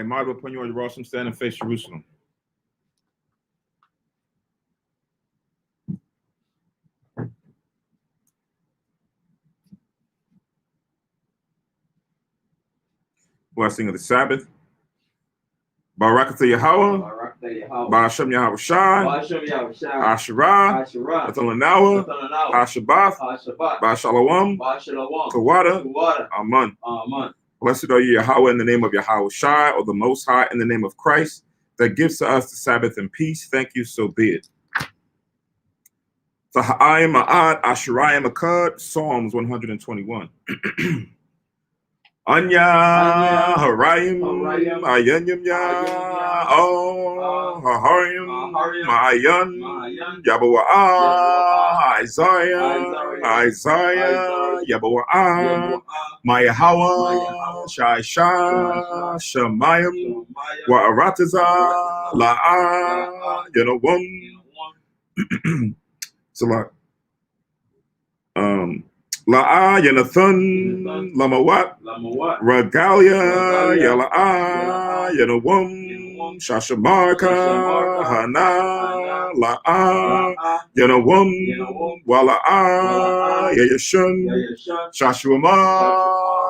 A model upon you on Jerusalem, stand and face Jerusalem. Blessing of the Sabbath. Barakatah Yahweh. Ba'ashem Yahweh Shai. Asherah. Athalanawa. Ashabath. Ba'ashalawam. Kawada. Amen. Blessed are you, Yahweh, in the name of Yahweh Shai, or the Most High, in the name of Christ, that gives to us the Sabbath and peace. Thank you, so be it. Taha'ayim Ma'ad Asherayim Akkad, Psalms 121. Anya Harayim Ayanyam Ya Oh Haharim Ma'ayan Yabawa'a Isaiah Yabawa'a Mayahawa Shai Shemayim Wa'arataza La'a Yanawam. So like La'a Yanathan Lamawat Regalia Yala'a Yanawam Shashamarka Hana La'a Yanawam Wala'a Yayashun Shashwama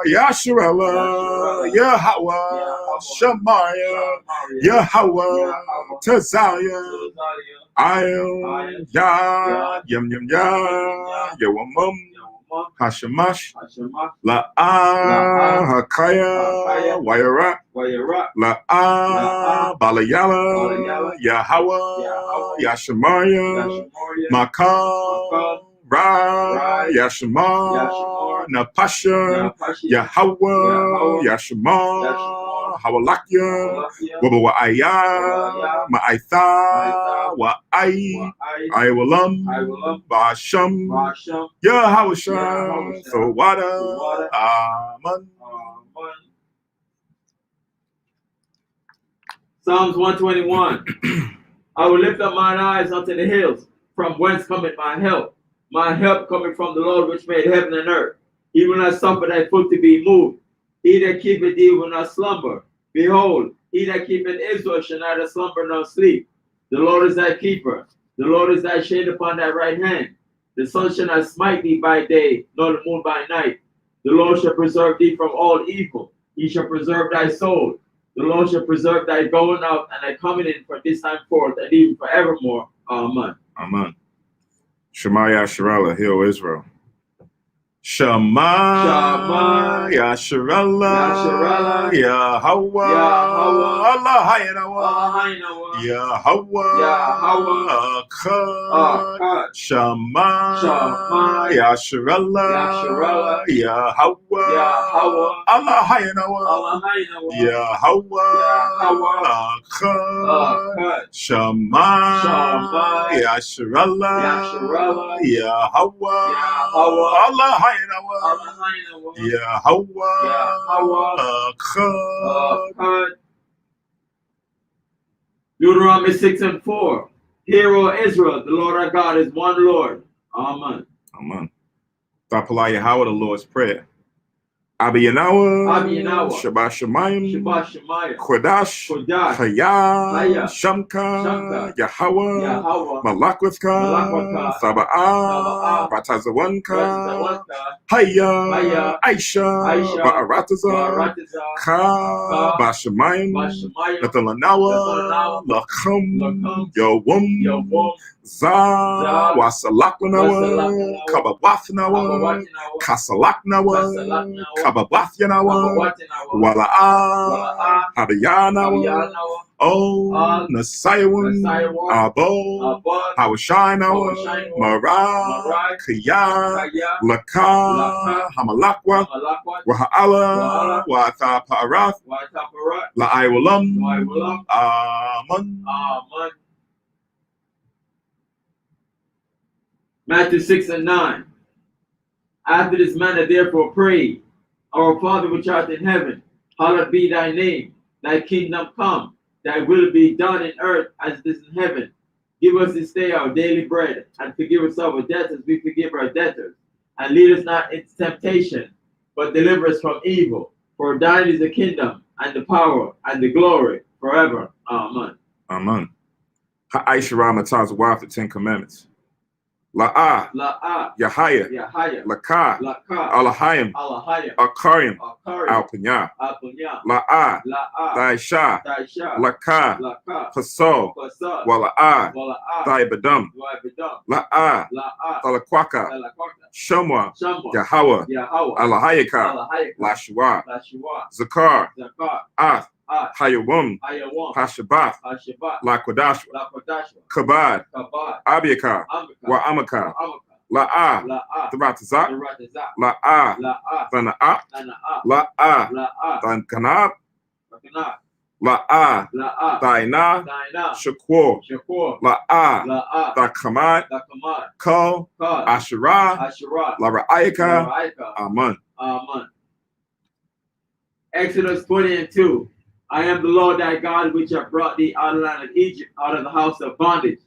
Yasharala Yahweh Shamaya Yahweh Tazaya Ayel Ya Yam Yam Ya Yawamum Hashamash La'a Hakaya Wayara La'a Balayala Yahweh Yashamaya Maka Ra Yashama Napasha Yahweh Yashama Hawalakya Wabawa Aya Ma'aitha Wa'ai Iwalam Basham Yahawasham Thawada Aman. Psalms 121. I will lift up mine eyes unto the hills, from whence cometh my help. My help cometh from the Lord which made heaven and earth. He will not suffer thy foot to be moved. He that keepeth thee will not slumber. Behold, he that keepeth Israel shall neither slumber nor sleep. The Lord is thy keeper. The Lord is thy shade upon thy right hand. The sun shall not smite thee by day, nor the moon by night. The Lord shall preserve thee from all evil. He shall preserve thy soul. The Lord shall preserve thy going out and thy coming in from this time forth and even forevermore. Amen. Amen. Shema Yasharallah, heal Israel. Shema Yasharallah, Yahweh, Allah Hayanawa, Yahweh, Akkad, Shema Yasharallah, Yahweh, Allah Hayanawa, Yahweh, Akkad, Shema Yasharallah, Yahweh, Allah Yahweh. Deuteronomy 6:4. Hear, O Israel, the Lord our God is one Lord. Amen. Amen. Tapala Yahweh, the Lord's Prayer. Abiyanawa, Shabbat Shemayim, Kodash, Chaya, Shamka, Yahweh, Malakwithka, Thaba'a, Batazawanka, Haya, Aisha, Ba'arataza, Ka, Bashemayim, Nathalanawa, Lacham, Yowum, Za, Wasalaknawa, Kabawathnawa, Kasalaknawa, Kabawathanawa, Wala'a, Habiyanawa, O Nasayawan, Abo, Hawashinawa, Mara, Kaya, Laka, Hamalakwa, Waha'ala, Wathaparath, La'aiwalam, Aman. Matthew 6:9. After this manner, therefore, pray, Our Father which art in heaven, hallowed be thy name. Thy kingdom come, thy will be done in earth as it is in heaven. Give us this day our daily bread, and forgive us our debts as we forgive our debtors. And lead us not into temptation, but deliver us from evil. For thine is the kingdom, and the power, and the glory, forever. Amen. Amen. Ha'aishara mataz wife the 10 Commandments. La'ah, La'ah, Yahaya, Yahaya, Lakah, Laka, Alahayim, Alahaya, Akarim, Akari, Alpanya, Apunya, La'ah, La'ah, Daisha, Taisha, Lakah, Laka, Haso, Kwasa, Wala'ah, Wala'ah, Daibadam, Waibidam, La'ah, La'ah, Talakwaka, Talakwaka, Shomwa, Shamwa, Yahweh, Yahweh, Alahayaka, Alahayaka, Lashua, Lashua, Zakar, Zakar, Ath, Ah, Hayawum, Ayawam, Hashabath, Ashabat, Lakodashwa, Lakodashwa, Kabad, Kabad, Abiakar, Amaka, Wa'amaka, Amaka, La'ah, La'ah, Taratazak, Taratazak, La'ah, La'ah, Thana'ah, Tana'ah, La'ah, La'ah, Thankanab, Rakanah, La'ah, La'ah, Thaina, Taina, Shakur, Shakur, La'ah, La'ah, Thakamad, Takamad, Ko, Kad, Asherah, Asherah, Lara'ayaka, Laraika, Amen. Amen. Exodus 20:2. I am the Lord thy God, which have brought thee out of the land of Egypt, out of the house of bondage.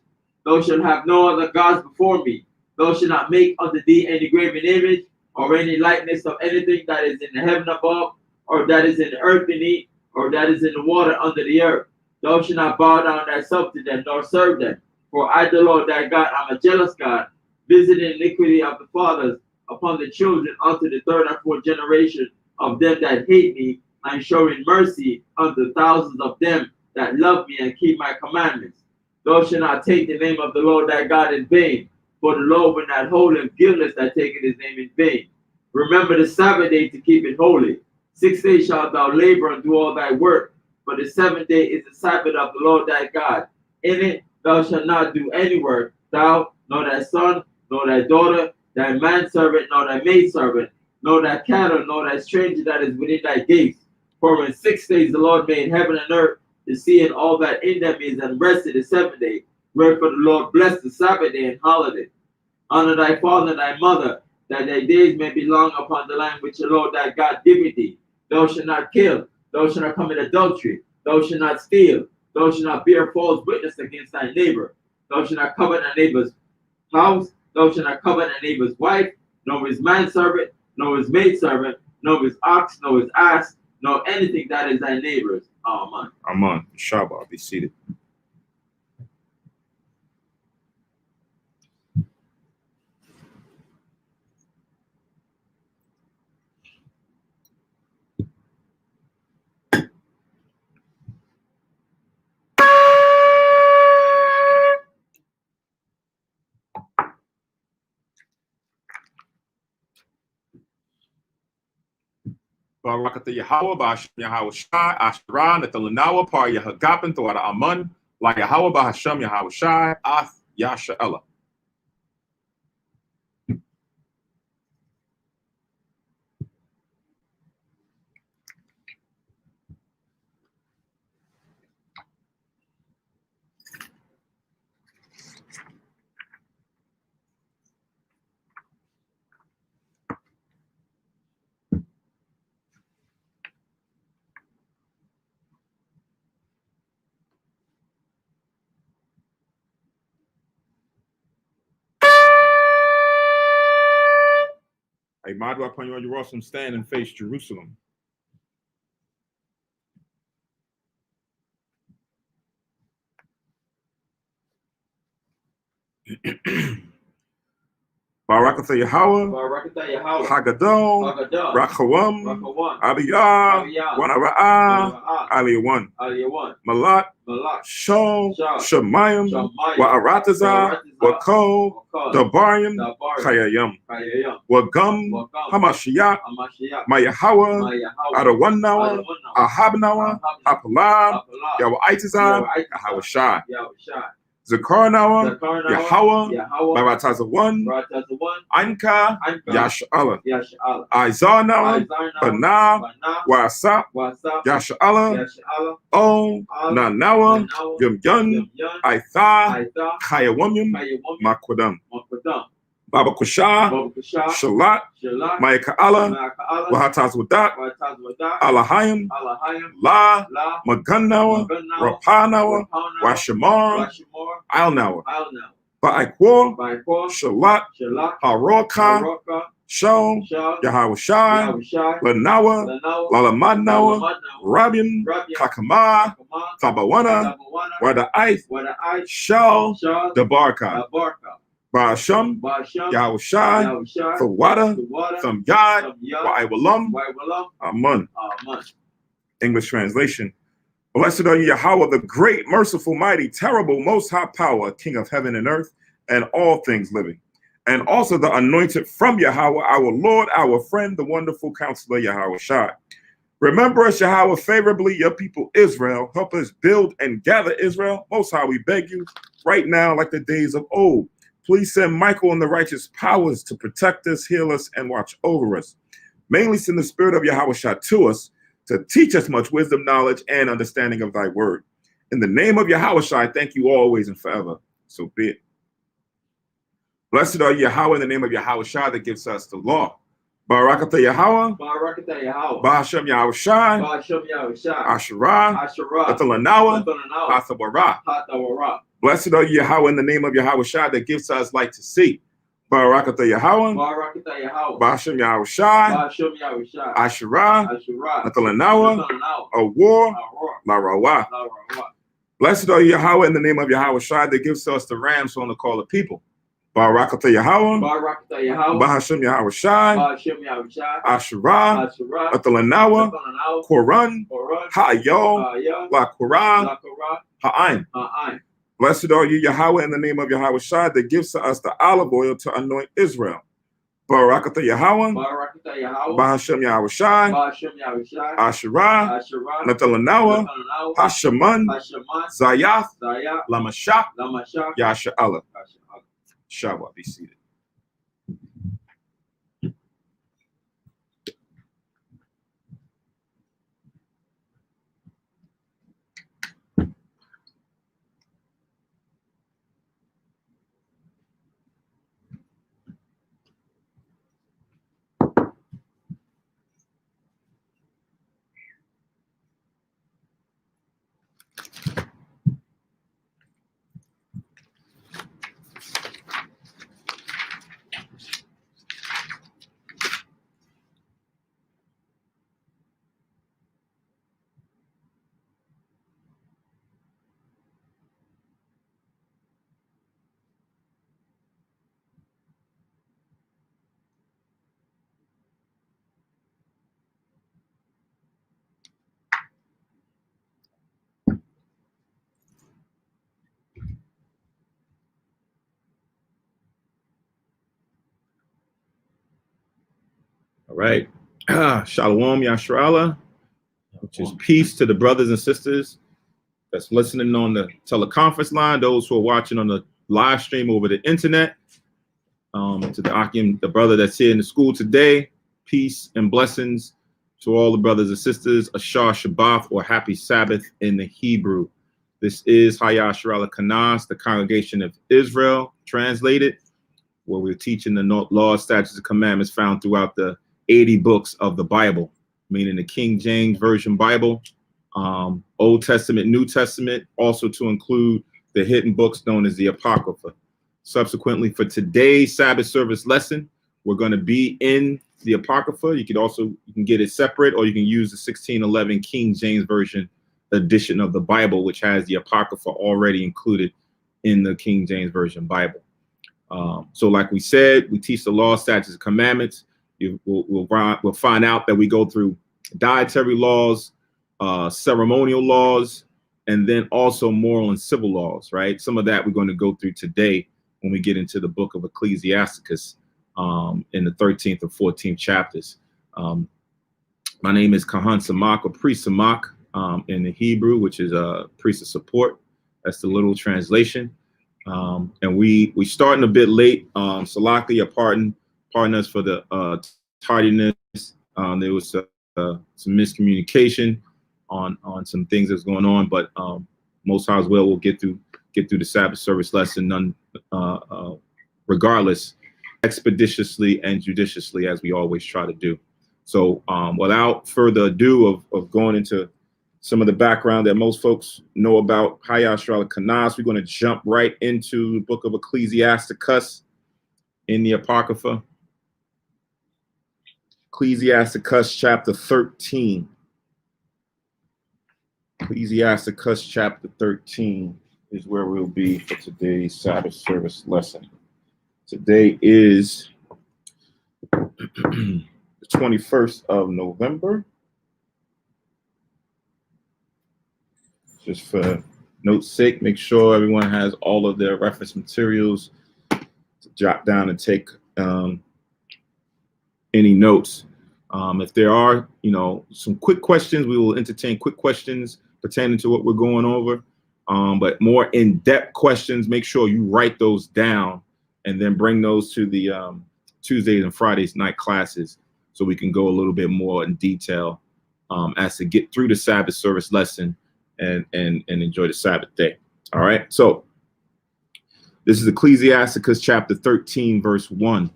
Thou shalt have no other gods before me. Thou shalt not make unto thee any graven image, or any likeness of anything that is in the heaven above, or that is in the earth beneath, or that is in the water under the earth. Thou shalt not bow down thyself to them, nor serve them. For I, the Lord thy God, am a jealous God, visiting iniquity of the fathers upon the children unto the third and fourth generation of them that hate me, and showing mercy unto thousands of them that love me and keep my commandments. Thou shalt not take the name of the Lord thy God in vain, for the Lord will not hold him guiltless that taketh his name in vain. Remember the Sabbath day to keep it holy. 6 days shalt thou labor and do all thy work, but the 7th day is the Sabbath of the Lord thy God. In it thou shalt not do any work, thou, nor thy son, nor thy daughter, thy manservant, nor thy maidservant, nor thy cattle, nor thy stranger that is within thy gates. For in 6 days the Lord made heaven and earth, the sea and all that in them is, and rested the 7th day. Wherefore the Lord blessed the Sabbath day and holiday. Honor thy father and thy mother, that thy days may be long upon the land which the Lord thy God giveth thee. Thou shalt not kill, thou shalt not commit adultery, thou shalt not steal, thou shalt not bear false witness against thy neighbor, thou shalt not covet thy neighbor's house, thou shalt not covet thy neighbor's wife, nor his manservant, nor his maidservant, nor his ox, nor his ass, nor anything that is thy neighbor's. Amen. Amen. Shabbat, be seated. Barakatha Yahweh, Ba'ashem Yahweh Shai, Asherah, Nethalanawa, Par Yahagapan, Thawada Amun, La Yahweh, Ba'ashem Yahweh Shai, Ath Yasha'ela. Hey, Madu, upon you on your awesome stand and face Jerusalem. Barakatha Yahweh, Hagadol, Rachawam, Abiyah, Wanara'ah, Aliyawan, Malat, Shom, Shemayim, Wa'arataza, Wako, Dabarim, Chayayam, Wagum, Hamashiach, Mayahawa, Adawanawa, Ahabnawa, Apalab, Yawaitazab, Ahawashai, Zakarnawa, Yahweh, Barataza 1, Anka, Yasha'ala, Izanawa, Banab, Wasap, Yasha'ala, O, Nanawa, Yum Yun, Aitha, Chayawamyum, Makwadam, Baba Kusha, Shalat, Mayaka'ala, Wahataz Wadak, Alahayim, La, Maganawa, Rapanawa, Washamar, Alnawa, Ba'ikwa, Shalat, Haroka, Shal, Yahweh Shai, Lanawa, Lalamanawa, Rabin, Kakama, Tabawana, Wada Ith, Shal, Debarka, Ba'asham, Yahweh Shai, Thawada, Thum Yad, Wa'iwalam, Amun. English translation. Blessed are you, Yahweh, the great, merciful, mighty, terrible, most high power, King of heaven and earth, and all things living. And also the anointed from Yahweh, our Lord, our friend, the wonderful counselor, Yahweh Shai. Remember us, Yahweh, favorably, your people Israel. Help us build and gather Israel. Most high, we beg you, right now, like the days of old. Please send Michael and the righteous powers to protect us, heal us, and watch over us. Mainly send the spirit of Yahweh Shai to us, to teach us much wisdom, knowledge, and understanding of thy word. In the name of Yahweh Shai, thank you always and forever. So be it. Blessed are Yahweh in the name of Yahweh Shai that gives us the law. Barakatah Yahweh. Barakatah Yahweh. Ba'ashem Yahweh Shai. Ba'ashem Yahweh Shai. Asherah. Asherah. Atalanawa. Atalanawa. Hathabarah. Hathabarah. Blessed are Yahweh in the name of Yahweh Shai that gives us light to see. Barakatah Yahweh. Barakatah Yahweh. Ba'ashem Yahweh Shai. Ba'ashem Yahweh Shai. Asherah. Asherah. Atalanawa. Awar. La Rawah. Blessed are Yahweh in the name of Yahweh Shai that gives us the rams on the call of people. Barakatah Yahweh. Barakatah Yahweh. Ba'ashem Yahweh Shai. Ba'ashem Yahweh Shai. Asherah. Asherah. Atalanawa. Quran. Ha'ayol. La Quran. Ha'ain. Blessed are you, Yahweh, in the name of Yahweh Shai that gives to us the olive oil to anoint Israel. Barakatah Yahweh. Barakatah Yahweh. Ba'ashem Yahweh Shai. Ba'ashem Yahweh Shai. Asherah. Asherah. Natalanawa. Hashaman. Zayath. Lamashah. Yasha'Allah. Shabbat, be seated. All right. Shalom Yashrala, which is peace to the brothers and sisters that's listening on the teleconference line, those who are watching on the live stream over the internet, to the Akim, the brother that's here in the school today, peace and blessings to all the brothers and sisters, Ashar Shabbat, or happy Sabbath in the Hebrew. This is Hayashrala Kanas, the congregation of Israel, translated, where we're teaching the laws, statutes, and commandments found throughout the 80 books of the Bible, meaning the King James Version Bible, Old Testament, New Testament, also to include the hidden books known as the Apocrypha. Subsequently, for today's Sabbath service lesson, we're going to be in the Apocrypha. You can get it separate, or you can use the 1611 King James Version edition of the Bible, which has the Apocrypha already included in the King James Version Bible. So like we said, we teach the law, statutes, and commandments. We'll find out that we go through dietary laws, ceremonial laws, and then also moral and civil laws, right? Some of that we're going to go through today when we get into the book of Ecclesiasticus in the 13th or 14th chapters. My name is Kahan Samak, or Priest Samak in the Hebrew, which is a priest of support. That's the literal translation. And we starting a bit late. Salaki, pardon us for the tardiness. There was some miscommunication on some things that's going on, but most High as well, we'll get through the Sabbath service lesson regardless, expeditiously and judiciously, as we always try to do. So without further ado of going into some of the background that most folks know about Hayashrala Kanas, we're going to jump right into the book of Ecclesiasticus in the Apocrypha. Ecclesiasticus chapter 13. Ecclesiasticus chapter 13 is where we'll be for today's Sabbath service lesson. Today is the 21st of November. Just for note's sake, make sure everyone has all of their reference materials to jot down and take any notes. If there are, some quick questions, we will entertain quick questions pertaining to what we're going over. But more in-depth questions, make sure you write those down and then bring those to the Tuesdays and Fridays night classes so we can go a little bit more in detail as to get through the Sabbath service lesson and enjoy the Sabbath day. All right. So this is Ecclesiasticus chapter 13, verse 1.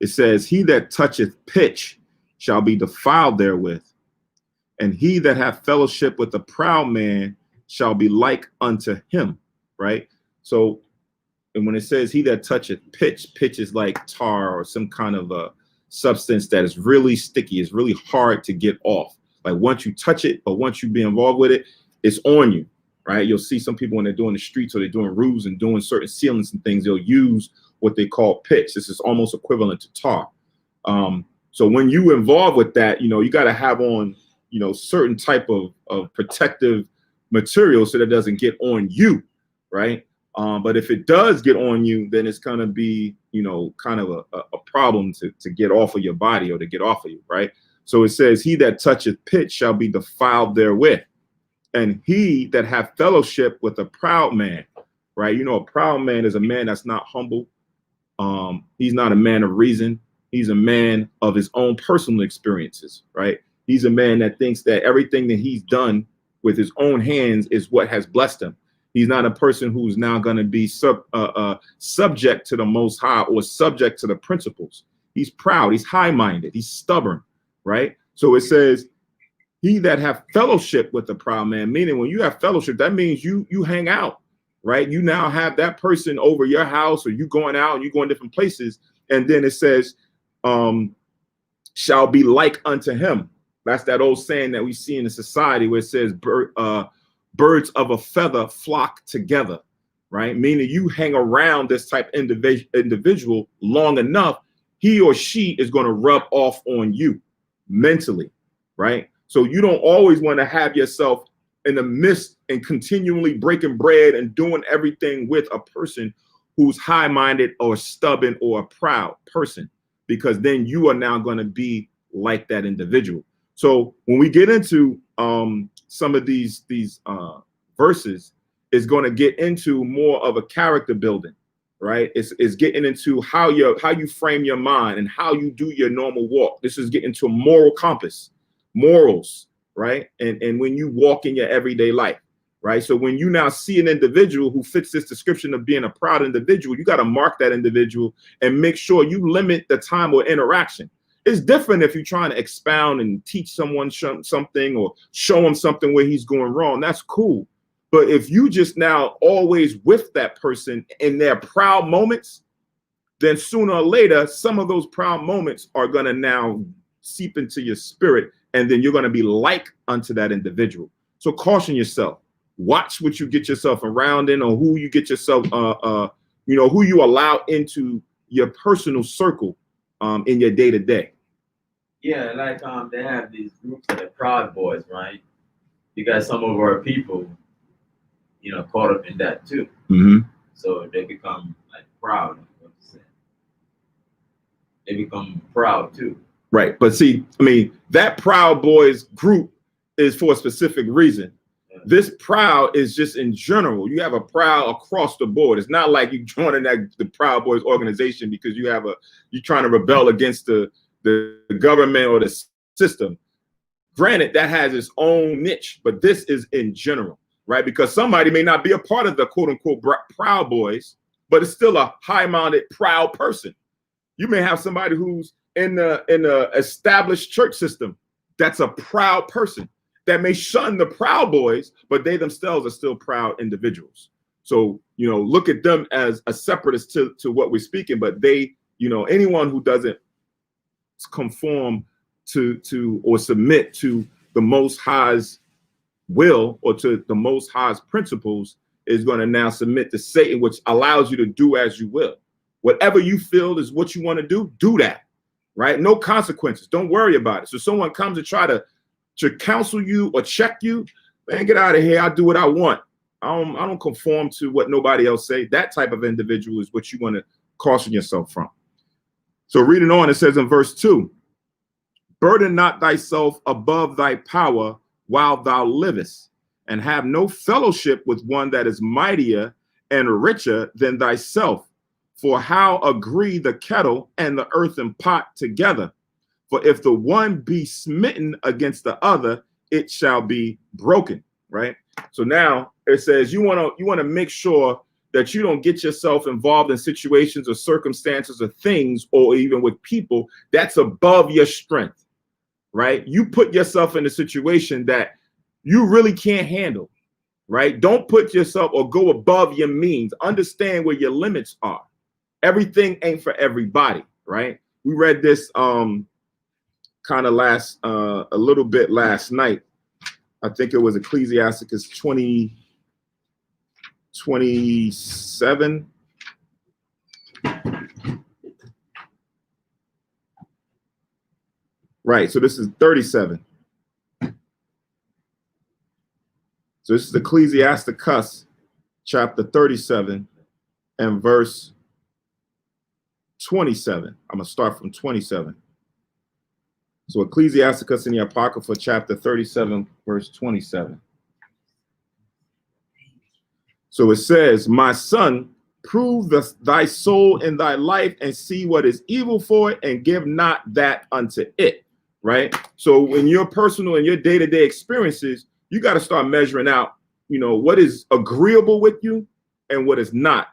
It says, "He that toucheth pitch shall be defiled therewith, and he that hath fellowship with a proud man shall be like unto him." Right? So, and when it says he that toucheth pitch, pitch is like tar or some kind of a substance that is really sticky. It's really hard to get off. Like once you touch it or once you be involved with it, it's on you, right? You'll see some people when they're doing the streets or they're doing roofs and doing certain ceilings and things, they'll use what they call pitch. This is almost equivalent to tar. So when you involve with that, you got to have on, certain type of protective material so that it doesn't get on you, right? But if it does get on you, then it's going to be, kind of a problem to get off of your body or to get off of you, right? So it says, "He that toucheth pitch shall be defiled therewith, and he that hath fellowship with a proud man," right? A proud man is a man that's not humble. He's not a man of reason. He's a man of his own personal experiences, right? He's a man that thinks that everything that he's done with his own hands is what has blessed him. He's not a person who's now going to be subject to the Most High or subject to the principles. He's proud. He's high-minded. He's stubborn, right? So it says, "He that have fellowship with the proud man," meaning when you have fellowship, that means you hang out, right? You now have that person over your house, or you going out and you going different places. And then it says, "shall be like unto him." That's that old saying that we see in the society where it says, "birds of a feather flock together," right? Meaning you hang around this type of individual long enough, he or she is going to rub off on you mentally, right? So you don't always want to have yourself in the midst and continually breaking bread and doing everything with a person who's high-minded or stubborn or a proud person, because then you are now going to be like that individual. So when we get into some of these verses, it's going to get into more of a character building, right? It's getting into how you frame your mind and how you do your normal walk. This is getting to a moral compass, morals, right? And when you walk in your everyday life, right? So when you now see an individual who fits this description of being a proud individual, you got to mark that individual and make sure you limit the time or interaction. It's different if you're trying to expound and teach someone something or show him something where he's going wrong. That's cool. But if you just now always with that person in their proud moments, then sooner or later, some of those proud moments are going to now seep into your spirit, and then you're going to be like unto that individual. So caution yourself. Watch what you get yourself around in, or who you get yourself, who you allow into your personal circle in your day to day. Yeah, like they have these groups of the Proud Boys, right? You got some of our people, caught up in that too. Mm-hmm. So they become like proud. They become proud too. Right. But see, that Proud Boys group is for a specific reason. Yeah. This proud is just in general. You have a proud across the board. It's not like you joining the Proud Boys organization because you're trying to rebel against the government or the system. Granted, that has its own niche, but this is in general, right? Because somebody may not be a part of the quote unquote Proud Boys, but it's still a high-minded, proud person. You may have somebody who's in the established church system that's a proud person that may shun the Proud Boys, but they themselves are still proud individuals. So, look at them as a separatist to what we're speaking, but they, anyone who doesn't conform or submit to the Most High's will or to the Most High's principles is going to now submit to Satan, which allows you to do as you will. Whatever you feel is what you want to do that, right? No consequences. Don't worry about it. So someone comes to try to counsel you or check you, man, get out of here. I'll do what I want. I don't conform to what nobody else say. That type of individual is what you want to caution yourself from. So reading on, it says in verse 2, burden not thyself above thy power while thou livest, and have no fellowship with one that is mightier and richer than thyself. For how agree the kettle and the earthen pot together? For if the one be smitten against the other, it shall be broken. Right? So now it says you want to make sure that you don't get yourself involved in situations or circumstances or things or even with people that's above your strength. Right? You put yourself in a situation that you really can't handle. Right? Don't put yourself or go above your means. Understand where your limits are. Everything ain't for everybody, right? We read this kind of a little bit last night. I think it was Ecclesiasticus 27. Right, so this is 37. So this is Ecclesiasticus chapter 37 and verse 27. I'm going to start from 27. So Ecclesiasticus in the Apocrypha, chapter 37, verse 27. So it says, my son, prove thy soul in thy life and see what is evil for it and give not that unto it. Right? So in your personal and your day-to-day experiences, you got to start measuring out, what is agreeable with you and what is not.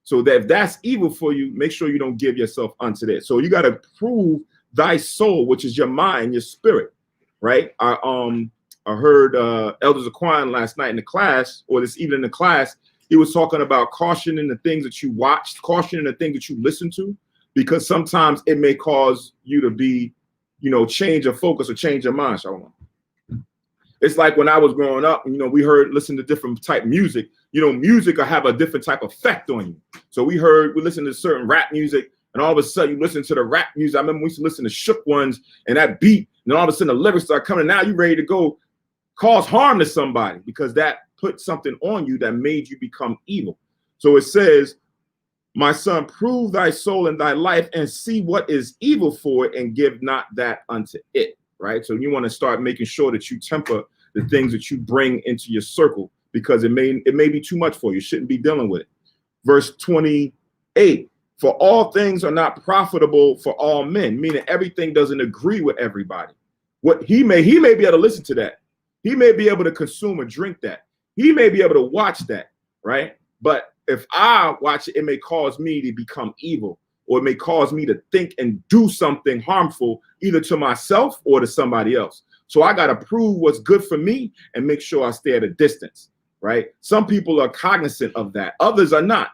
So that if that's evil for you, make sure you don't give yourself unto that. So you got to prove thy soul, which is your mind, your spirit, right? I heard Elder Zaquan last night in the class, or this evening in the class, he was talking about cautioning the things that you watch, cautioning the things that you listen to, because sometimes it may cause you to be, change your focus or change your mind. It's like when I was growing up, we listen to different type music. Music will have a different type of effect on you. So we listen to certain rap music, and all of a sudden you listen to the rap music. I remember we used to listen to Shook Ones and that beat, and all of a sudden the lyrics start coming. Now you're ready to go cause harm to somebody because that put something on you that made you become evil. So it says, my son, prove thy soul in thy life and see what is evil for it and give not that unto it. Right? So you want to start making sure that you temper the things that you bring into your circle because it may be too much for you. You shouldn't be dealing with it. Verse 28, for all things are not profitable for all men, meaning everything doesn't agree with everybody. What he may be able to listen to that. He may be able to consume or drink that. He may be able to watch that, right? But if I watch it, it may cause me to become evil, or it may cause me to think and do something harmful either to myself or to somebody else. So I got to prove what's good for me and make sure I stay at a distance, right? Some people are cognizant of that. Others are not,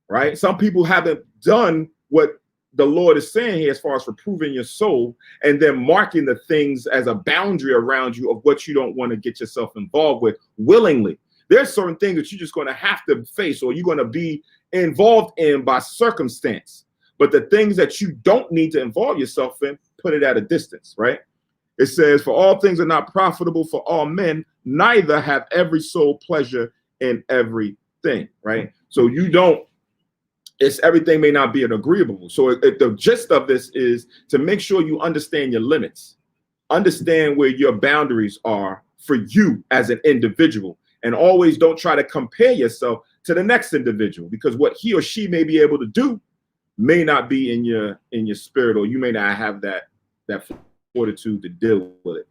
right? Some people haven't done what the Lord is saying here as far as reproving your soul and then marking the things as a boundary around you of what you don't want to get yourself involved with willingly. There's certain things that you're just going to have to face or you're going to be involved in by circumstance. But the things that you don't need to involve yourself in, put it at a distance, right? It says, for all things are not profitable for all men, neither have every soul pleasure in everything, right? So everything may not be an agreeable. So the gist of this is to make sure you understand your limits, understand where your boundaries are for you as an individual, and always don't try to compare yourself to the next individual because what he or she may be able to do may not be in your spirit, or you may not have that fortitude to deal with it.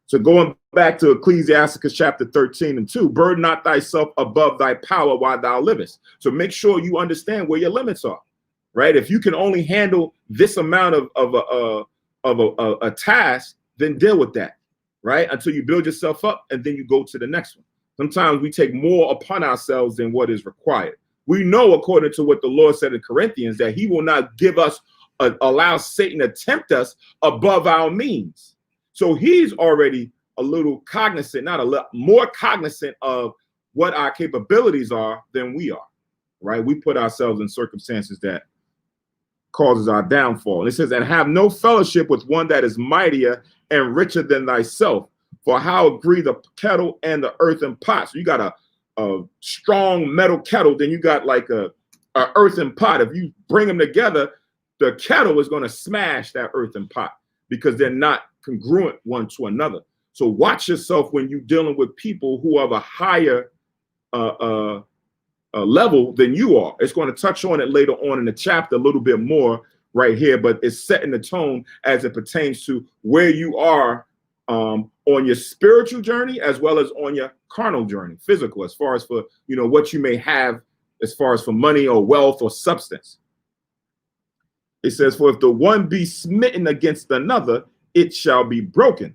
So going back to Ecclesiasticus chapter 13 and 2, burden not thyself above thy power while thou livest. So make sure you understand where your limits are, right? If you can only handle this amount of a task, then deal with that, right? Until you build yourself up and then you go to the next one. Sometimes we take more upon ourselves than what is required. We know, according to what the Lord said in Corinthians, that he will not give us allow Satan to tempt us above our means. So he's already a little cognizant, not a little more cognizant of what our capabilities are than we are, right? We put ourselves in circumstances that causes our downfall. And it says, and have no fellowship with one that is mightier and richer than thyself. For how agree the kettle and the earthen pot? So you got a strong metal kettle, then you got like a earthen pot. If you bring them together, the kettle is going to smash that earthen pot because they're not congruent one to another. So watch yourself when you're dealing with people who have a higher level than you are. It's going to touch on it later on in the chapter a little bit more right here, but it's setting the tone as it pertains to where you are on your spiritual journey as well as on your carnal journey, physical, as far as for, you know, what you may have as far as for money or wealth or substance. It says, for if the one be smitten against another, it shall be broken.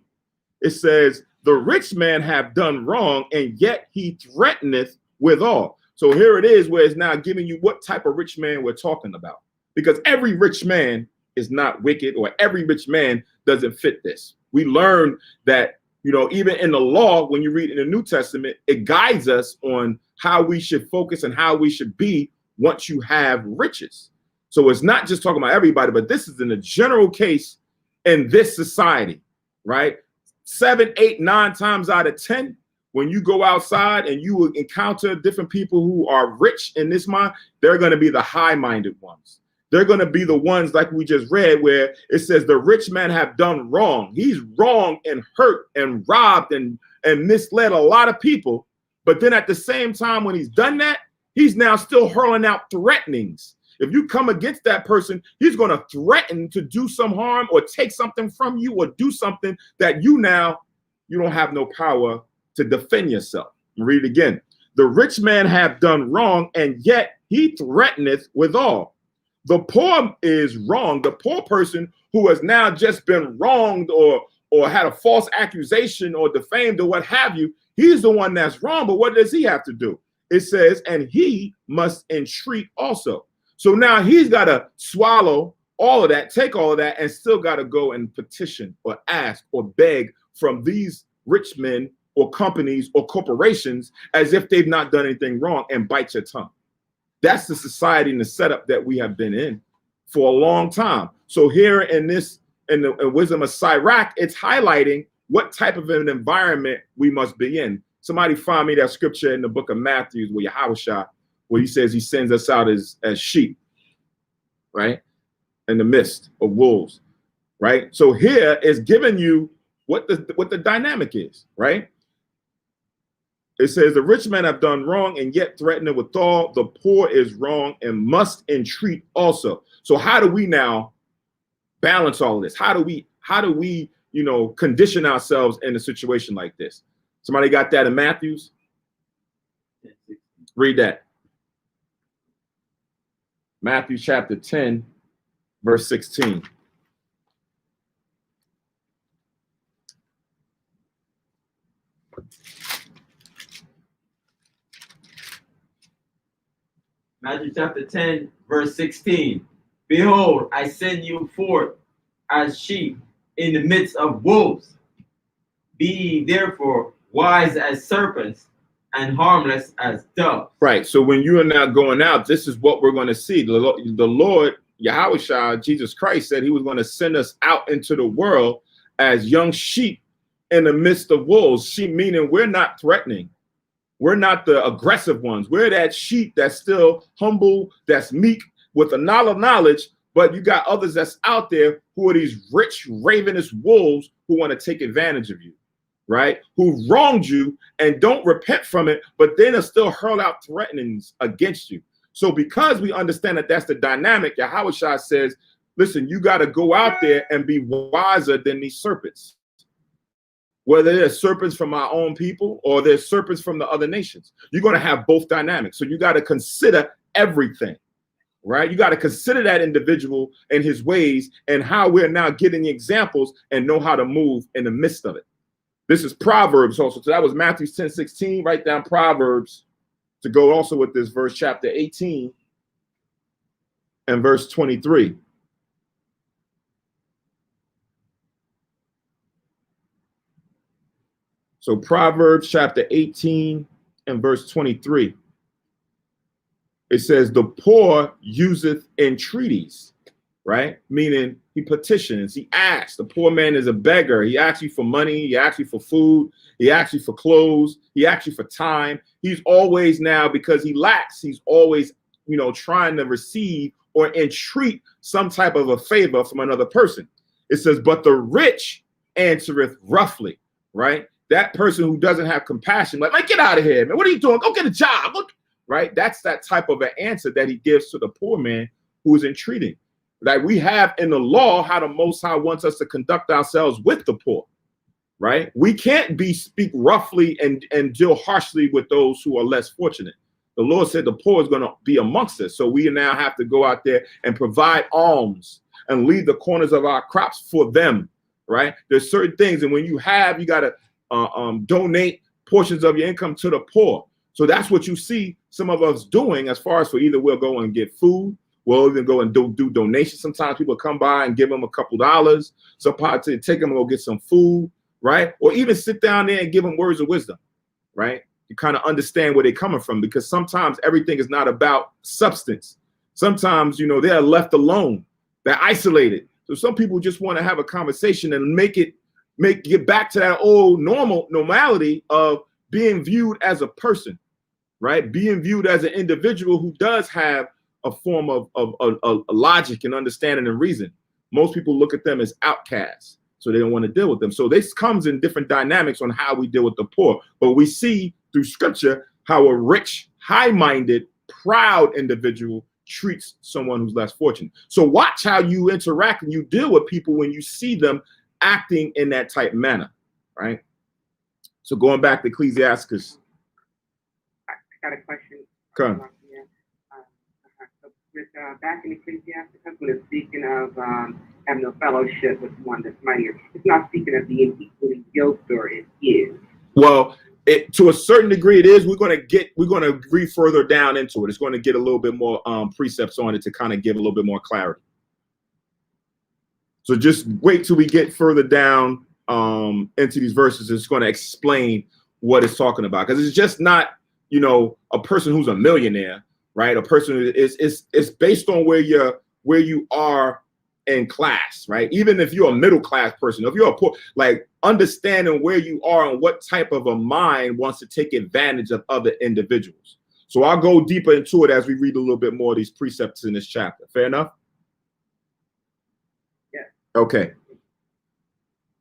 It says, the rich man have done wrong, and yet he threateneth withal. So here it is where it's now giving you what type of rich man we're talking about. Because every rich man is not wicked, or every rich man doesn't fit this. We learn that, you know, even in the law, when you read in the New Testament, it guides us on how we should focus and how we should be once you have riches. So it's not just talking about everybody, but this is in a general case in this society, right? 7, 8, 9 times out of 10, when you go outside and you will encounter different people who are rich in this mind, they're going to be the high-minded ones. They're going to be the ones like we just read where it says the rich man have done wrong. He's wrong and hurt and robbed and misled a lot of people. But then at the same time, when he's done that, he's now still hurling out threatenings. If you come against that person, he's going to threaten to do some harm or take something from you or do something that you don't have no power to defend yourself. Read it again. The rich man have done wrong, and yet he threateneth withal. The poor is wrong. The poor person who has now just been wronged or had a false accusation or defamed or what have you, he's the one that's wrong. But what does he have to do? It says, and he must entreat also. So now he's got to swallow all of that, take all of that, and still got to go and petition or ask or beg from these rich men or companies or corporations as if they've not done anything wrong and bite your tongue. That's the society and the setup that we have been in for a long time. So here in the wisdom of Sirach, it's highlighting what type of an environment we must be in. Somebody find me that scripture in the book of Matthew where Yahushua, where he says he sends us out as sheep, right? In the midst of wolves, right? So here is giving you what the dynamic is, right? It says the rich men have done wrong and yet threatened withal. The poor is wrong and must entreat also. So how do we now balance all of this? How do we, you know, condition ourselves in a situation like this? Somebody got that in Matthews? Read that. Matthew chapter 10, verse 16. Matthew chapter 10, verse 16. Behold, I send you forth as sheep in the midst of wolves. Be ye therefore wise as serpents and harmless as doves. Right. So when you are now going out, this is what we're going to see. The Lord, Yahushua, Jesus Christ, said he was going to send us out into the world as young sheep in the midst of wolves. Sheep meaning we're not threatening. We're not the aggressive ones. We're that sheep that's still humble, that's meek with a knowledge, but you got others that's out there who are these rich, ravenous wolves who want to take advantage of you, right? Who wronged you and don't repent from it, but then are still hurl out threatenings against you. So because we understand that that's the dynamic, Yahushua says, listen, you got to go out there and be wiser than these serpents. Whether they're serpents from our own people or they're serpents from the other nations. You're going to have both dynamics. So you got to consider everything, right? You got to consider that individual and his ways and how we're now getting the examples and know how to move in the midst of it. This is Proverbs also. So that was Matthew 10, 16. Write down Proverbs to go also with this verse, chapter 18 and verse 23. So Proverbs chapter 18 and verse 23. It says, the poor useth entreaties, right? Meaning he petitions, he asks. The poor man is a beggar. He asks you for money. He asks you for food. He asks you for clothes. He asks you for time. He's always now, because he lacks, he's always, trying to receive or entreat some type of a favor from another person. It says, but the rich answereth roughly, right? That person who doesn't have compassion, like get out of here, man. What are you doing? Go get a job. Look, right? That's that type of an answer that he gives to the poor man who is entreating. Like we have in the law how the Most High wants us to conduct ourselves with the poor, right? We can't speak roughly and deal harshly with those who are less fortunate. The Lord said the poor is going to be amongst us. So we now have to go out there and provide alms and leave the corners of our crops for them, right? There's certain things. And when you got to donate portions of your income to the poor. So that's what you see some of us doing, as far as for either we'll go and get food, we'll even go and do donations. Sometimes people come by and give them a couple dollars. Sometimes to take them and go get some food, right? Or even sit down there and give them words of wisdom, right? You kind of understand where they're coming from, because sometimes everything is not about substance. Sometimes, they're left alone. They're isolated. So some people just want to have a conversation and get back to that old normality of being viewed as a person, right? Being viewed as an individual who does have a form of logic and understanding and reason. Most people look at them as outcasts, so they don't want to deal with them. So this comes in different dynamics on how we deal with the poor. But we see through scripture how a rich, high-minded, proud individual treats someone who's less fortunate. So watch how you interact and you deal with people when you see them acting in that type manner, right? So going back to Ecclesiasticus. I got a question. Come. Back in Ecclesiasticus, when it's speaking of having no fellowship with one that's mightier, it's not speaking of being equally yoked, or it is. Well, to a certain degree, it is. We're going to read further down into it. It's going to get a little bit more precepts on it to kind of give a little bit more clarity. So just wait till we get further down into these verses. It's going to explain what it's talking about, because it's just not, a person who's a millionaire, right? A person who is based on where you are in class, right? Even if you're a middle class person, if you're a poor, like understanding where you are and what type of a mind wants to take advantage of other individuals. So I'll go deeper into it as we read a little bit more of these precepts in this chapter. Fair enough? Yeah. Okay.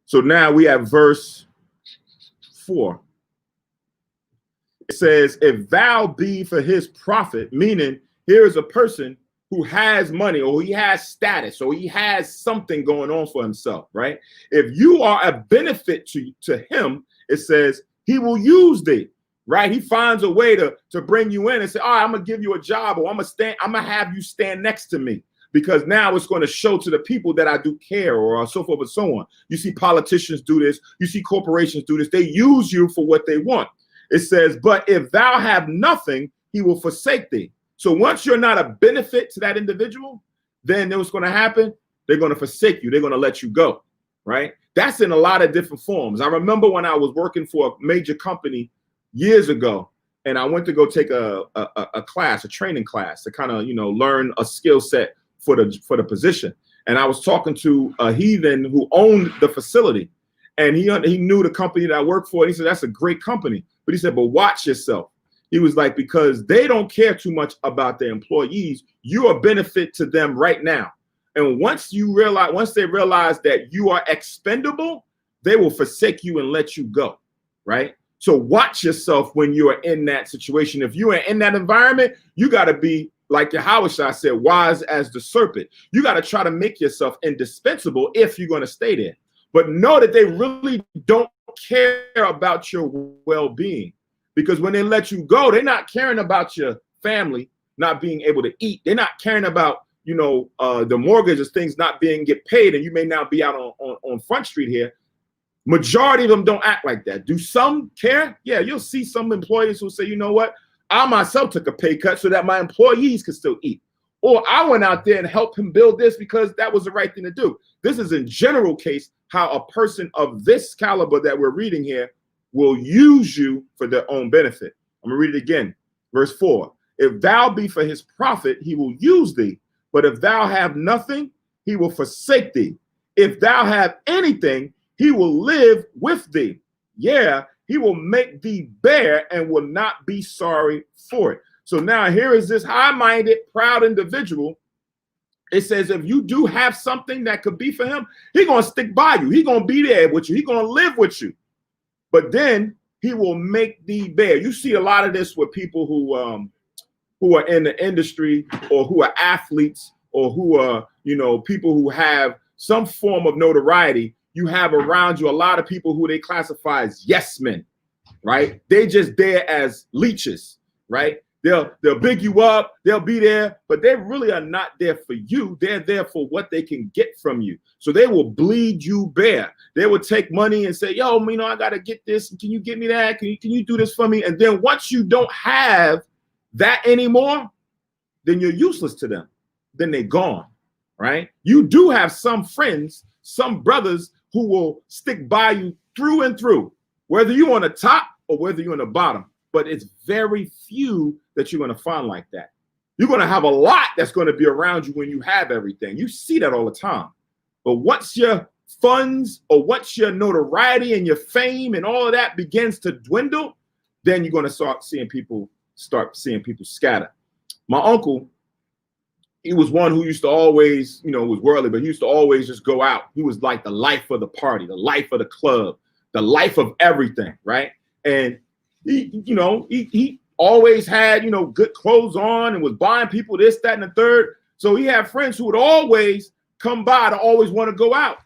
So now we have verse 4. It says, if thou be for his profit, meaning here is a person who has money, or he has status, or he has something going on for himself, right? If you are a benefit to him, it says he will use thee, right? He finds a way to bring you in and say, all right, I'm gonna give you a job, or I'm gonna have you stand next to me, because now it's going to show to the people that I do care, or so forth and so on. You see politicians do this. You see corporations do this. They use you for what they want. It says, but if thou have nothing, he will forsake thee. So once you're not a benefit to that individual, then what's going to happen? They're going to forsake you. They're going to let you go, right? That's in a lot of different forms. I remember when I was working for a major company years ago, and I went to go take a class, a training class, to kind of, learn a skill set for the position. And I was talking to a heathen who owned the facility, and he knew the company that I worked for. And he said, that's a great company. But he said, but watch yourself. He was like, because they don't care too much about their employees. You're a benefit to them right now. And once they realize that you are expendable, they will forsake you and let you go, right? So watch yourself when you are in that situation. If you are in that environment, you got to be, like Yahushua said, wise as the serpent. You got to try to make yourself indispensable if you're going to stay there. But know that they really don't care about your well-being, because when they let you go, they're not caring about your family not being able to eat. They're not caring about, the mortgages, things not get paid, and you may now be out on Front Street here. Majority of them don't act like that. Do some care? Yeah, you'll see some employees who say, you know what? I myself took a pay cut so that my employees could still eat. Or I went out there and helped him build this because that was the right thing to do. This is in general case how a person of this caliber that we're reading here will use you for their own benefit. I'm going to read it again. Verse 4. If thou be for his profit, he will use thee. But if thou have nothing, he will forsake thee. If thou have anything, he will live with thee. Yeah, he will make thee bear and will not be sorry for it. So now here is this high-minded, proud individual. It says if you do have something that could be for him, he's going to stick by you. He's going to be there with you. He's going to live with you. But then he will make thee bear. You see a lot of this with people who are in the industry, or who are athletes, or who are, you know, people who have some form of notoriety. You have around you a lot of people who they classify as yes men, right? They just there as leeches, right? They'll big you up, they'll be there, but they really are not there for you. They're there for what they can get from you. So they will bleed you bare. They will take money and say, yo, you know, I got to get this. Can you get me that? Can you do this for me? And then once you don't have that anymore, then you're useless to them. Then they're gone, right? You do have some friends, some brothers who will stick by you through and through, whether you're on the top or whether you're on the bottom. But it's very few that you're going to find like that. You're going to have a lot that's going to be around you when you have everything. You see that all the time. But once your funds, or once your notoriety and your fame and all of that begins to dwindle, then you're going to start seeing people scatter. My uncle, he was one who used to always, you know, was worldly, but he used to always just go out. He was like the life of the party, the life of the club, the life of everything, right? And he always had, you know, good clothes on and was buying people this, that, and the third. So he had friends who would always come by to always want to go out.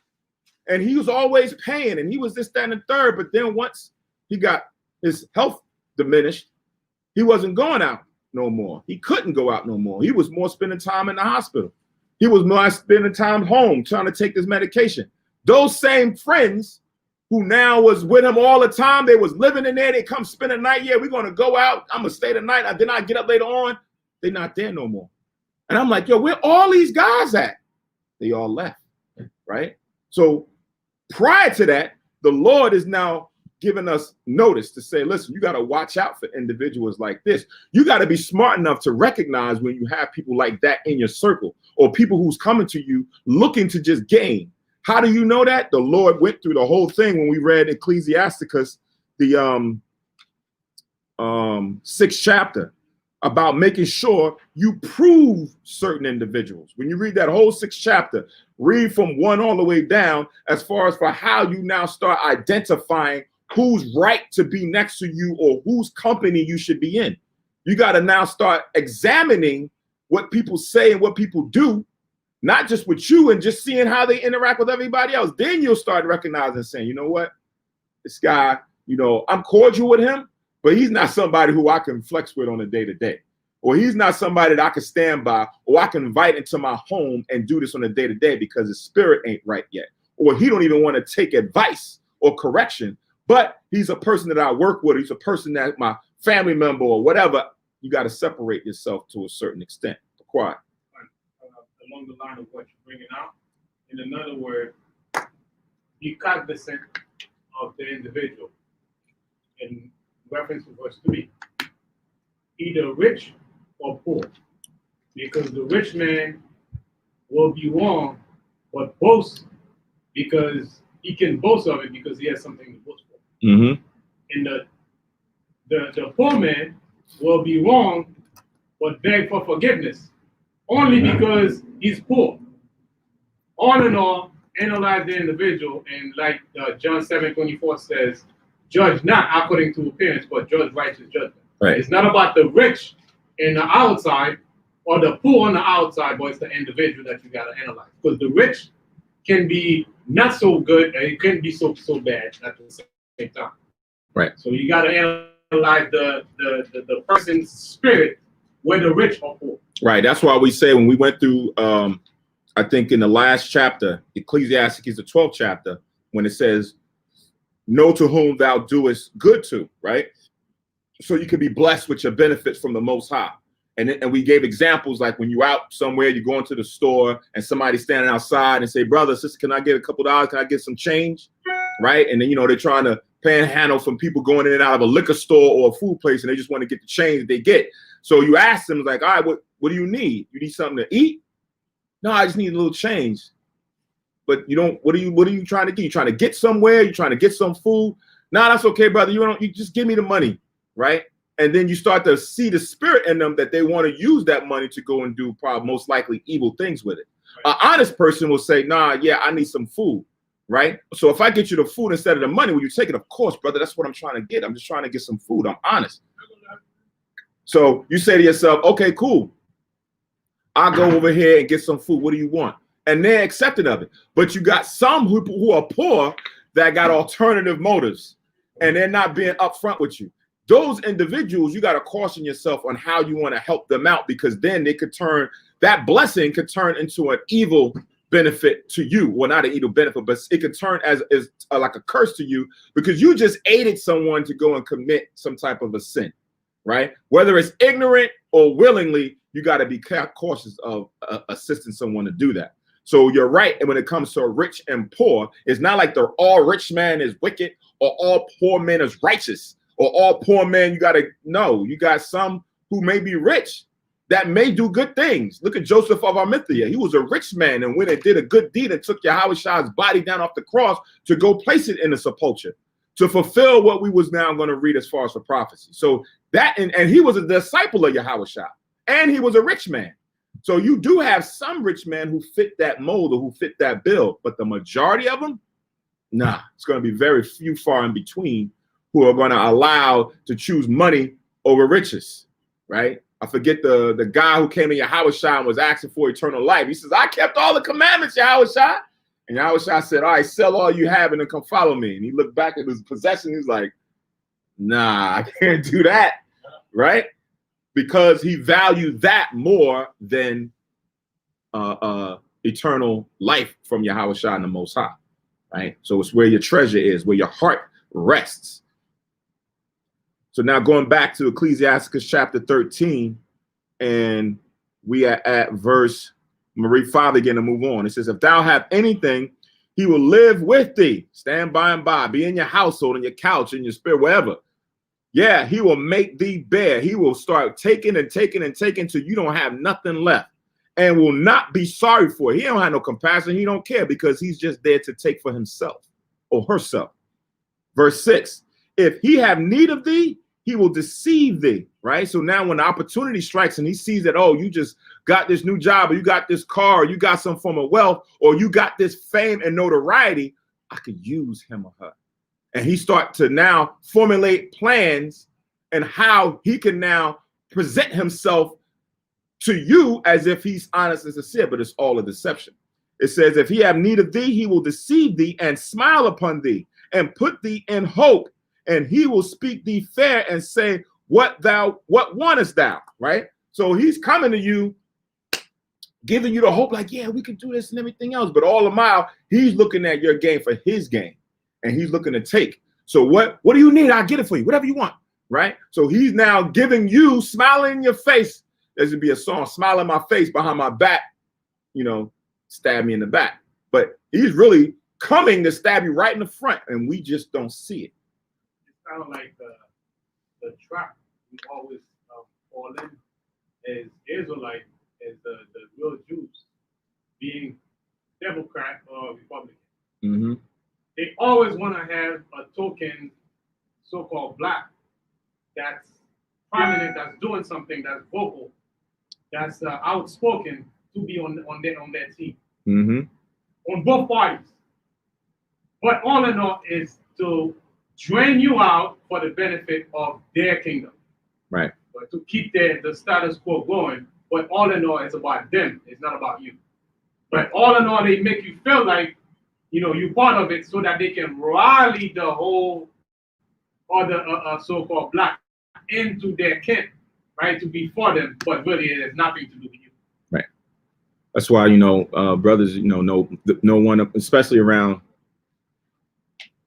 And he was always paying, and he was this, that, and the third. But then once he got his health diminished, he wasn't going out no more. He couldn't go out no more. He was more spending time in the hospital. He was more spending time home trying to take his medication. Those same friends who now was with him all the time, they was living in there, they come spend the night. Yeah, we're going to go out. I'm going to stay the night. Then I get up later on. They're not there no more. And I'm like, yo, where all these guys at? They all left, right? So prior to that, the Lord is now giving us notice to say, listen, you got to watch out for individuals like this. You got to be smart enough to recognize when you have people like that in your circle, or people who's coming to you looking to just gain. How do you know that? The Lord went through the whole thing when we read Ecclesiasticus, the 6th chapter, about making sure you prove certain individuals. When you read that whole 6th chapter, read from 1 all the way down, as far as for how you now start identifying who's right to be next to you, or whose company you should be in. You got to now start examining what people say and what people do, not just with you, and just seeing how they interact with everybody else. Then you'll start recognizing and saying, you know what, this guy, you know, I'm cordial with him, but he's not somebody who I can flex with on a day-to-day. Or he's not somebody that I can stand by, or I can invite into my home and do this on a day-to-day because his spirit ain't right yet. Or he don't even want to take advice or correction, but he's a person that I work with. He's a person that my family member or whatever. You got to separate yourself to a certain extent. Be quiet. Along the line of what you're bringing out, in another word, be cognizant of the individual. In reference to verse 3, either rich or poor, because the rich man will be wrong, but boast because he can boast of it because he has something to boast for. Mm-hmm. And the poor man will be wrong, but beg for forgiveness only because he's poor. All in all, analyze the individual, and like John 7:24 says, judge not according to appearance, but judge righteous judgment. Right. It's not about the rich in the outside or the poor on the outside, but it's the individual that you got to analyze. Because the rich can be not so good, and it can be so bad at the same time. Right. So you got to analyze the person's spirit, whether rich or poor. Right. That's why we say when we went through, I think in the last chapter, Ecclesiasticus, the 12th chapter, when it says, know to whom thou doest good to, right? So you can be blessed with your benefits from the Most High. And we gave examples like when you're out somewhere, you go into the store and somebody's standing outside and say, brother, sister, can I get a couple $, can I get some change? Right. And then, you know, they're trying to panhandle from people going in and out of a liquor store or a food place, and they just want to get the change that they get. So you ask them, like, all right, what do you need? You need something to eat? No, I just need a little change. But you don't, what are you trying to get? You trying to get somewhere? You trying to get some food? No, that's okay, brother. You just give me the money, right? And then you start to see the spirit in them that they want to use that money to go and do probably most likely evil things with it. An honest person will say, nah, yeah, I need some food, right? So if I get you the food instead of the money, will you take it? Of course, brother, that's what I'm trying to get. I'm just trying to get some food. I'm honest. So you say to yourself, okay, cool. I'll go over here and get some food. What do you want? And they're accepting of it. But you got some who are poor that got alternative motives, and they're not being upfront with you. Those individuals, you got to caution yourself on how you want to help them out, because then they could turn, that blessing could turn into an evil benefit to you. Well, not an evil benefit, but it could turn as like a curse to you, because you just aided someone to go and commit some type of a sin, right? Whether it's ignorant or willingly, you got to be cautious of assisting someone to do that. So you're right. And when it comes to rich and poor, it's not like they're all rich man is wicked or all poor men is righteous or all poor men. You got to know, you got some who may be rich that may do good things. Look at Joseph of Arimathea. He was a rich man and went and did a good deed and took Yahweh's body down off the cross to go place it in the sepulcher to fulfill what we was now going to read as far as the prophecy. So that, and he was a disciple of Yahweh, and he was a rich man. So you do have some rich men who fit that mold or who fit that bill, but the majority of them, nah, it's going to be very few far in between who are going to allow to choose money over riches, right? I forget the guy who came to Yahweh and was asking for eternal life. He says, I kept all the commandments, Yahweh. And Yahweh said, all right, sell all you have and then come follow me. And he looked back at his possession. He's like, nah, I can't do that, right? Because he valued that more than eternal life from Yahweh and the Most High, right? So it's where your treasure is, where your heart rests. So now going back to Ecclesiasticus chapter 13, and we are at verse, I'm going to read 5 again and move on. It says, if thou have anything, he will live with thee. Stand by and by, be in your household, in your couch, in your spirit, wherever. Yeah, he will make thee bear. He will start taking and taking and taking till you don't have nothing left, and will not be sorry for it. He don't have no compassion. He don't care, because he's just there to take for himself or herself. Verse 6, if he have need of thee, he will deceive thee, right? So now when the opportunity strikes and he sees that, oh, you just got this new job, or you got this car, or you got some form of wealth, or you got this fame and notoriety, I could use him or her. And he start to now formulate plans and how he can now present himself to you as if he's honest and sincere, but it's all a deception. It says, if he have need of thee, he will deceive thee and smile upon thee and put thee in hope. And he will speak thee fair and say, what wantest thou, right? So he's coming to you, giving you the hope, like, yeah, we can do this and everything else. But all the while, he's looking at your game for his game. And he's looking to take. So what do you need? I'll get it for you. Whatever you want, right? So he's now giving you, smiling in your face. There should be a song, smile in my face, behind my back, stab me in the back. But he's really coming to stab you right in the front, and we just don't see it. It's kind of like the trap we always fall in as Israelite, as the real Jews, being Democrat or Republican. Mm-hmm. They always want to have a token, so-called black, that's prominent, that's doing something, that's vocal, that's outspoken, to be on their team. Mm-hmm. On both parties. But all in all is to drain you out for the benefit of their kingdom. Right. But to keep the status quo going. But all in all, it's about them. It's not about you. But all in all, they make you feel like, you're part of it, so that they can rally the whole other so-called black into their camp, right? To be for them, but really it has nothing to do with you. Right. That's why, brothers, no one, especially around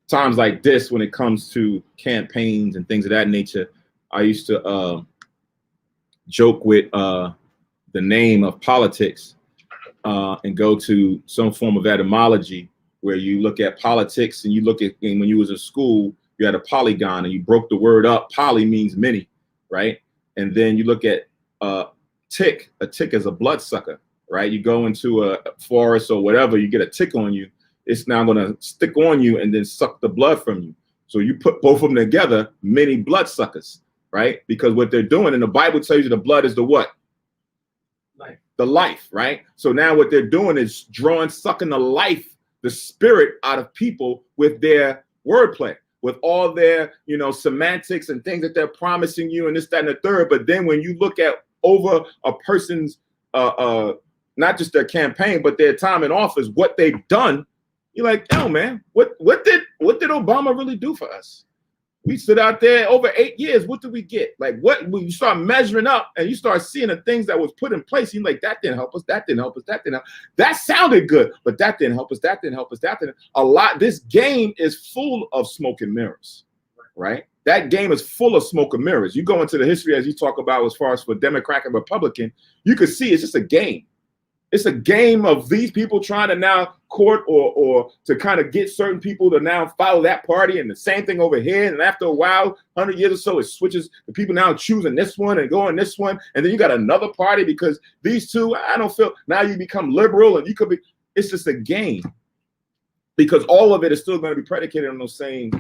times like this, when it comes to campaigns and things of that nature, I used to joke with the name of politics and go to some form of etymology, where you look at politics and you look at when you was in school, you had a polygon and you broke the word up. Poly means many, right? And then you look at tick. A tick is a bloodsucker, right? You go into a forest or whatever, you get a tick on you. It's now going to stick on you and then suck the blood from you. So you put both of them together, many bloodsuckers, right? Because what they're doing, and the Bible tells you the blood is the what? Life. The life, right? So now what they're doing is sucking the life, the spirit out of people with their wordplay, with all their, semantics and things that they're promising you and this, that, and the third. But then when you look at over a person's, not just their campaign, but their time in office, what they've done, you're like, oh man, what did Obama really do for us? We stood out there over 8 years. What did we get? Like when you start measuring up and you start seeing the things that was put in place, you're like, that didn't help us. That didn't help us. That didn't help. That sounded good, but that didn't help us. That didn't help us. That didn't. This game is full of smoke and mirrors, right? That game is full of smoke and mirrors. You go into the history as you talk about as far as for Democrat and Republican, you could see it's just a game. It's a game of these people trying to now court or to kind of get certain people to now follow that party, and the same thing over here. And after a while, 100 years or so, it switches. The people now choosing this one and going this one. And then you got another party because these two, I don't feel, now you become liberal and you could be, it's just a game. Because all of it is still going to be predicated on those same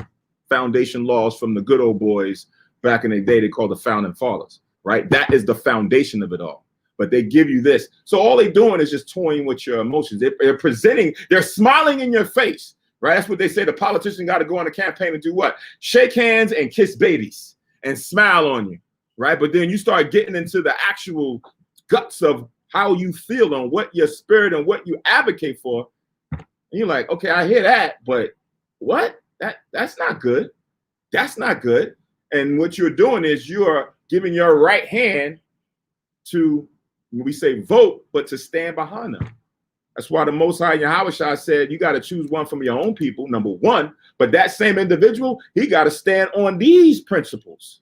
foundation laws from the good old boys back in the day they called the founding fathers, right? That is the foundation of it all. But they give you this. So all they're doing is just toying with your emotions. They're presenting, they're smiling in your face, right? That's what they say. The politician got to go on a campaign and do what? Shake hands and kiss babies and smile on you, right? But then you start getting into the actual guts of how you feel and what your spirit and what you advocate for. And you're like, okay, I hear that, but what? That's not good. That's not good. And what you're doing is you're giving your right hand to, we say vote, but to stand behind them. That's why the Most High Yahweh said you got to choose one from your own people, number one. But that same individual, he got to stand on these principles.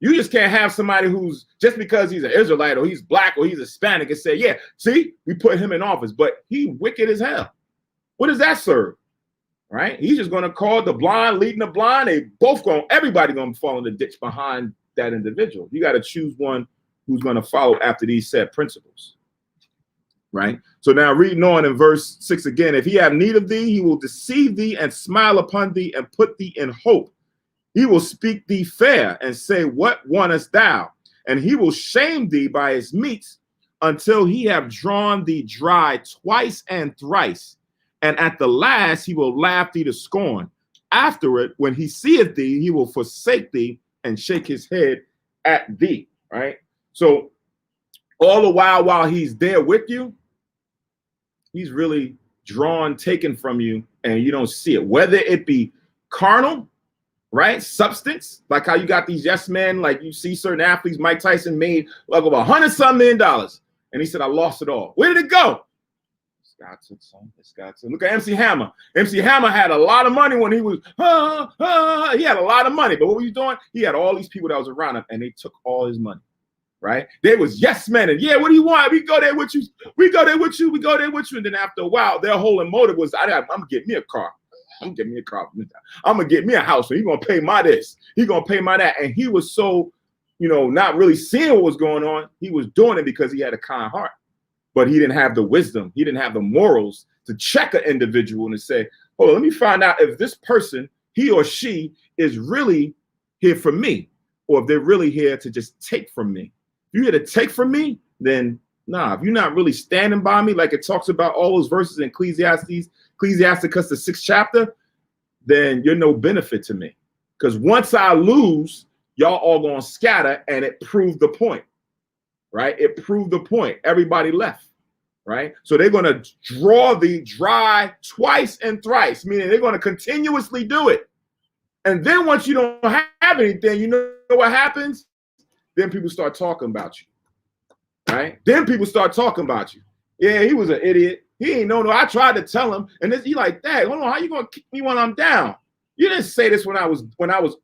You just can't have somebody who's just because he's an Israelite or he's black or he's Hispanic and say, yeah, see, we put him in office, but he wicked as hell. What does that serve? Right? He's just going to call the blind leading the blind. Everybody going to fall in the ditch behind that individual. You got to choose one who's going to follow after these said principles, right? So now reading on in verse 6 again, if he have need of thee, he will deceive thee and smile upon thee and put thee in hope. He will speak thee fair and say, what wantest thou? And he will shame thee by his meats until he have drawn thee dry twice and thrice. And at the last, he will laugh thee to scorn. After it, when he seeth thee, he will forsake thee and shake his head at thee, right? So all the while he's there with you, he's really taken from you, and you don't see it. Whether it be carnal, right? Substance, like how you got these yes men, like you see certain athletes, Mike Tyson made like over $100-some million. And he said, I lost it all. Where did it go? It's got to. Look at MC Hammer. MC Hammer had a lot of money when he was, he had a lot of money. But what was he doing? He had all these people that was around him, and they took all his money. Right? They was yes men, and yeah, what do you want? We go there with you. We go there with you. We go there with you. And then after a while, their whole motive was, I'm gonna get me a car. I'm gonna get me a car. I'm gonna get me a house. So he's gonna pay my this. He's gonna pay my that. And he was so, not really seeing what was going on. He was doing it because he had a kind heart, but he didn't have the wisdom. He didn't have the morals to check an individual and to say, hold on, let me find out if this person, he or she, is really here for me, or if they're really here to just take from me. If you're here to take from me, then nah. If you're not really standing by me, like it talks about all those verses in Ecclesiasticus, the 6th chapter, then you're no benefit to me. Because once I lose, y'all all gonna scatter, and it proved the point, right? It proved the point. Everybody left, right? So they're gonna draw thee dry twice and thrice, meaning they're gonna continuously do it. And then once you don't have anything, you know what happens? Then people start talking about you, right? Then people start talking about you. Yeah, he was an idiot. He ain't no. I tried to tell him, and he like, Dad, hold on, how you gonna kick me when I'm down? You didn't say this when I was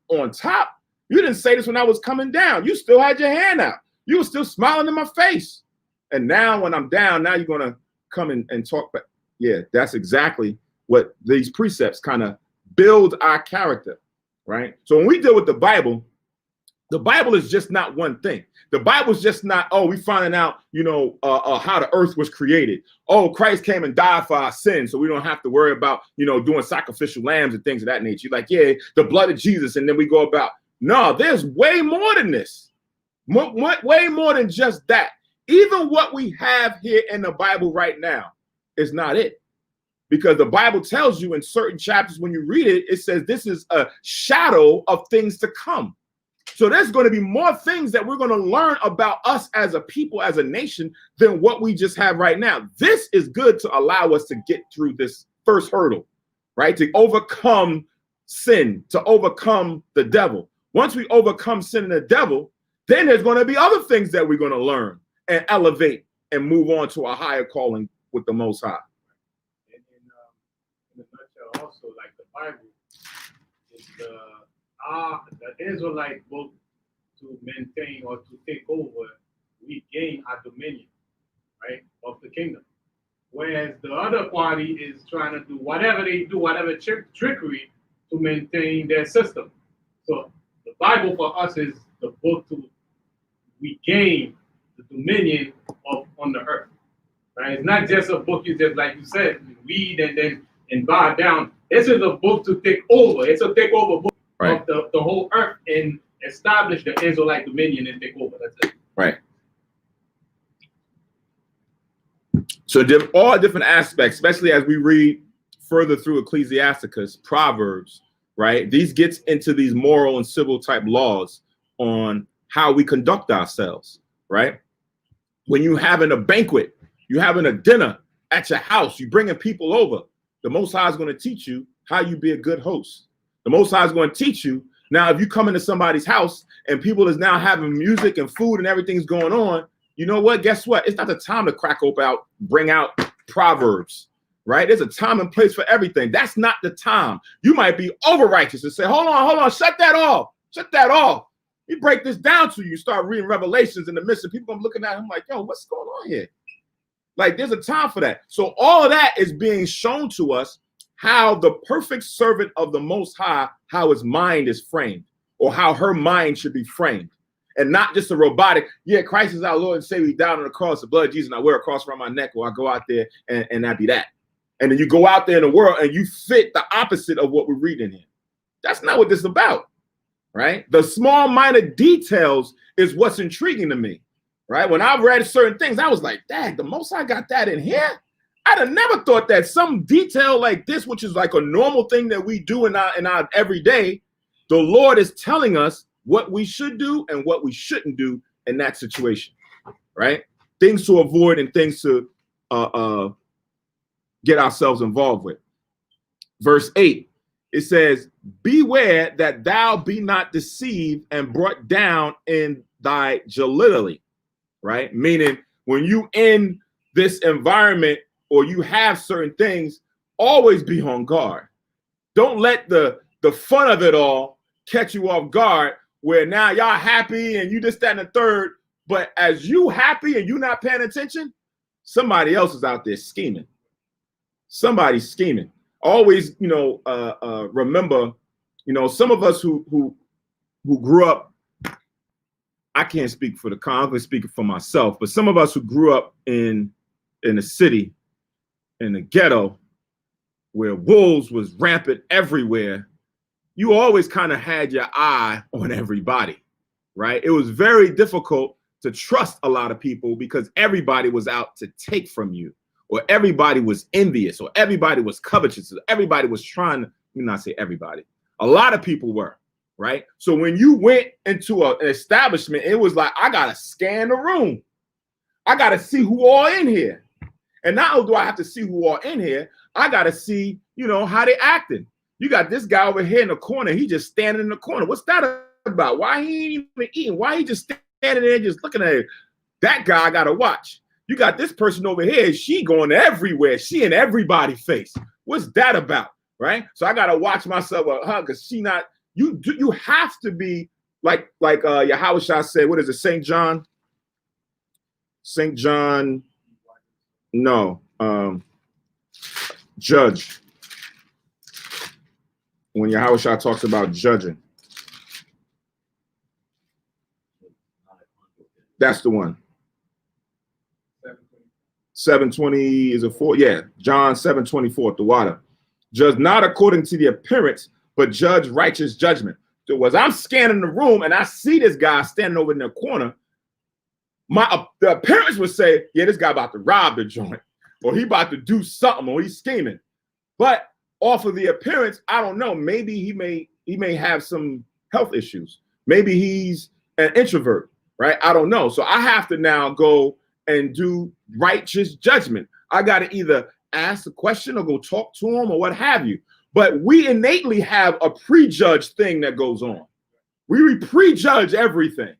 on top. You didn't say this when I was coming down. You still had your hand out. You were still smiling in my face. And now when I'm down, now you're gonna come and talk back. Yeah, that's exactly what these precepts kind of build our character. right? So when we deal with the Bible is just not one thing. The Bible is just not, oh, we finding out, how the earth was created. Oh, Christ came and died for our sins, so we don't have to worry about, doing sacrificial lambs and things of that nature. Like, yeah, the blood of Jesus, and then we go about. No, there's way more than this. Way more than just that. Even what we have here in the Bible right now is not it. Because the Bible tells you in certain chapters, when you read it, it says this is a shadow of things to come. So there's going to be more things that we're going to learn about us as a people, as a nation, than what we just have right now. This is good to allow us to get through this first hurdle, right? To overcome sin, to overcome the devil. Once we overcome sin and the devil, then there's going to be other things that we're going to learn and elevate and move on to a higher calling with the Most High. And in a nutshell, also, like the Bible is the Israelite book to maintain or to take over, we gain our dominion, right, of the kingdom. Whereas the other party is trying to do whatever they do, whatever trickery to maintain their system. So the Bible for us is the book to regain the dominion on the earth, right? It's not just a book you just, like you said, read and bow down. This is a book to take over. It's a takeover book, right, of the whole earth and establish the Israelite dominion and take over. That's it. Right. So all different aspects, especially as we read further through Ecclesiasticus, Proverbs, right? These gets into these moral and civil type laws on how we conduct ourselves, right? When you having a banquet, you having a dinner at your house, you bringing people over, the Most High is going to teach you how you be a good host. The Most High is going to teach you. Now, if you come into somebody's house and people is now having music and food and everything's going on, you know what? Guess what? It's not the time to bring out Proverbs, right? There's a time and place for everything. That's not the time. You might be over righteous and say, hold on, shut that off. You break this down to you, start reading Revelations in the midst of people looking at him like, yo, what's going on here? Like, there's a time for that. So all of that is being shown to us, how the perfect servant of the Most High, how his mind is framed, or how her mind should be framed. And not just a robotic, yeah, Christ is our Lord and Savior, he died on the cross, the blood of Jesus, and I wear a cross around my neck, or I go out there and that be that. And then you go out there in the world and you fit the opposite of what we're reading here. That's not what this is about, right? The small minor details is what's intriguing to me, right? When I've read certain things, I was like, dang, the Most High got that in here? I'd have never thought that some detail like this, which is like a normal thing that we do in our everyday, the Lord is telling us what we should do and what we shouldn't do in that situation, right? Things to avoid and things to get ourselves involved with. Verse 8, it says, beware that thou be not deceived and brought down in thy jollity, right? Meaning when you in this environment or you have certain things, always be on guard. Don't let the fun of it all catch you off guard, where now y'all happy and you just that and the third, but as you happy and you not paying attention, somebody else is out there scheming. Somebody's scheming. Always, remember, some of us who grew up, I can't speak for the con, I'm speaking for myself, but some of us who grew up in the city, in the ghetto, where wolves was rampant everywhere, you always kind of had your eye on everybody, right? It was very difficult to trust a lot of people because everybody was out to take from you, or everybody was envious, or everybody was covetous, or everybody was trying to, let me not say everybody, a lot of people were, right? So when you went into an establishment, it was like, I got to scan the room. I got to see who all in here. And not only do I have to see who all in here, I got to see, how they acting. You got this guy over here in the corner. He just standing in the corner. What's that about? Why he ain't even eating? Why he just standing there just looking at it? That guy I got to watch. You got this person over here. She going everywhere. She in everybody's face. What's that about? Right? So I got to watch myself because she not, you have to be like Yahushua said, what is it? St. John, no, Judge. when Yahushua talks about judging. That's the one. 7:20 is a 4. Yeah, John 7:24, the water. Judge not according to the appearance, but judge righteous judgment. So as I'm scanning the room and I see this guy standing over in the corner, the appearance would say, yeah, this guy about to rob the joint, or he about to do something, or he's scheming. But off of the appearance, I don't know. Maybe he may have some health issues. Maybe he's an introvert, right? I don't know. So I have to now go and do righteous judgment. I got to either ask a question or go talk to him or what have you. But we innately have a prejudged thing that goes on. We prejudge everything,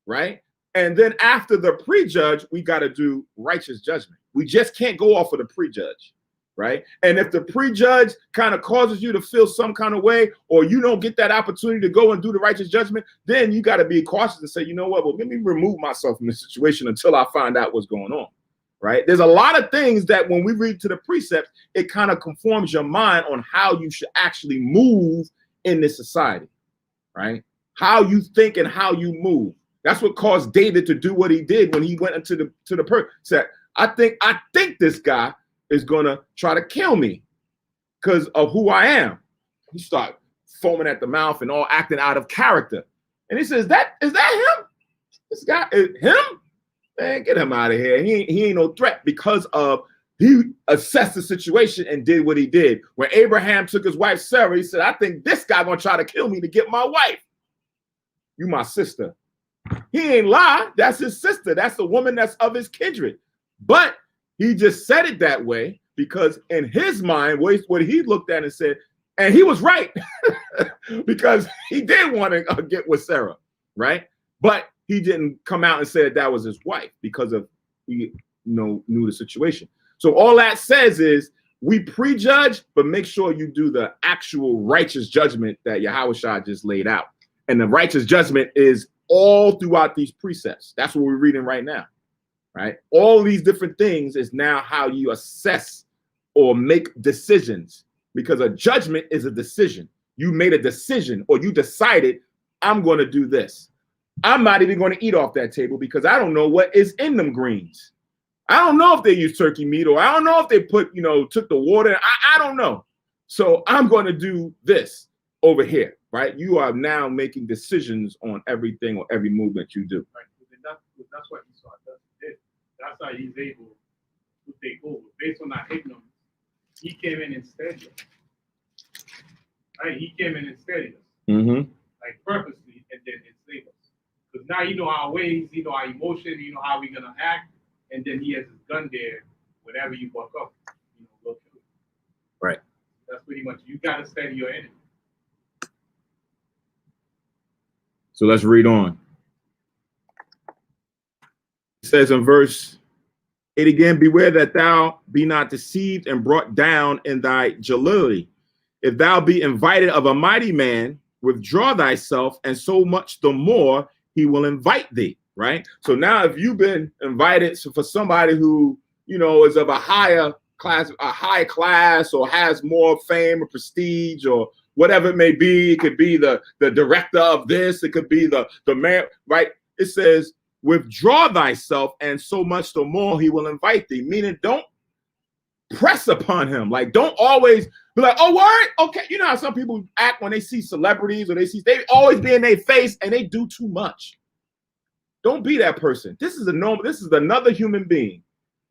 right? And then after the prejudge, we got to do righteous judgment. We just can't go off of the prejudge, right? And if the prejudge kind of causes you to feel some kind of way, or you don't get that opportunity to go and do the righteous judgment, then you got to be cautious and say, you know what, well, let me remove myself from this situation until I find out what's going on, right? There's a lot of things that when we read to the precepts, it kind of conforms your mind on how you should actually move in this society, right? How you think and how you move. That's what caused David to do what he did when he went into the person. Said, I think this guy is gonna try to kill me because of who I am. He started foaming at the mouth and all acting out of character. And he says, is that him? This guy is him? Man, get him out of here. He ain't no threat, because of he assessed the situation and did what he did. When Abraham took his wife Sarah, he said, I think this guy gonna try to kill me to get my wife. You my sister. He ain't lie. That's his sister. That's the woman that's of his kindred. But he just said it that way because in his mind, what he looked at and said, and he was right, because he did want to get with Sarah, right? But he didn't come out and say that was his wife because of he knew the situation. So all that says is we prejudge, but make sure you do the actual righteous judgment that Yahushua just laid out. And the righteous judgment is all throughout these precepts. That's what we're reading right now, right? All these different things is now how you assess or make decisions, because a judgment is a decision. You made a decision, or you decided, I'm going to do this. I'm not even going to eat off that table because I don't know what is in them greens. I don't know if they use turkey meat, or I don't know if they put, took the water. I don't know. So I'm going to do this over here. Right, you are now making decisions on everything or every move that you do. Right, that's what Esau did. That's how he's able to take over based on that ignorance. He came in and steadied us. Right, he came in and steadied us, like purposely, and then enslaved us. Because now you know our ways, you know our emotion, you know how we're gonna act, and then he has his gun there. Whenever you buck up, go kill it. Right. That's pretty much. You gotta steady your enemy. So let's read on. It says in verse 8 again, beware that thou be not deceived and brought down in thy jollity. If thou be invited of a mighty man, withdraw thyself, and so much the more he will invite thee, right? So now if you've been invited for somebody who, is of a high class or has more fame or prestige or whatever it may be, it could be the director of this, it could be the man, right? It says, withdraw thyself, and so much the more he will invite thee. Meaning, don't press upon him. Like, don't always be like, oh, word? Okay. You know how some people act when they see celebrities, or they always be in their face and they do too much. Don't be that person. This is another human being.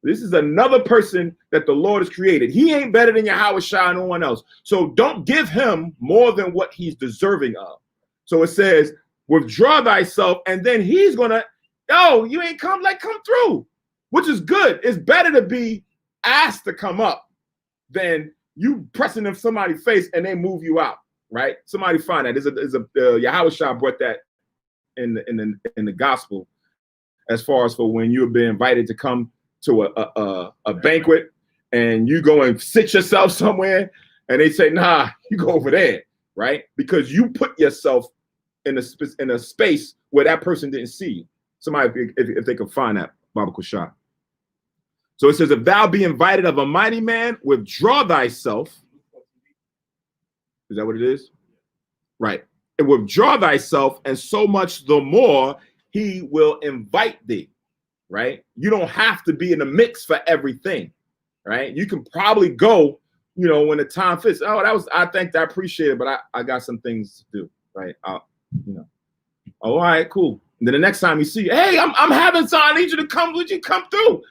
This is another person that the Lord has created. He ain't better than Yahushua and no one else. So don't give him more than what he's deserving of. So it says, withdraw thyself, and then he's going to, you ain't come through, which is good. It's better to be asked to come up than you pressing in somebody's face and they move you out, right? Somebody find that. Yahushua brought that in the gospel, as far as for when you've been invited to come to a banquet and you go and sit yourself somewhere and they say, nah, you go over there, right? Because you put yourself in a space where that person didn't see you. Somebody, if they could find that, Baba Kushah. So it says, if thou be invited of a mighty man, withdraw thyself. Is that what it is? Right. And withdraw thyself, and so much the more he will invite thee. Right. You don't have to be in the mix for everything. Right. You can probably go, you know, when the time fits. Oh, I appreciate it, but I got some things to do. Right. You know. All right, cool. And then the next time you see, hey, I'm having some, I need you to come. Would you come through?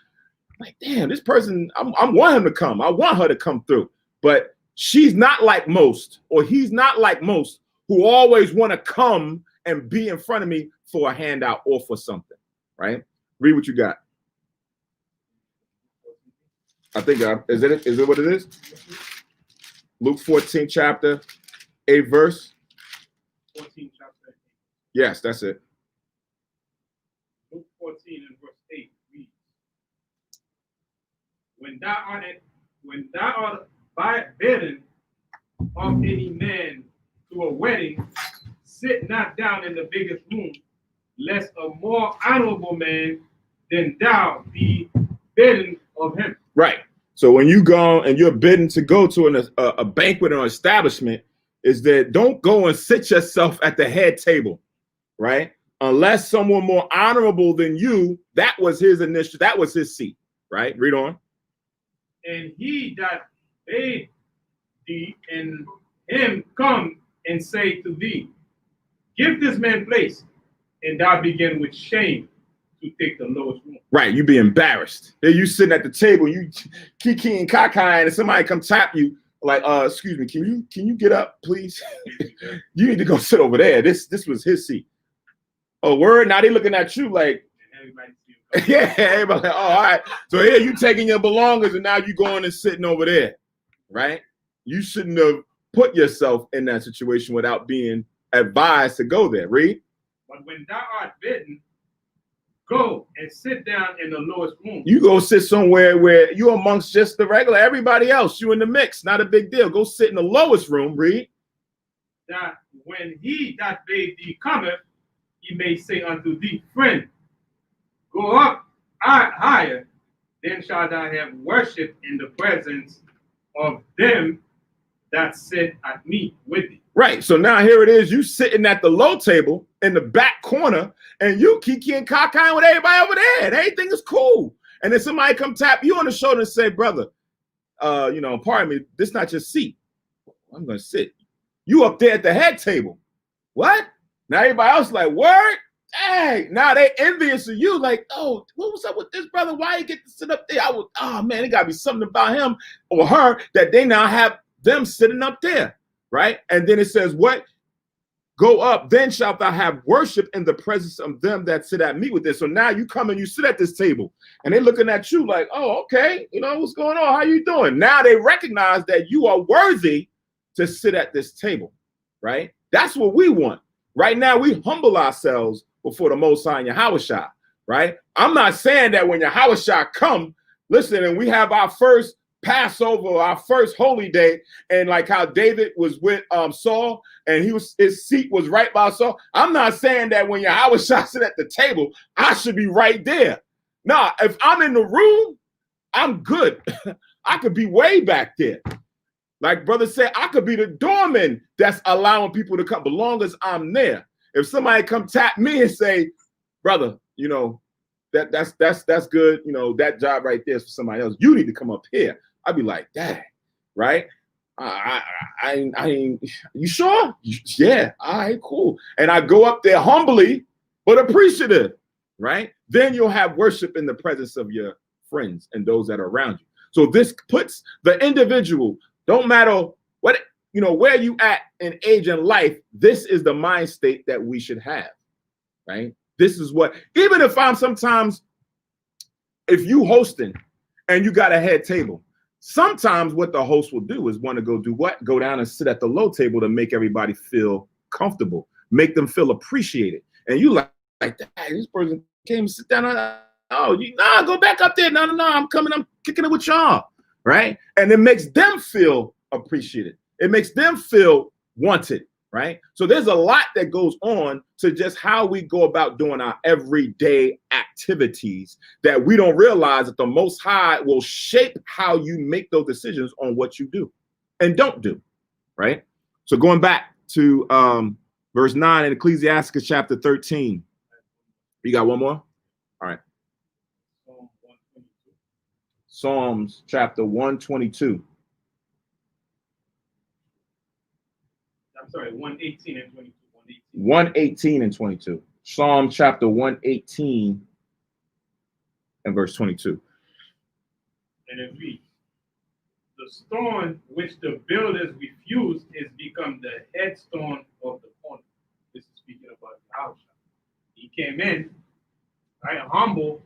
Like, damn, this person, I want him to come. I want her to come through. But she's not like most, or he's not like most, who always want to come and be in front of me for a handout or for something, right? Read what you got. I think, is it what it is? Luke 14 chapter, 8 verse. 14 chapter 8. Yes, that's it. Luke 14 and verse 8 reads, When thou art bidden of any man to a wedding, sit not down in the biggest room, lest a more honorable man than thou be bidden of him. Right. So when you go and you're bidden to go to a banquet or establishment, is that don't go and sit yourself at the head table, right? Unless someone more honorable than you, that was his initiative, that was his seat, right? Read on. And he that bade thee and him come and say to thee, give this man place, and thou begin with shame to take the lowest room. Right, you be embarrassed. There you sitting at the table, you kiki and kakai, and somebody come tap you like, excuse me, can you get up, please? You need to go sit over there. This was his seat. Oh, word. Now they looking at you like, yeah, everybody like, oh, all right. So here you taking your belongings, and now you going and sitting over there, right? You shouldn't have put yourself in that situation without being advised to go there. Read. But when thou art bidden, go and sit down in the lowest room. You go sit somewhere where you amongst just the regular, everybody else. You in the mix, not a big deal. Go sit in the lowest room. Read. That when he that bade thee cometh, he may say unto thee, friend, go up higher, then shalt thou have worship in the presence of them that sit at meat with thee. Right. So now here it is. You sitting at the low table in the back corner, and you kiki and cockeying with everybody over there, and everything is cool. And then somebody come tap you on the shoulder and say, brother, you know, pardon me, this not your seat. I'm gonna sit. You up there at the head table. What? Now everybody else like, word? Hey, now they envious of you, like, oh, what was up with this brother? Why you get to sit up there? Oh man, it gotta be something about him or her that they now have them sitting up there, right? And then it says, what? Go up, then shalt thou have worship in the presence of them that sit at meat with this. So now you come and you sit at this table, and they're looking at you like, oh, okay, you know, what's going on? How you doing? Now they recognize that you are worthy to sit at this table, right? That's what we want. Right now, we humble ourselves before the Most High and Yahushua, right? I'm not saying that when Yahushua come, listen, and we have our first Passover, our first holy day, and like how David was with Saul, and his seat was right by Saul. I'm not saying that when Yahushua sit at the table, I should be right there. Nah, if I'm in the room, I'm good. I could be way back there. Like brother said, I could be the doorman that's allowing people to come, but long as I'm there. If somebody come tap me and say, brother, you know, that's good. You know, that job right there is for somebody else. You need to come up here. I'd be like, dang, right? I ain't, you sure? Yeah, all right, cool. And I go up there humbly, but appreciative, right? Then you'll have worship in the presence of your friends and those that are around you. So this puts the individual, don't matter what, you know, where you at in age and life, this is the mind state that we should have, right? This is what, even if I'm sometimes, if you hosting and you got a head table, sometimes what the host will do is want to go do what? Go down and sit at the low table to make everybody feel comfortable, make them feel appreciated. And you like this person came and sit down. Go back up there. No, I'm coming. I'm kicking it with y'all, right? And it makes them feel appreciated. It makes them feel wanted, right? So there's a lot that goes on to just how we go about doing our everyday activities that we don't realize that the Most High will shape how you make those decisions on what you do and don't do, right? So going back to verse 9 in Ecclesiasticus chapter 13. You got one more? All right. Psalms chapter 122. I'm sorry, 118 and 22. 118 and 22. Psalm chapter 118 and verse 22. And it reads, the stone which the builders refused is become the headstone of the corner. This is speaking about the house. He came in, right, humble,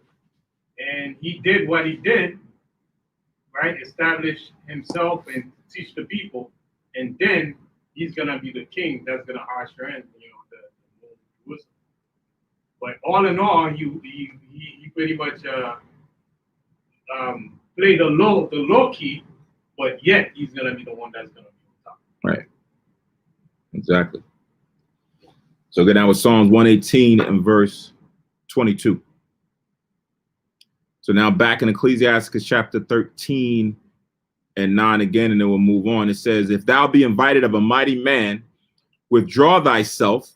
and he did what he did, right, establish himself and teach the people, and then he's gonna be the king that's gonna usher in, the Jerusalem. But all in all, he pretty much played the low key, but yet he's gonna be the one that's gonna be on top. Right. Exactly. So go down with Psalms 118 and verse 22. So now back in Ecclesiasticus chapter 13 and 9 again, and then we'll move on. It says, if thou be invited of a mighty man, withdraw thyself,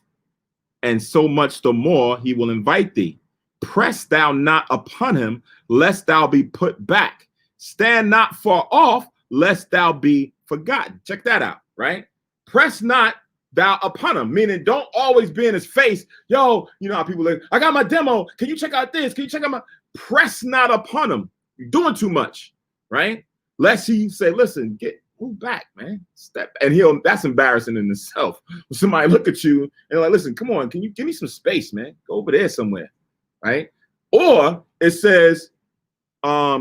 and so much the more he will invite thee. Press thou not upon him, lest thou be put back. Stand not far off, lest thou be forgotten. Check that out, right? Press not thou upon him, meaning don't always be in his face. Yo, you know how people like, I got my demo. Can you check out this? Can you check out my... Press not upon him. You're doing too much, right? Lest he say, listen, move back, man. Step. And that's embarrassing in itself. Somebody look at you and like, listen, come on, can you give me some space, man? Go over there somewhere, right? Or it says,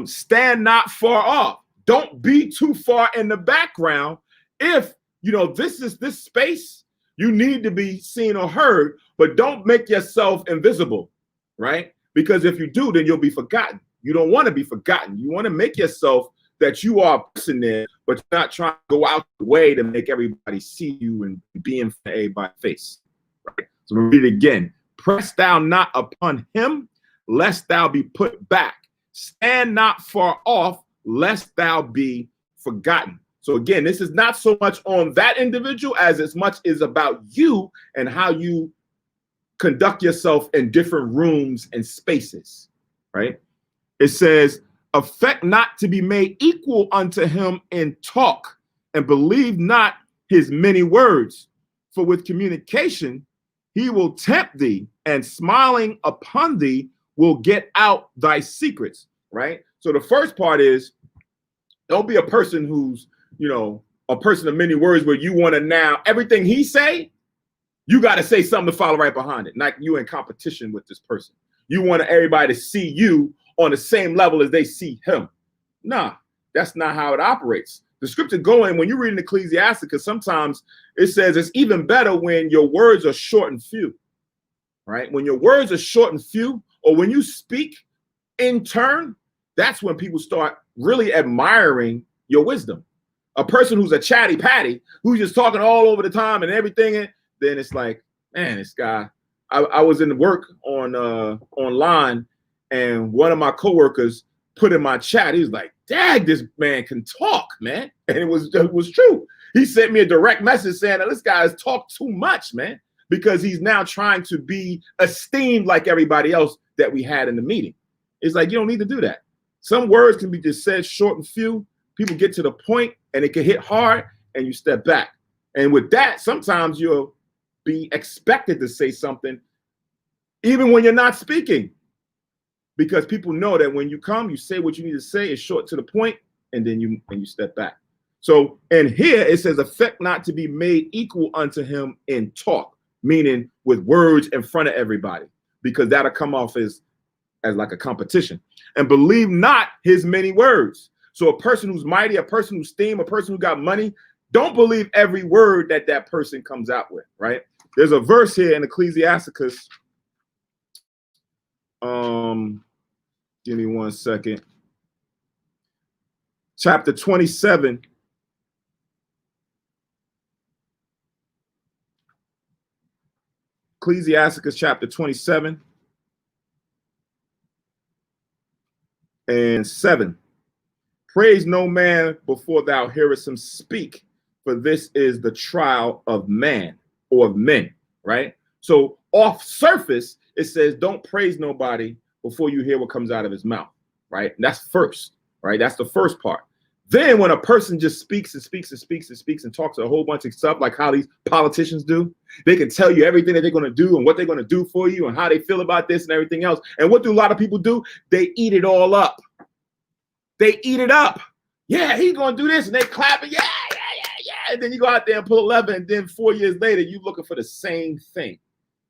stand not far off. Don't be too far in the background. If, this space, you need to be seen or heard, but don't make yourself invisible, right? Because if you do, then you'll be forgotten. You don't want to be forgotten. You want to make yourself that you are a person there, but you're not trying to go out the way to make everybody see you and be in front of everybody's face. Right? So we'll read it again. Press thou not upon him, lest thou be put back. Stand not far off, lest thou be forgotten. So again, this is not so much on that individual as much is about you and how you conduct yourself in different rooms and spaces, right? It says, affect not to be made equal unto him in talk, and believe not his many words. For with communication he will tempt thee, and smiling upon thee will get out thy secrets, right? So the first part is, don't be a person who's, a person of many words where you want to now, everything he say, you got to say something to follow right behind it. Like you in competition with this person. You want everybody to see you on the same level as they see him. Nah, that's not how it operates. The scripture going, when you read in Ecclesiasticus, sometimes it says it's even better when your words are short and few, right? When your words are short and few, or when you speak in turn, that's when people start really admiring your wisdom. A person who's a chatty patty, who's just talking all over the time and everything, then it's like, man, this guy. I was in work online, and one of my coworkers put in my chat, he was like, "Dag, this man can talk, man," and it was true. He sent me a direct message saying that this guy has talked too much, man, because he's now trying to be esteemed like everybody else that we had in the meeting. It's like, you don't need to do that. Some words can be just said short and few. People get to the point, and it can hit hard, and you step back. And with that, sometimes you'll be expected to say something even when you're not speaking, because people know that when you come, you say what you need to say, it's short to the point, and then you step back. So, and here it says, affect not to be made equal unto him in talk, meaning with words in front of everybody, because that'll come off as like a competition. And believe not his many words. So a person who's mighty, a person who's esteemed, a person who got money, don't believe every word that person comes out with, right? There's a verse here in Ecclesiasticus. Give me 1 second. Chapter 27. Ecclesiasticus chapter 27 and 7. Praise no man before thou hearest him speak, for this is the trial of man or of men, right? So off surface, it says, don't praise nobody before you hear what comes out of his mouth, right? And that's first, right? That's the first part. Then when a person just speaks and speaks and speaks and speaks and talks a whole bunch of stuff like how these politicians do, they can tell you everything that they're going to do and what they're going to do for you and how they feel about this and everything else. And what do a lot of people do? They eat it all up. They eat it up. Yeah, he's going to do this. And they clap it. Yeah. And then you go out there and pull a lever. And then 4 years later, you're looking for the same thing,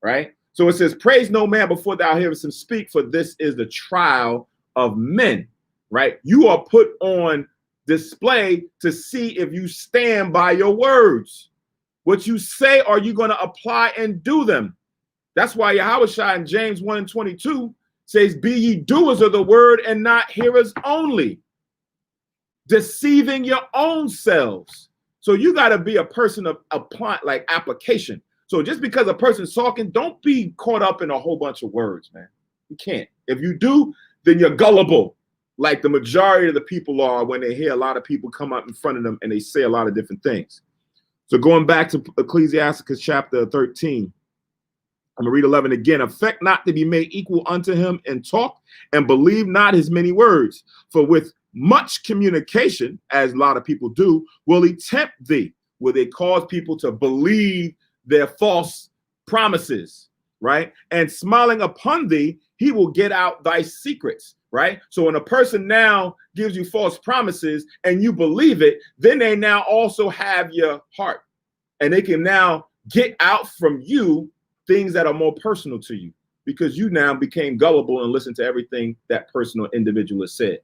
right? So it says, praise no man before thou hearest him speak, for this is the trial of men, right? You are put on display to see if you stand by your words. What you say, are you going to apply and do them? That's why Yahushua in James 1:22 says, be ye doers of the word and not hearers only, deceiving your own selves. So you got to be a person of apply, like application. So just because a person's talking, don't be caught up in a whole bunch of words, man. You can't. If you do, then you're gullible, like the majority of the people are when they hear a lot of people come up in front of them and they say a lot of different things. So going back to Ecclesiasticus chapter 13, I'm going to read 11 again. Affect not to be made equal unto him in talk, and believe not his many words. For with much communication, as a lot of people do, will he tempt thee. Will they cause people to believe their false promises, right? And smiling upon thee, he will get out thy secrets, right? So when a person now gives you false promises and you believe it, then they now also have your heart, and they can now get out from you things that are more personal to you, because you now became gullible and listened to everything that person or individual has said.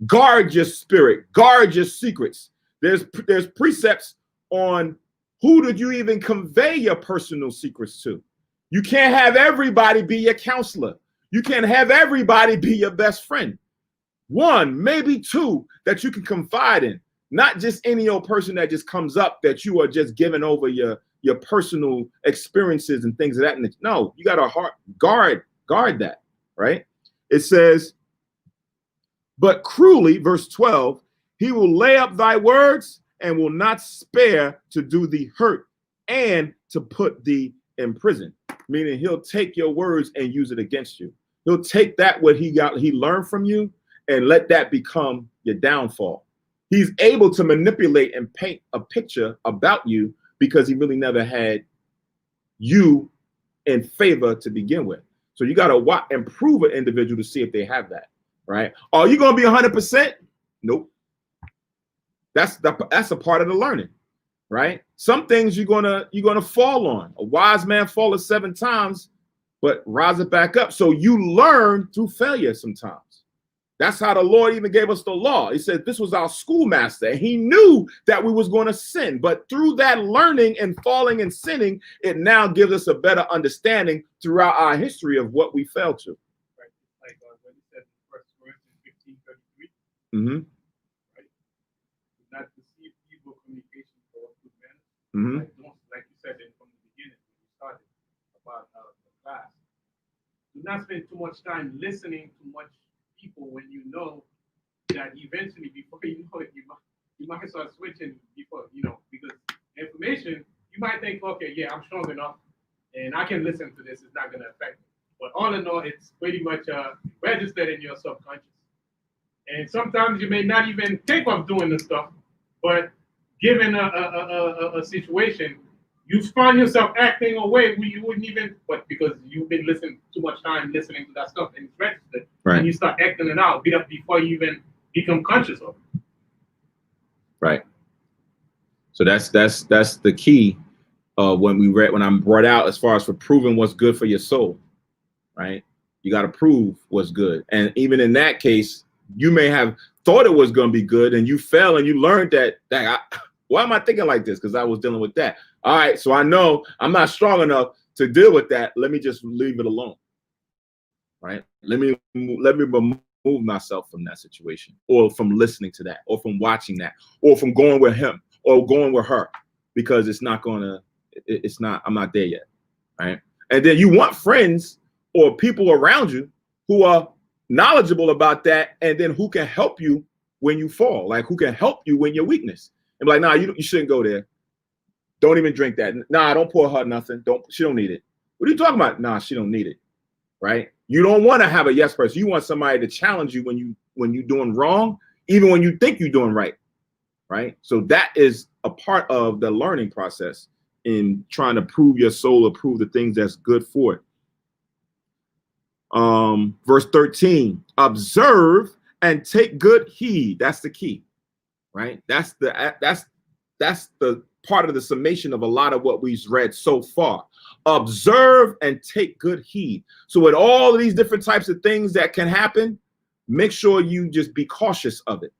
Guard your spirit, guard your secrets. There's precepts on who did you even convey your personal secrets to. You can't have everybody be your counselor. You can't have everybody be your best friend. One, maybe two that you can confide in, not just any old person that just comes up that you are just giving over your personal experiences and things of that. No, you got to guard that, right? It says, but cruelly, verse 12, he will lay up thy words and will not spare to do thee hurt and to put thee in prison. Meaning he'll take your words and use it against you. He'll take that what he learned from you and let that become your downfall. He's able to manipulate and paint a picture about you because he really never had you in favor to begin with. So you got to improve an individual to see if they have that, right? Are you going to be 100%? Nope. That's a part of the learning, right? Some things you're gonna fall on. A wise man falleth 7 times, but riseth back up. So you learn through failure sometimes. That's how the Lord even gave us the law. He said this was our schoolmaster. He knew that we was going to sin, but through that learning and falling and sinning, it now gives us a better understanding throughout our history of what we fell to. Right. Like when he said in 1 Corinthians 15:33. Mm-hmm. Right. Not deceive evil communication for good manners. Mm-hmm. Like you said from the beginning when you started about the class. Do not spend too much time listening to much people when you know that eventually before you know it, you might start switching before, because information, you might think, okay, yeah, I'm strong enough and I can listen to this, it's not going to affect me. But all in all, it's pretty much registered in your subconscious. And sometimes you may not even think of doing the stuff, but given a situation, you find yourself acting a way where you wouldn't even, but because you've been listening too much time listening to that stuff and it's registered, right. And you start acting it out before you even become conscious of it. Right. So that's the key when I'm brought out as far as for proving what's good for your soul, right? You got to prove what's good. And even in that case, you may have thought it was going to be good and you fell and you learned why am I thinking like this? Because I was dealing with that. All right, so I know I'm not strong enough to deal with that. Let me just leave it alone, right? Let me remove myself from that situation, or from listening to that, or from watching that, or from going with him or going with her, because I'm not there yet, right? And then you want friends or people around you who are knowledgeable about that, and then who can help you when you fall, like who can help you when your weakness. and be like, nah, you shouldn't go there. Don't even drink that. Nah, don't pour her nothing. She don't need it. What are you talking about? Nah, she don't need it. Right? You don't want to have a yes person. You want somebody to challenge you when you're doing wrong, even when you think you're doing right. Right? So that is a part of the learning process in trying to prove your soul or prove the things that's good for it. Verse 13, observe and take good heed. That's the key, right? That's the part of the summation of a lot of what we've read so far. Observe and take good heed. So with all of these different types of things that can happen, make sure you just be cautious of it.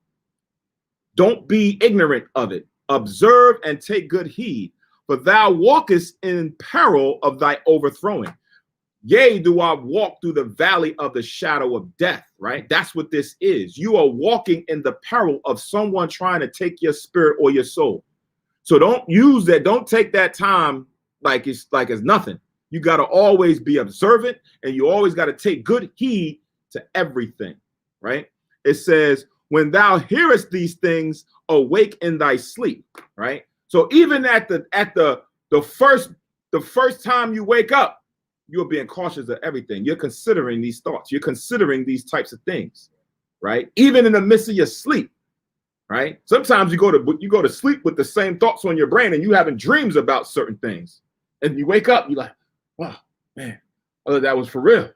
Don't be ignorant of it. Observe and take good heed, for thou walkest in peril of thy overthrowing. Yea, do I walk through the valley of the shadow of death, right? That's what this is. You are walking in the peril of someone trying to take your spirit or your soul. So don't use that. Don't take that time like it's nothing. You got to always be observant, and you always got to take good heed to everything, right? It says, when thou hearest these things, awake in thy sleep, right? So even at the first time you wake up, you're being cautious of everything. You're considering these thoughts. You're considering these types of things, right? Even in the midst of your sleep, right? Sometimes you go to sleep with the same thoughts on your brain, and you having dreams about certain things, and you wake up, you're like, wow, man, oh, that was for real,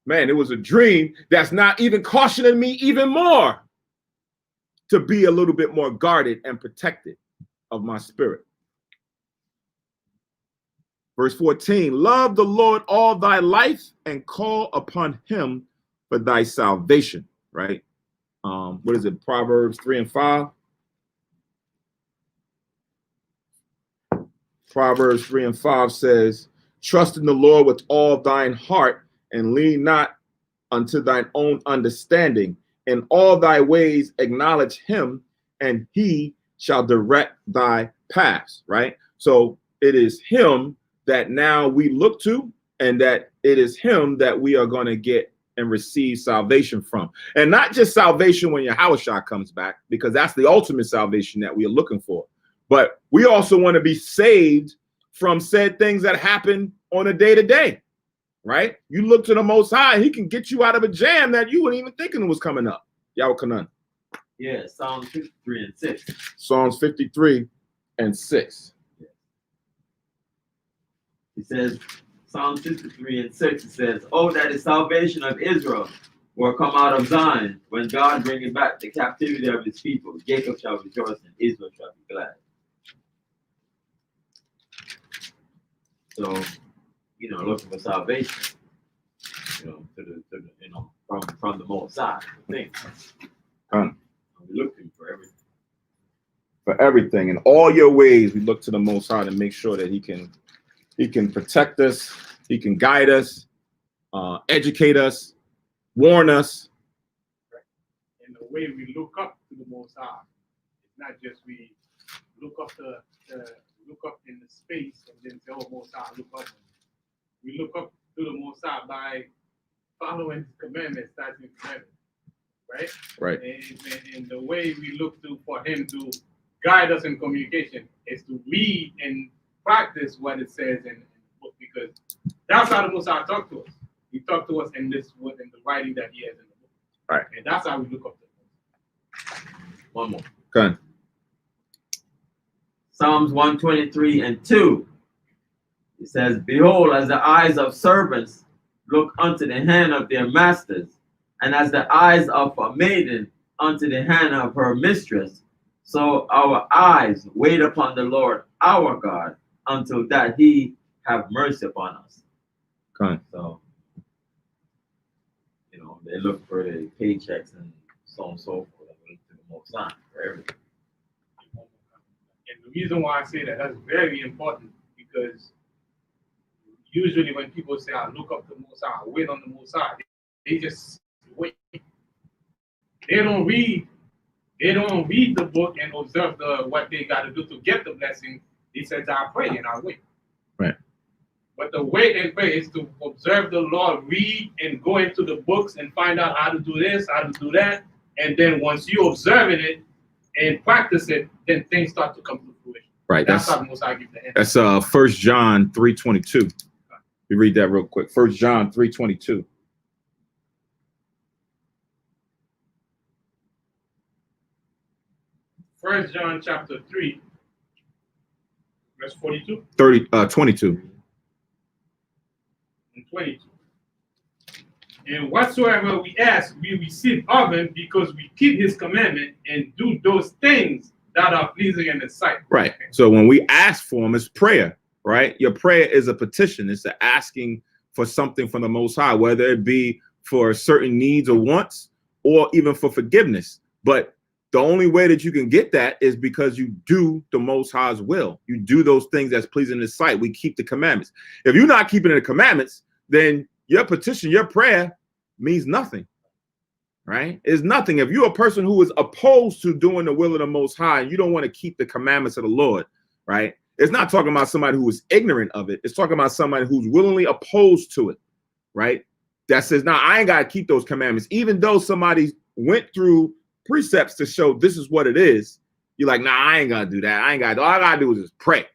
man. It was a dream that's not even cautioning me even more to be a little bit more guarded and protected of my spirit. Verse 14, love the Lord all thy life and call upon him for thy salvation, right? What is it? Proverbs 3 and 5. Proverbs 3 and 5 says, trust in the Lord with all thine heart and lean not unto thine own understanding. In all thy ways acknowledge him, and he shall direct thy paths, right? So it is him that now we look to, and that it is him that we are going to get and receive salvation from. And not just salvation when Yahushua comes back, because that's the ultimate salvation that we are looking for. But we also want to be saved from said things that happen on a day-to-day, right? You look to the Most High, he can get you out of a jam that you weren't even thinking was coming up. Yahweh Kanan. Yeah, Psalms 53 and 6. Psalms 53 and 6. It says, Psalm 53 and 6, it says, oh, that the salvation of Israel will come out of Zion, when God bringeth back the captivity of his people. Jacob shall rejoice and Israel shall be glad. So, looking for salvation, from the Most High, things. We're looking for everything. For everything, in all your ways, we look to the Most High to make sure that he can protect us, he can guide us, educate us, warn us. And the way we look up to the Most High, it's not just we look up in the space and then say, oh, Most High, look up. We look up to the Most High by following his commandments, statutes, commandments, right? Right. And the way we look for him to guide us in communication is to read and practice what it says in the book, because that's how the Most High talk to us. He talked to us in the writing that he has in the book. Right. And that's how we look up to him. One more. Good. Psalms 123 and 2. It says, behold, as the eyes of servants look unto the hand of their masters, and as the eyes of a maiden unto the hand of her mistress, so our eyes wait upon the Lord our God, until that he have mercy upon us. Okay. So, they look for the paychecks and so on and so forth. They look to the Most High for everything. And the reason why I say that's very important, because usually when people say, I look up to the Most High, I wait on the Most High, they just wait. They don't read the book and observe what they got to do to get the blessing. They said, I pray and I wait. Right. But the wait and pray is to observe the Lord, read and go into the books and find out how to do this, how to do that. And then once you observing it, and practice it, then things start to come to fruition. Right. That's how the Most High gives the answer. That's 1 John 3:22. We read that real quick. 1 John 3:22. First John chapter 3, verse 42 22. and 22. And whatsoever we ask, we receive of him, because we keep his commandment and do those things that are pleasing in his sight. Right. So when we ask for him, it's prayer, right? Your prayer is a petition. It's the asking for something from the Most High, whether it be for certain needs or wants, or even for forgiveness. But the only way that you can get that is because you do the Most High's will. You do those things that's pleasing in his sight. We keep the commandments. If you're not keeping the commandments, then your petition, your prayer means nothing, right? It's nothing. If you're a person who is opposed to doing the will of the Most High and you don't want to keep the commandments of the Lord, right? It's not talking about somebody who is ignorant of it. It's talking about somebody who's willingly opposed to it, right? That says, now I ain't got to keep those commandments. Even though somebody went through precepts to show this is what it is, you're like, nah, I ain't got to do that. I ain't got to. All I got to do is just pray.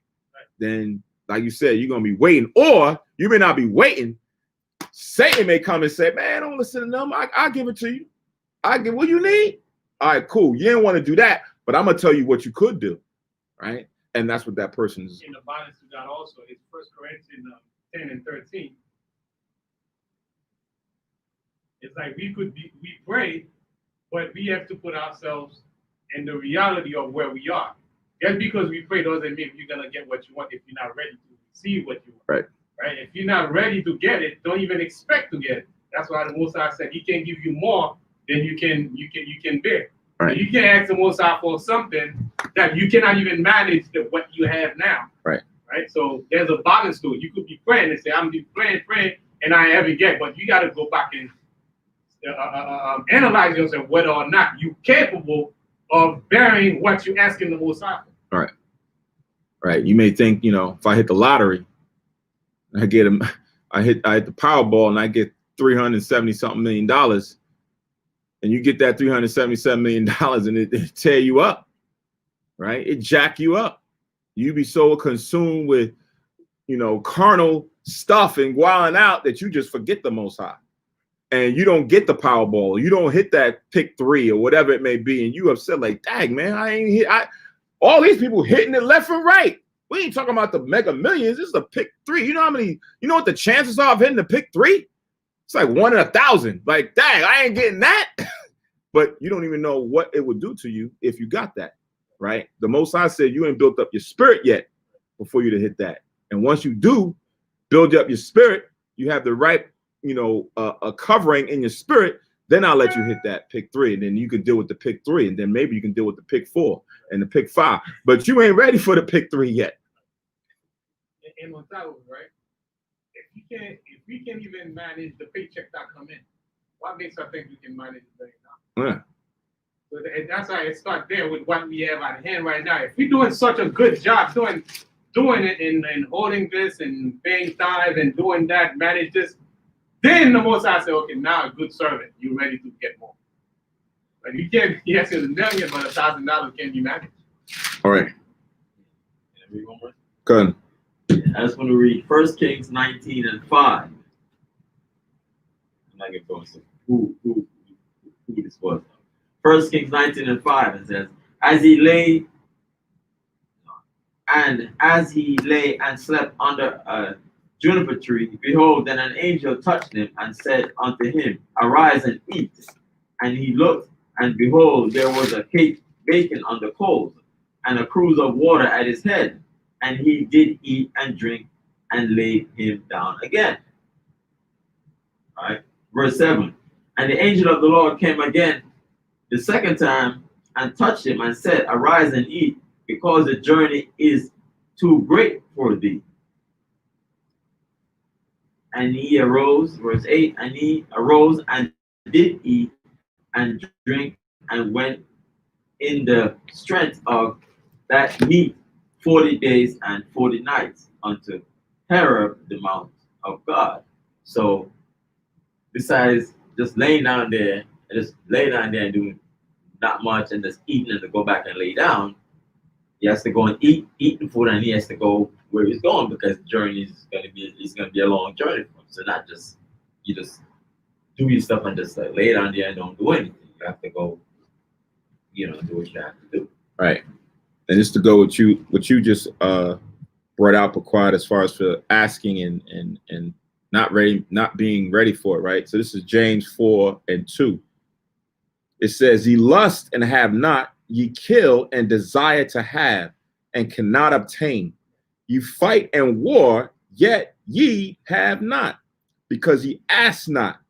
Then, like you said, you're going to be waiting. Or you may not be waiting. Satan may come and say, man, don't listen to them. I'll give it to you. I'll give what you need. All right, cool. You didn't want to do that, but I'm going to tell you what you could do, right? And that's what that person's. In the balance to that also is 1 Corinthians 10 and 13. It's like we pray, but we have to put ourselves in the reality of where we are. Just because we pray doesn't mean you're going to get what you want if you're not ready to receive what you want. Right. Right? If you're not ready to get it, don't even expect to get it. That's why the Most High said he can give you more than you can bear. Right. You can't ask the Most High for something that you cannot even manage what you have now. Right. Right. So there's a balance to it. You could be praying and say, I'm praying, and I haven't get, but you got to go back and analyze yourself whether or not you're capable of bearing what you're asking the Most High for. Right. Right. You may think, if I hit the lottery, I hit the Powerball and I get $370-something million, and you get that $377 million and it tear you up, right? It jack you up. You be so consumed with, carnal stuff and wilding out that you just forget the Most High. And you don't get the Powerball. You don't hit that pick 3 or whatever it may be. And you upset like, dang, man, I ain't hit. All these people hitting it left and right. We ain't talking about the Mega Millions. This is a pick 3. You know how many, what the chances are of hitting the pick 3? It's like 1 in 1,000. Like, dang, I ain't getting that. But you don't even know what it would do to you if you got that, right? The Most High said you ain't built up your spirit yet before you to hit that. And once you do build up your spirit, you have the right, a covering in your spirit, then I'll let you hit that pick 3. And then you can deal with the pick 3. And then maybe you can deal with the pick 4 and the pick 5. But you ain't ready for the pick 3 yet. And on top of it, right? If we can even manage the paycheck that come in, what makes us think we can manage it right now? Yeah. So that's why it starts there with what we have at hand right now. If we're doing such a good job doing it and holding this and paying tithe and doing that, manage this, then the Most High say, okay, now a good servant, you're ready to get more. But you can't, yes, it's $1 million, but $1,000 can be managed. All right. Go Go ahead. I just want to read 1 Kings 19 and 5. I'm not going to go into who this was. 1 Kings 19 and 5, it says, as he lay and slept under a juniper tree, behold, then an angel touched him and said unto him, arise and eat. And he looked, and behold, there was a cake baking on the coals, and a cruse of water at his head. And he did eat and drink, and laid him down again. All right. Verse 7. And the angel of the Lord came again the second time, and touched him, and said, arise and eat, because the journey is too great for thee. And he arose, verse 8, and he arose and did eat and drink, and went in the strength of that meat 40 days and 40 nights unto Horeb, the mount of God. So besides just laying down there and doing not much and just eating and to go back and lay down. He has to go and eat the food, and he has to go where he's going, because the journey is gonna be a long journey for him. So not just you just do your stuff and just lay down there and don't do anything. You have to go, do what you have to do. Right. And just to go with what you just brought out, Paquad, as far as for asking and not being ready for it, right? So this is James 4:2. It says, ye lust and have not, ye kill and desire to have and cannot obtain. You fight and war, yet ye have not, because ye ask not.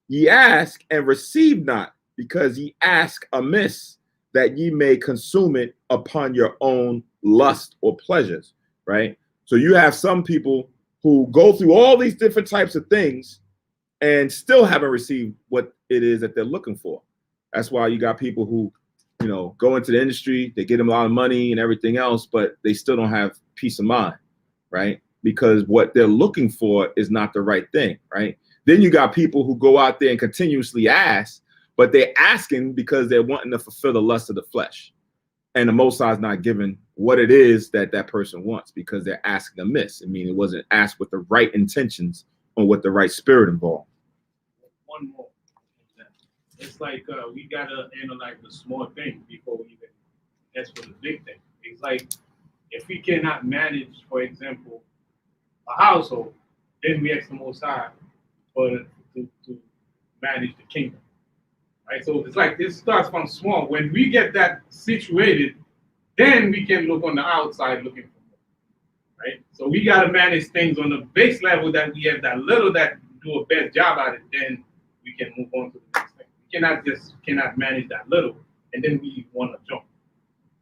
Ye ask and receive not, because ye ask amiss, that ye may consume it upon your own lust or pleasures, right? So you have some people who go through all these different types of things and still haven't received what it is that they're looking for. That's why you got people who, go into the industry, they get them a lot of money and everything else, but they still don't have peace of mind, right? Because what they're looking for is not the right thing, right? Then you got people who go out there and continuously ask, but they're asking because they're wanting to fulfill the lust of the flesh. And the Most High is not giving what it is that that person wants, because they're asking amiss. I mean, it wasn't asked with the right intentions or with the right spirit involved. One more. It's like we gotta analyze the small thing before we even ask for the big thing. It's like if we cannot manage, for example, a household, then we ask the Most High to manage the kingdom. Right? So it's like this starts from small. When we get that situated, then we can look on the outside looking for more. Right? So we gotta manage things on the base level, that we have that little that do a best job at it, then we can move on to the next thing. We cannot manage that little, and then we want to jump.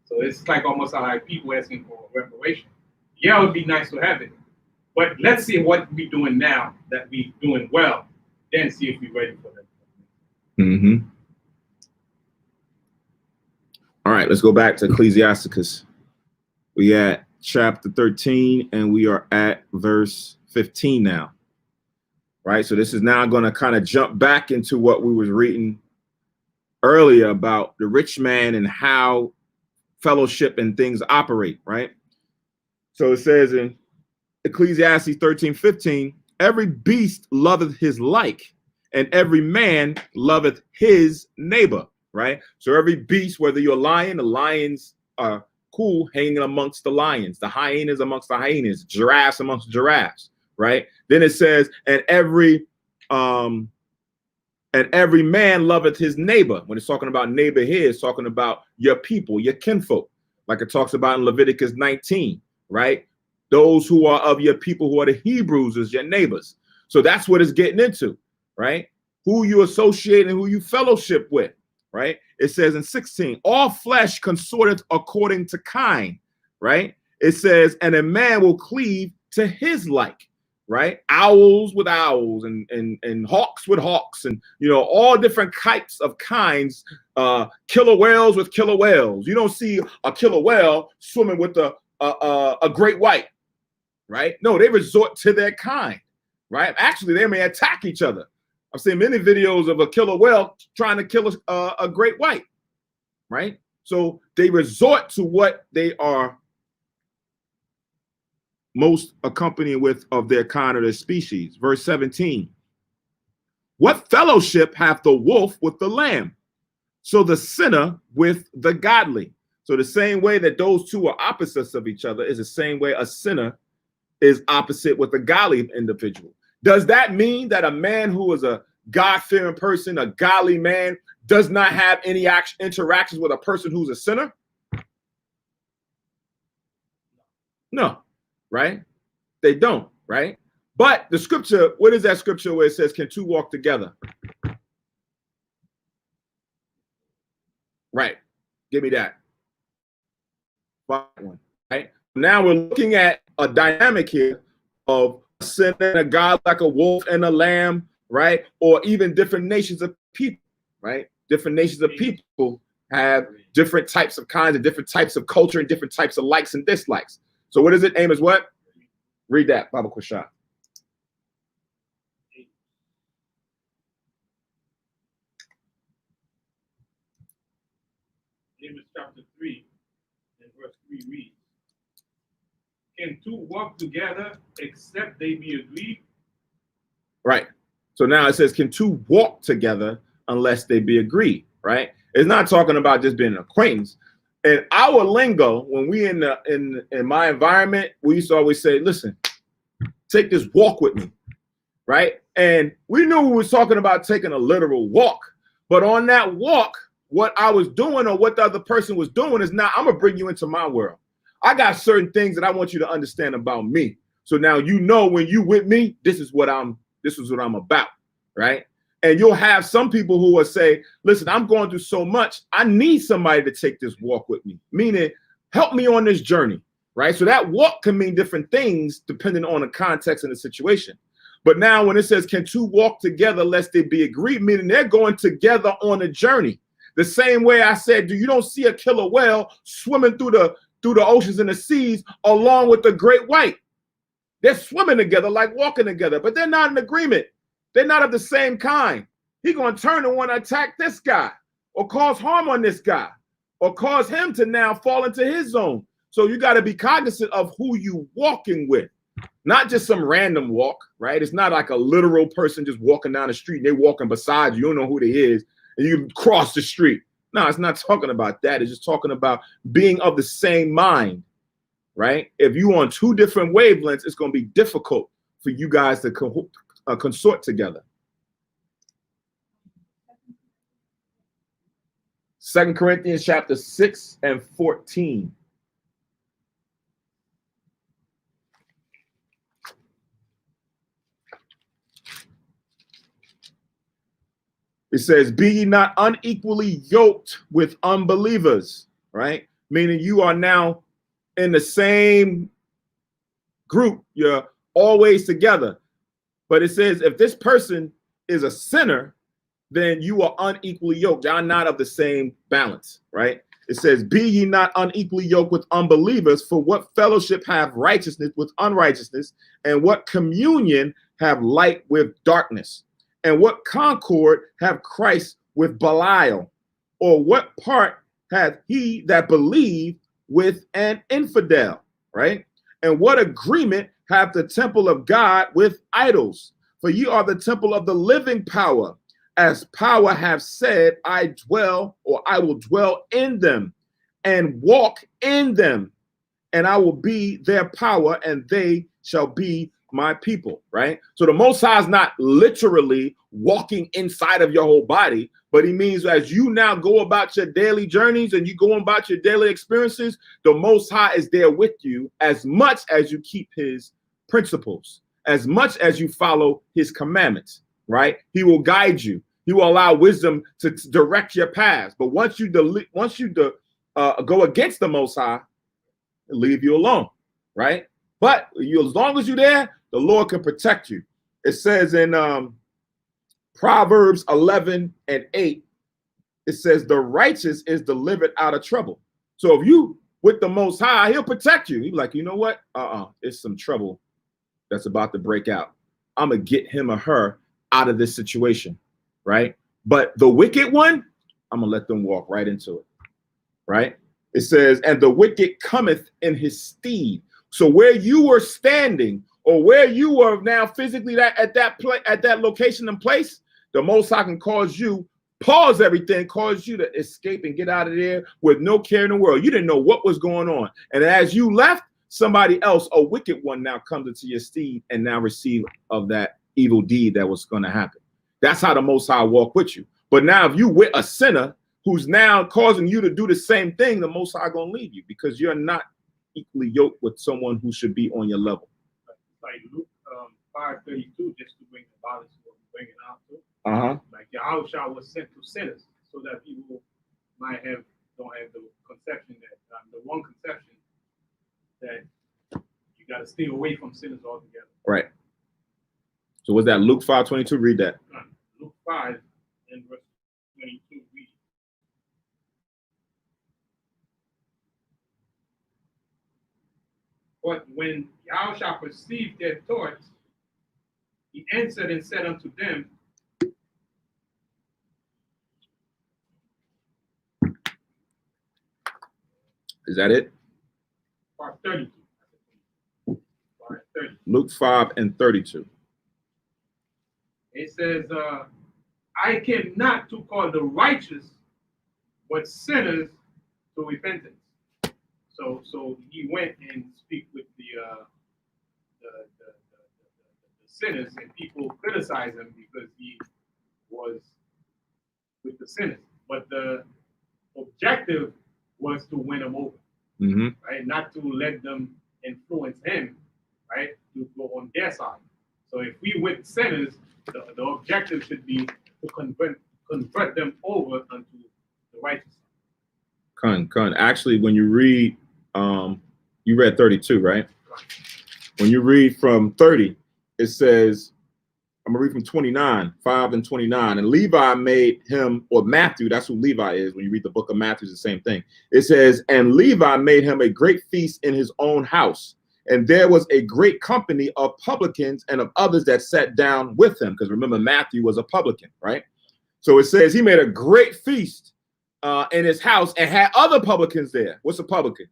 So it's like almost like people asking for reparation. Yeah, it would be nice to have it, but let's see what we're doing now that we're doing well, then see if we're ready for that. Mm-hmm. All right, let's go back to Ecclesiasticus. We at chapter 13, and we are at verse 15 now. Right, so this is now going to kind of jump back into what we was reading earlier about the rich man and how fellowship and things operate, right? So it says in Ecclesiastes 13:15, every beast loveth his like, and every man loveth his neighbor, right? So every beast, whether you're a lion, the lions are cool hanging amongst the lions, the hyenas amongst the hyenas, giraffes amongst giraffes, right? Then it says, and every man loveth his neighbor. When it's talking about neighbor here, it's talking about your people, your kinfolk, like it talks about in Leviticus 19, right? Those who are of your people, who are the Hebrews, is your neighbors. So that's what it's getting into, right? Who you associate and who you fellowship with, right? It says in 16, all flesh consorteth according to kind, right? It says, and a man will cleave to his like, right? Owls with owls and hawks with hawks, and all different types of kinds. Killer whales with killer whales. You don't see a killer whale swimming with a great white, right? No, they resort to their kind, right? Actually, they may attack each other. I've seen many videos of a killer whale trying to kill a great white, right? So they resort to what they are most accompanying with of their kind or their species. Verse 17, what fellowship hath the wolf with the lamb? So the sinner with the godly. So the same way that those two are opposites of each other is the same way a sinner is opposite with a godly individual. Does that mean that a man who is a God-fearing person, a godly man, does not have any interactions with a person who's a sinner? No. Right? They don't, right? But the scripture, what is that scripture where it says, can two walk together? Right. Give me that. One, right? Now we're looking at a dynamic here of a sin and a God, like a wolf and a lamb, right? Or even different nations of people, right? Different nations of people have different types of kinds and different types of culture and different types of likes and dislikes. So what is it? Amos, what? Read that, Baba Kushah. 3, and verse 3 reads, can two walk together except they be agreed? Right. So now it says, can two walk together unless they be agreed? Right. It's not talking about just being an acquaintance. In our lingo, when we in my environment, we used to always say, listen, take this walk with me. Right. And we knew we was talking about taking a literal walk. But on that walk, what I was doing or what the other person was doing is, now I'm going to bring you into my world. I got certain things that I want you to understand about me. So now you know when you with me, this is what I'm about. Right. And you'll have some people who will say, listen, I'm going through so much. I need somebody to take this walk with me, meaning help me on this journey. Right. So that walk can mean different things depending on the context and the situation. But now when it says, can two walk together lest they be agreed, meaning they're going together on a journey. The same way I said, you don't see a killer whale swimming through the oceans and the seas along with the great white. They're swimming together, like walking together, but they're not in agreement. They're not of the same kind. He's going to turn and want to attack this guy or cause harm on this guy or cause him to now fall into his zone. So you got to be cognizant of who you walking with, not just some random walk, right? It's not like a literal person just walking down the street and they're walking beside you. You don't know who they is and you cross the street. No, it's not talking about that. It's just talking about being of the same mind, right? If you're on two different wavelengths, it's going to be difficult for you guys to consort together. 2 Corinthians chapter 6 and 14. It says, be ye not unequally yoked with unbelievers, right? Meaning you are now in the same group. You're always together. But it says, if this person is a sinner, then you are unequally yoked. Y'all not of the same balance, right? It says, be ye not unequally yoked with unbelievers, for what fellowship have righteousness with unrighteousness, and what communion have light with darkness? And what concord have Christ with Belial? Or what part hath he that believed with an infidel, right? And what agreement have the temple of God with idols? For ye are the temple of the living power, as power have said, I will dwell in them and walk in them, and I will be their power, and they shall be my people, right? So the Most High is not literally walking inside of your whole body, but he means as you now go about your daily journeys and you go about your daily experiences, the Most High is there with you as much as you keep his principles, as much as you follow his commandments, right? He will guide you. He will allow wisdom to direct your paths. But once you go against the Most High, he'll leave you alone, right? But as long as you're there, the Lord can protect you. It says in Proverbs 11 and 8, it says, the righteous is delivered out of trouble. So if you with the Most High, he'll protect you. He's like, you know what? It's some trouble that's about to break out. I'm going to get him or her out of this situation, right? But the wicked one, I'm going to let them walk right into it, right? It says, and the wicked cometh in his steed. So where you were standing or where you are now physically at that location and place, the Most High can cause you, pause everything, cause you to escape and get out of there with no care in the world. You didn't know what was going on. And as you left, somebody else, a wicked one, now comes into your steed and now receive of that evil deed that was going to happen. That's how the Most High walk with you. But now if you with a sinner who's now causing you to do the same thing, the Most High going to leave you because you're not equally yoked with someone who should be on your level. Like Luke 5:32, just to bring the balance to what we're bringing out to. Like Yahushua was sent to sinners so that people don't have the conception that the one conception that you got to stay away from sinners altogether. Right. So what's that? Luke 5:22. Read that. Luke 5 and verse 22. Read. But when Yahushua perceived their thoughts, he answered and said unto them, Is that it? Part 32. Part 30. Luke 5:32. It says, I came not to call the righteous, but sinners to repentance. So he went and speak with the sinners, and people criticize him because he was with the sinners. But the objective was to win them over, right? Not to let them influence him, right? To go on their side. So if we with sinners, the objective should be to convert them over unto the righteous. Actually, when you read, you read 32, right? When you read from 30, it says, I'm gonna read from 29, 5 and 29. And Levi made him, or Matthew, that's who Levi is. When you read the book of Matthew, it's the same thing. It says, and Levi made him a great feast in his own house. And there was a great company of publicans and of others that sat down with him. Because remember, Matthew was a publican, right? So it says he made a great feast in his house and had other publicans there. What's a publican?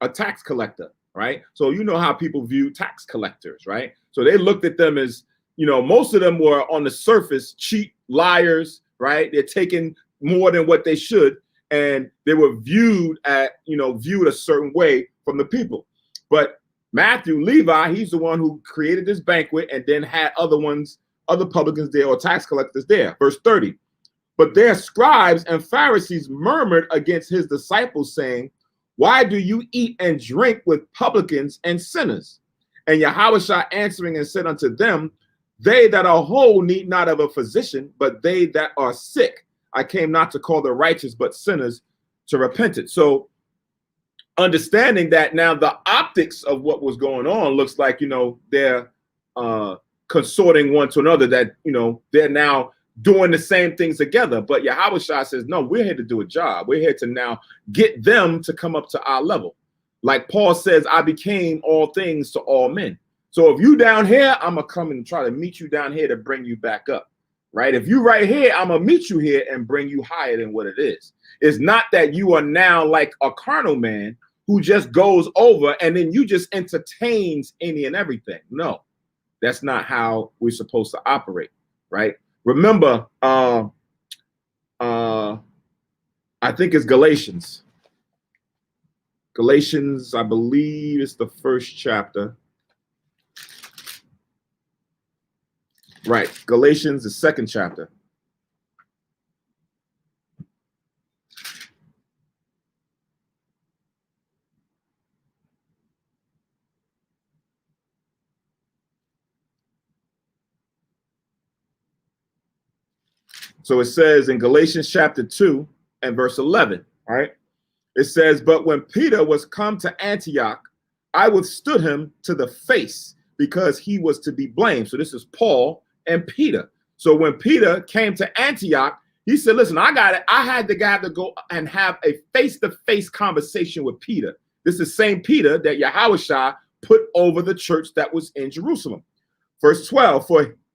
A tax collector, right? So you know how people view tax collectors, right? So they looked at them as, you know, most of them were on the surface cheap liars, right? They're taking more than what they should, and they were viewed a certain way from the people. But Matthew, Levi, he's the one who created this banquet and then had other publicans there or tax collectors there. Verse 30. But their scribes and Pharisees murmured against his disciples, saying, why do you eat and drink with publicans and sinners? And Yahushua answering and said unto them, they that are whole need not of a physician, but they that are sick. I came not to call the righteous, but sinners to repentance. So understanding that now the optics of what was going on looks like, they're consorting one to another, that, they're now doing the same things together. But Yahushua says, no, we're here to do a job. We're here to now get them to come up to our level. Like Paul says, I became all things to all men. So if you down here, I'm going to come and try to meet you down here to bring you back up, right? If you right here, I'm going to meet you here and bring you higher than what it is. It's not that you are now like a carnal man who just goes over and then you just entertains any and everything. No, that's not how we're supposed to operate, right? Remember, I think it's Galatians. Galatians, I believe it's the first chapter. Right, Galatians, the second chapter. So it says in Galatians chapter 2 and verse 11, all right? It says, but when Peter was come to Antioch, I withstood him to the face because he was to be blamed. So this is Paul and Peter. So when Peter came to Antioch, he said, listen, I had the guy to go and have a face-to-face conversation with Peter. This is the same Peter that Yahushua put over the church that was in Jerusalem. Verse 12,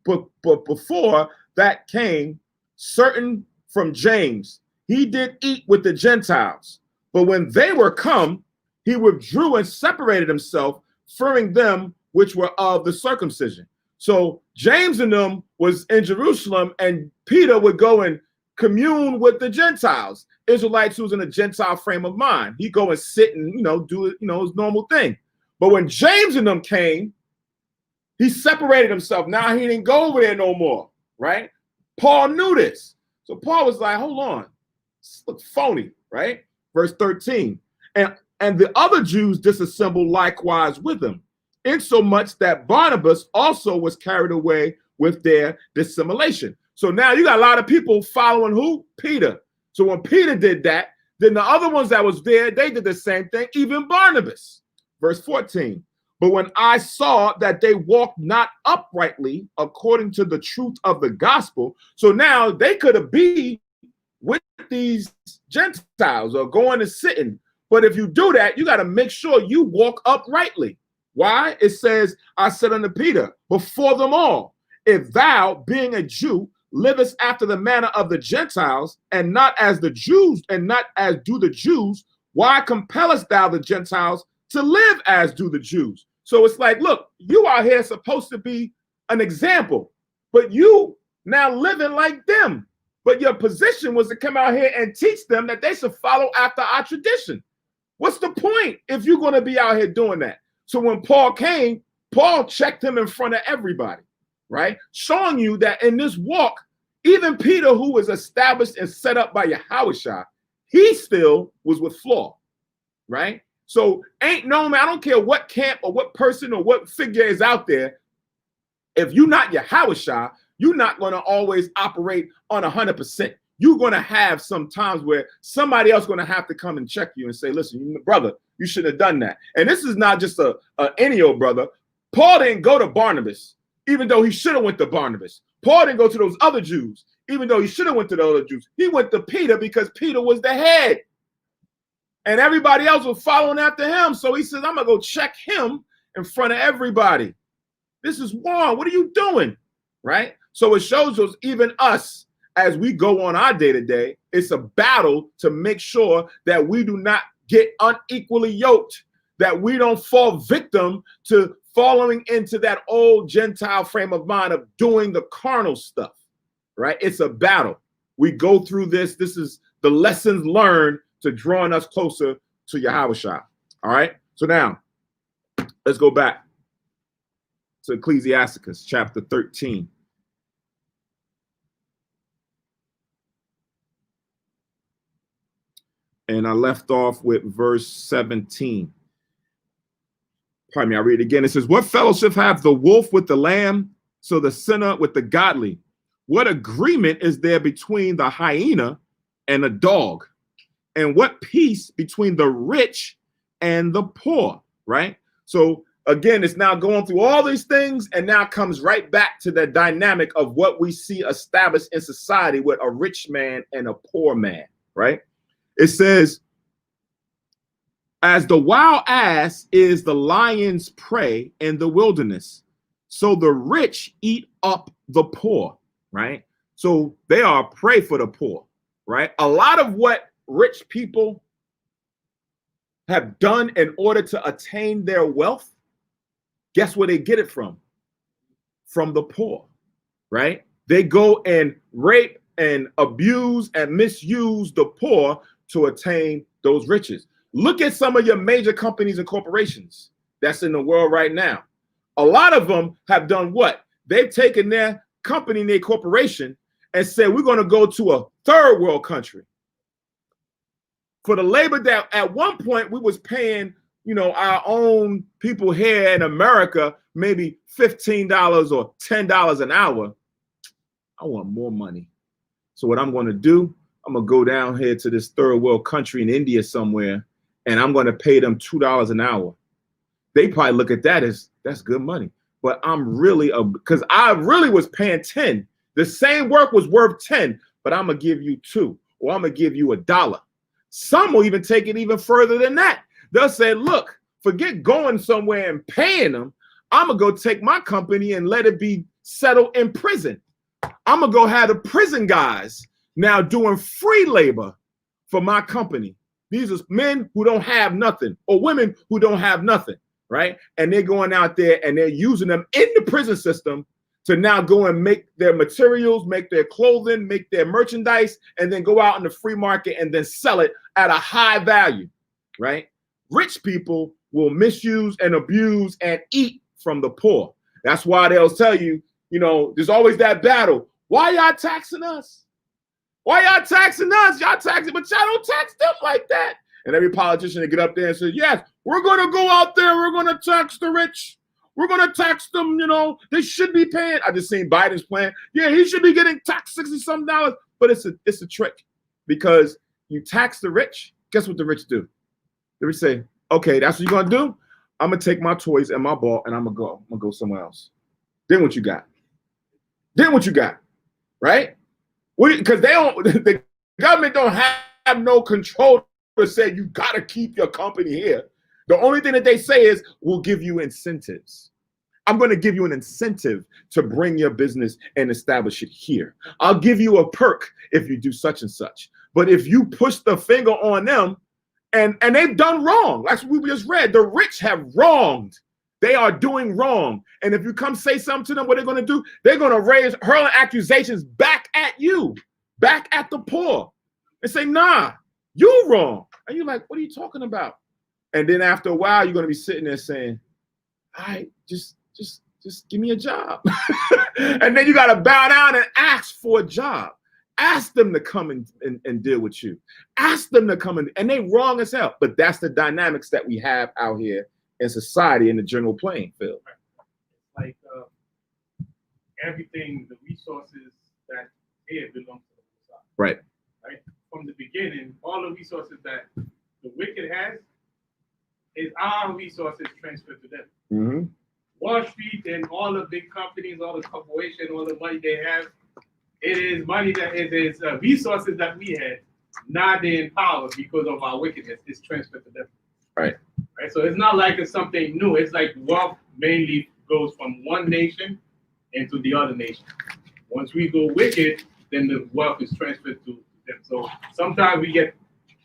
but before that came certain from James, he did eat with the Gentiles. But when they were come, he withdrew and separated himself, fearing them which were of the circumcision. So James and them was in Jerusalem, and Peter would go and commune with the Gentiles, Israelites who was in a Gentile frame of mind. He'd go and sit and, do his normal thing. But when James and them came, he separated himself. Now he didn't go over there no more, right? Paul knew this. So Paul was like, hold on, this looks phony, right? Verse 13, and the other Jews disassembled likewise with him, insomuch that Barnabas also was carried away with their dissimulation. So now you got a lot of people following who? Peter. So when Peter did that, then the other ones that was there, they did the same thing, even Barnabas. Verse 14, but when I saw that they walked not uprightly according to the truth of the gospel, so now they could have been with these Gentiles or going and sitting. But if you do that, you got to make sure you walk uprightly. Why? It says, I said unto Peter, before them all, if thou, being a Jew, livest after the manner of the Gentiles, and not as the Jews, and not as do the Jews, Why compellest thou the Gentiles to live as do the Jews? So it's like, look, you out here supposed to be an example, but you now living like them. But your position was to come out here and teach them that they should follow after our tradition. What's the point if you're going to be out here doing that? So when Paul came, Paul checked him in front of everybody, right? Showing you that in this walk, even Peter, who was established and set up by Yahushua, he still was with flaw, right? So ain't no man, I don't care what camp or what person or what figure is out there. If you're not Yahushua, you're not going to always operate on 100%. You're going to have some times where somebody else going to have to come and check you and say, listen, brother, you shouldn't have done that. And this is not just any old brother. Paul didn't go to Barnabas, even though he should have went to Barnabas. Paul didn't go to those other Jews, even though he should have went to the other Jews. He went to Peter because Peter was the head. And everybody else was following after him. So he says, I'm going to go check him in front of everybody. This is wrong. What are you doing? Right? So it shows us, even us, as we go on our day-to-day, it's a battle to make sure that we do not get unequally yoked, that we don't fall victim to following into that old Gentile frame of mind of doing the carnal stuff, right? It's a battle. We go through this. This is the lessons learned to drawing us closer to Yahushua. All right? So now, let's go back to Ecclesiasticus chapter 13. And I left off with verse 17. Pardon me, I read it again. It says, what fellowship have the wolf with the lamb, so the sinner with the godly? What agreement is there between the hyena and the dog? And what peace between the rich and the poor, right? So again, it's now going through all these things and now comes right back to the dynamic of what we see established in society with a rich man and a poor man, right? It says, as the wild ass is the lion's prey in the wilderness, so the rich eat up the poor, right? So they are prey for the poor, right? A lot of what rich people have done in order to attain their wealth, guess where they get it from? From the poor, right? They go and rape and abuse and misuse the poor to attain those riches. Look at some of your major companies and corporations that's in the world right now. A lot of them have done what? They've taken their company, their corporation, and said, we're going to go to a third world country. For the labor that at one point we was paying, our own people here in America, maybe $15 or $10 an hour. I want more money. So what I'm going to do, I'm going to go down here to this third world country in India somewhere, and I'm going to pay them $2 an hour. They probably look at that as, that's good money. But I'm really, because I really was paying 10. The same work was worth 10, but I'm going to give you 2, or I'm going to give you $1. Some will even take it even further than that. They'll say, look, forget going somewhere and paying them. I'm going to go take my company and let it be settled in prison. I'm going to go have the prison guys now doing free labor for my company. These are men who don't have nothing, or women who don't have nothing, right? And they're going out there and they're using them in the prison system to now go and make their materials, make their clothing, make their merchandise, and then go out in the free market and then sell it at a high value, right? Rich people will misuse and abuse and eat from the poor. That's why they'll tell you, there's always that battle. Why y'all taxing us? Why y'all taxing us? Y'all taxing, but y'all don't tax them like that. And every politician to get up there and say, yes, we're going to go out there. We're going to tax the rich. We're going to tax them. They should be paying. I just seen Biden's plan. Yeah, he should be getting taxed $60-some. But it's a trick, because you tax the rich. Guess what the rich do? The rich say, okay, that's what you're going to do. I'm going to take my toys and my ball and I'm going to go somewhere else. Then what you got? Right? Because the government don't have no control to say you got to keep your company here. The only thing that they say is, we'll give you incentives. I'm going to give you an incentive to bring your business and establish it here. I'll give you a perk if you do such and such. But if you push the finger on them And they've done wrong. Like we just read, the rich have wronged. They are doing wrong. And if you come say something to them, what they're going to do? They're going to hurl accusations back at you, back at the poor, and say, nah, you're wrong. And you're like, what are you talking about? And then after a while, you're going to be sitting there saying, all right, just give me a job. And then you got to bow down and ask for a job. Ask them to come and deal with you. Ask them to come and they wrong as hell. But that's the dynamics that we have out here in society in the general playing field. Like everything, the resources that here belong to the society. Right. Right. From the beginning, all the resources that the wicked has is our resources transferred to them. Mm-hmm. Wall Street and all the big companies, all the corporations, all the money they have, it is money that is resources that we had, not in power because of our wickedness. It's transferred to them. Right. Right. So it's not like it's something new. It's like wealth mainly goes from one nation into the other nation. Once we go wicked, then the wealth is transferred to them. So sometimes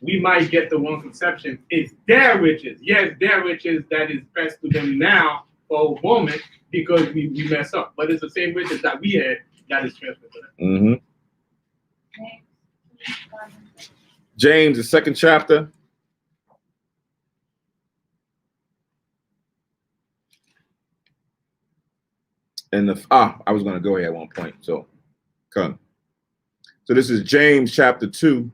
we might get the one conception, it's their riches. Yes, their riches that is passed to them now for a moment because we mess up. But it's the same riches that we had that is transferred to them. Mm-hmm. James, the 2nd chapter. And I was going to go here at one point. So come. So this is James chapter 2.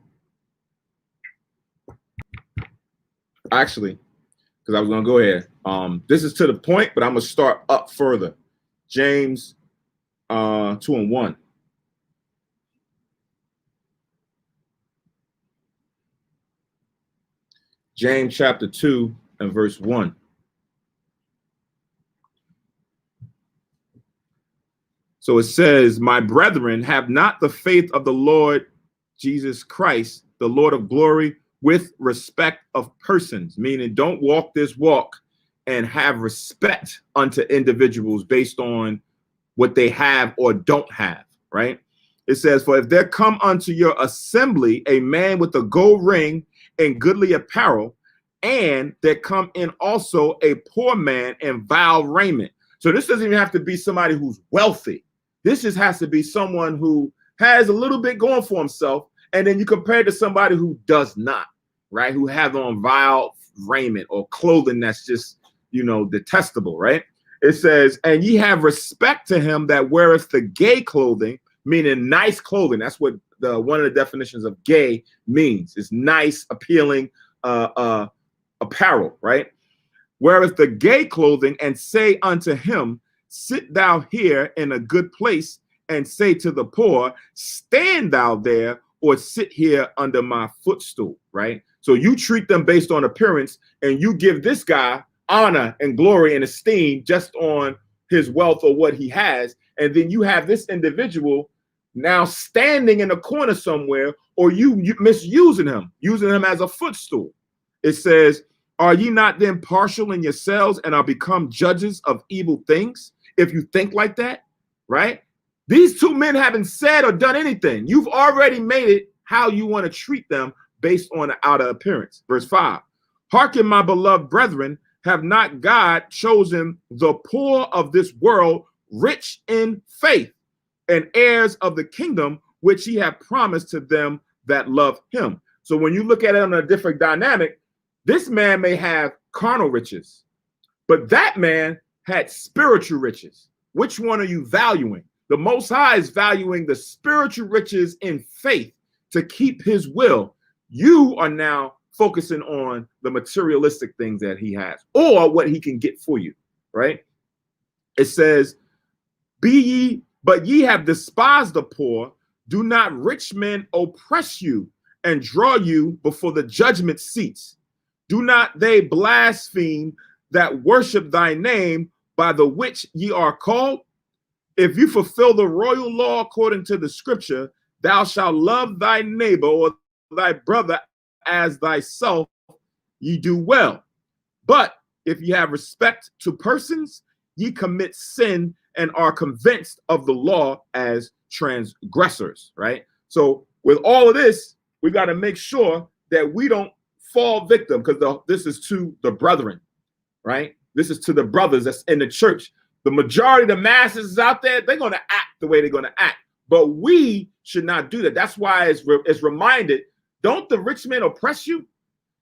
Actually, because I was going to go ahead. This is to the point, but I'm going to start up further. James 2:1. James chapter 2 and verse 1. So it says, my brethren, have not the faith of the Lord Jesus Christ, the Lord of glory, with respect of persons, meaning don't walk this walk and have respect unto individuals based on what they have or don't have, right? It says, for if there come unto your assembly a man with a gold ring and goodly apparel, and there come in also a poor man in vile raiment. So this doesn't even have to be somebody who's wealthy. This just has to be someone who has a little bit going for himself. And then you compare it to somebody who does not, right? Who have on vile raiment or clothing that's just, detestable, right? It says, and ye have respect to him that weareth the gay clothing, meaning nice clothing. That's what one of the definitions of gay means. It's nice, appealing apparel, right? Weareth the gay clothing, and say unto him, sit thou here in a good place, and say to the poor, stand thou there, or sit here under my footstool, right? So you treat them based on appearance, and you give this guy honor and glory and esteem just on his wealth or what he has. And then you have this individual now standing in a corner somewhere, or you misusing him, using him as a footstool. It says, are ye not then partial in yourselves and are become judges of evil things? If you think like that, right? These two men haven't said or done anything. You've already made it how you want to treat them based on the outer appearance. Verse 5, hearken, my beloved brethren, have not God chosen the poor of this world rich in faith and heirs of the kingdom, which he hath promised to them that love him? So when you look at it on a different dynamic, this man may have carnal riches, but that man had spiritual riches. Which one are you valuing? The Most High is valuing the spiritual riches in faith to keep his will. You are now focusing on the materialistic things that he has or what he can get for you, right? It says, but ye have despised the poor. Do not rich men oppress you and draw you before the judgment seats? Do not they blaspheme that worship thy name, by the which ye are called? If you fulfill the royal law according to the scripture, thou shalt love thy neighbor or thy brother as thyself, ye do well. But if ye have respect to persons, ye commit sin and are convinced of the law as transgressors, right? So with all of this, we got to make sure that we don't fall victim, because this is to the brethren, right? This is to the brothers that's in the church. The majority of the masses is out there, they're going to act the way they're going to act. But we should not do that. That's why it's reminded, don't the rich men oppress you?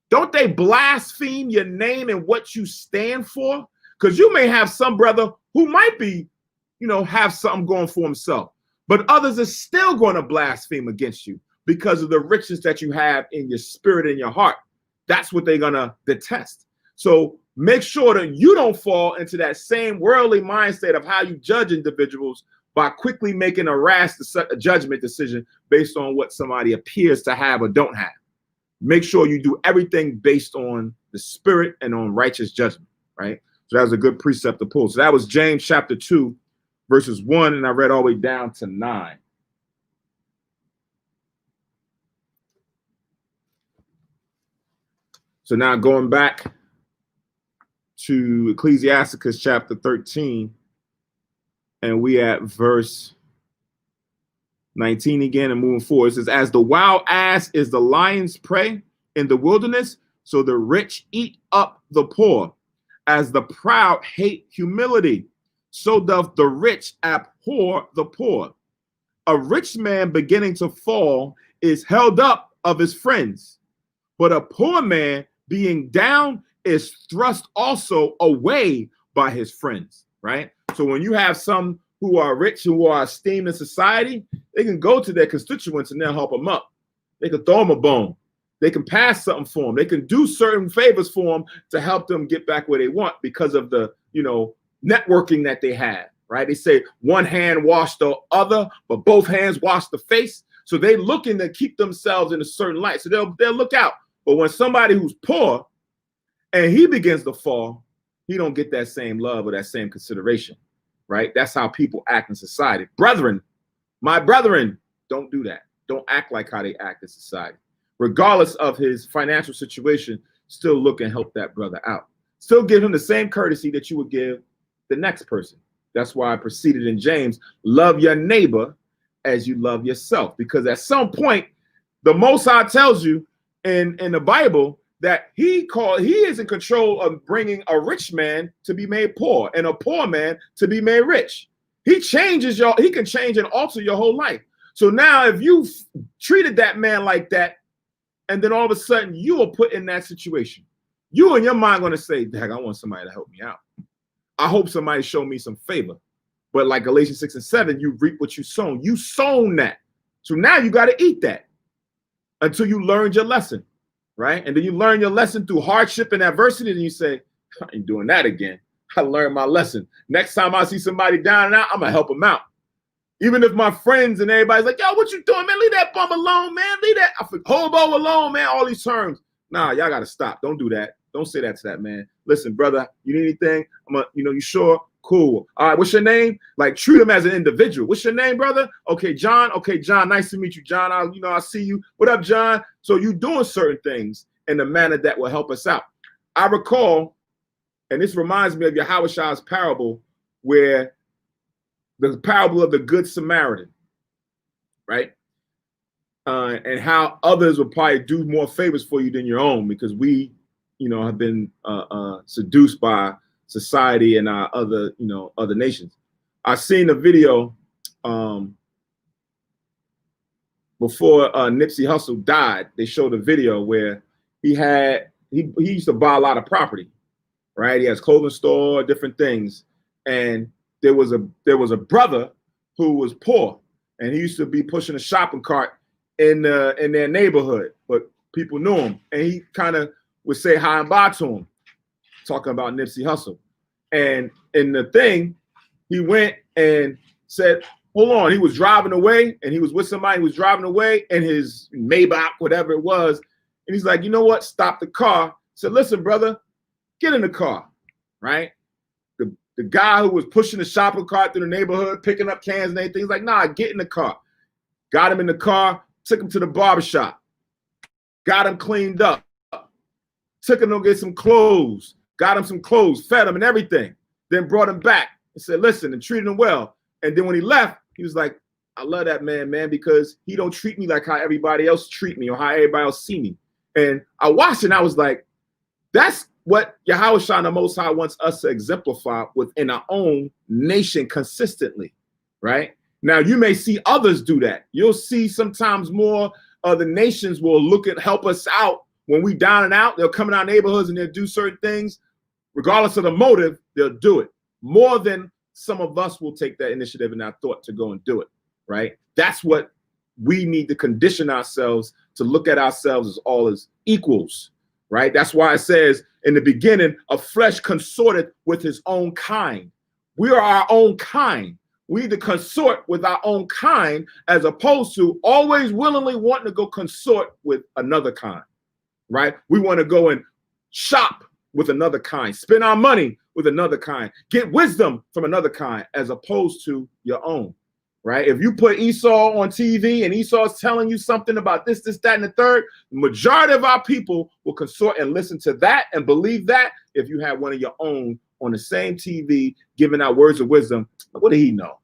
Don't they blaspheme your name and what you stand for? Because you may have some brother who might be, have something going for himself, but others are still going to blaspheme against you because of the riches that you have in your spirit and your heart. That's what they're going to detest. So make sure that you don't fall into that same worldly mindset of how you judge individuals by quickly making a rash judgment decision based on what somebody appears to have or don't have. Make sure you do everything based on the spirit and on righteous judgment, right? So that was a good precept to pull. So that was James chapter 2, verses 1, and I read all the way down to 9. So now going back to Ecclesiasticus chapter 13, and we at verse 19 again and moving forward. It says, as the wild ass is the lion's prey in the wilderness, so the rich eat up the poor. As the proud hate humility, so doth the rich abhor the poor. A rich man beginning to fall is held up of his friends, but a poor man being down is thrust also away by his friends, right? So when you have some who are rich, who are esteemed in society, they can go to their constituents and they'll help them up. They can throw them a bone. They can pass something for them. They can do certain favors for them to help them get back where they want because of the, networking that they have, right? They say one hand wash the other, but both hands wash the face. So they looking to keep themselves in a certain light. So they'll look out. But when somebody who's poor and he begins to fall, he don't get that same love or that same consideration, right? That's how people act in society. Brethren, my brethren, don't do that. Don't act like how they act in society. Regardless of his financial situation, still look and help that brother out. Still give him the same courtesy that you would give the next person. That's why I proceeded in James, love your neighbor as you love yourself. Because at some point, the Most High tells you in the Bible that he is in control of bringing a rich man to be made poor and a poor man to be made rich. He can change and alter your whole life. So now if you treated that man like that, and then all of a sudden you are put in that situation, you in your mind going to say, dang, I want somebody to help me out. I hope somebody show me some favor. But like Galatians 6 and 7, you reap what you sown. You sown that. So now you got to eat that until you learned your lesson, right? And then you learn your lesson through hardship and adversity, and you say, I ain't doing that again. I learned my lesson. Next time I see somebody down and out, I'm going to help them out. Even if my friends and everybody's like, yo, what you doing, man? Leave that bum alone, man. Leave that hobo alone, man. All these terms. Nah, y'all got to stop. Don't do that. Don't say that to that man. Listen, brother, you need anything? You sure? Cool. All right, what's your name? Like, treat him as an individual. What's your name, brother? Okay, John. Okay, John, nice to meet you, John. I see you. What up, John? So you doing certain things in a manner that will help us out. I recall, and this reminds me of Yahweh's parable, where the parable of the Good Samaritan, right? And how others will probably do more favors for you than your own, because we, have been seduced by society and other nations. I seen a video before Nipsey Hussle died. They showed a video where he used to buy a lot of property, right? He has clothing store, different things, and there was a brother who was poor, and he used to be pushing a shopping cart in their neighborhood, but people knew him, and he kind of would say hi and bye to him, talking about Nipsey Hussle. And in the thing, he went and said, hold on. He was driving away, and he was with somebody who was driving away in his Maybach, whatever it was. And he's like, you know what? Stop the car. Said, listen, brother, get in the car, right? The guy who was pushing the shopping cart through the neighborhood, picking up cans and everything, he's like, nah, get in the car. Got him in the car, took him to the barbershop, got him cleaned up, took him to get some clothes, got him some clothes, fed him and everything, then brought him back and said, listen, and treated him well. And then when he left, he was like, I love that man, because he don't treat me like how everybody else treat me or how everybody else see me. And I watched it and I was like, that's what Yahweh Shah the Most High wants us to exemplify within our own nation consistently, right? Now, you may see others do that. You'll see sometimes more of the nations will look at, help us out when we down and out. They'll come in our neighborhoods and they'll do certain things. Regardless of the motive, they'll do it. More than some of us will take that initiative and our thought to go and do it, right? That's what we need to condition ourselves to look at ourselves as all as equals, right? That's why it says in the beginning, a flesh consorted with his own kind. We are our own kind. We need to consort with our own kind as opposed to always willingly wanting to go consort with another kind, right? We want to go and shop with another kind, spend our money with another kind, get wisdom from another kind as opposed to your own, right? If you put Esau on TV and Esau's telling you something about this, that, and the third, the majority of our people will consort and listen to that and believe that. If you have one of your own on the same TV giving out words of wisdom, what do he know?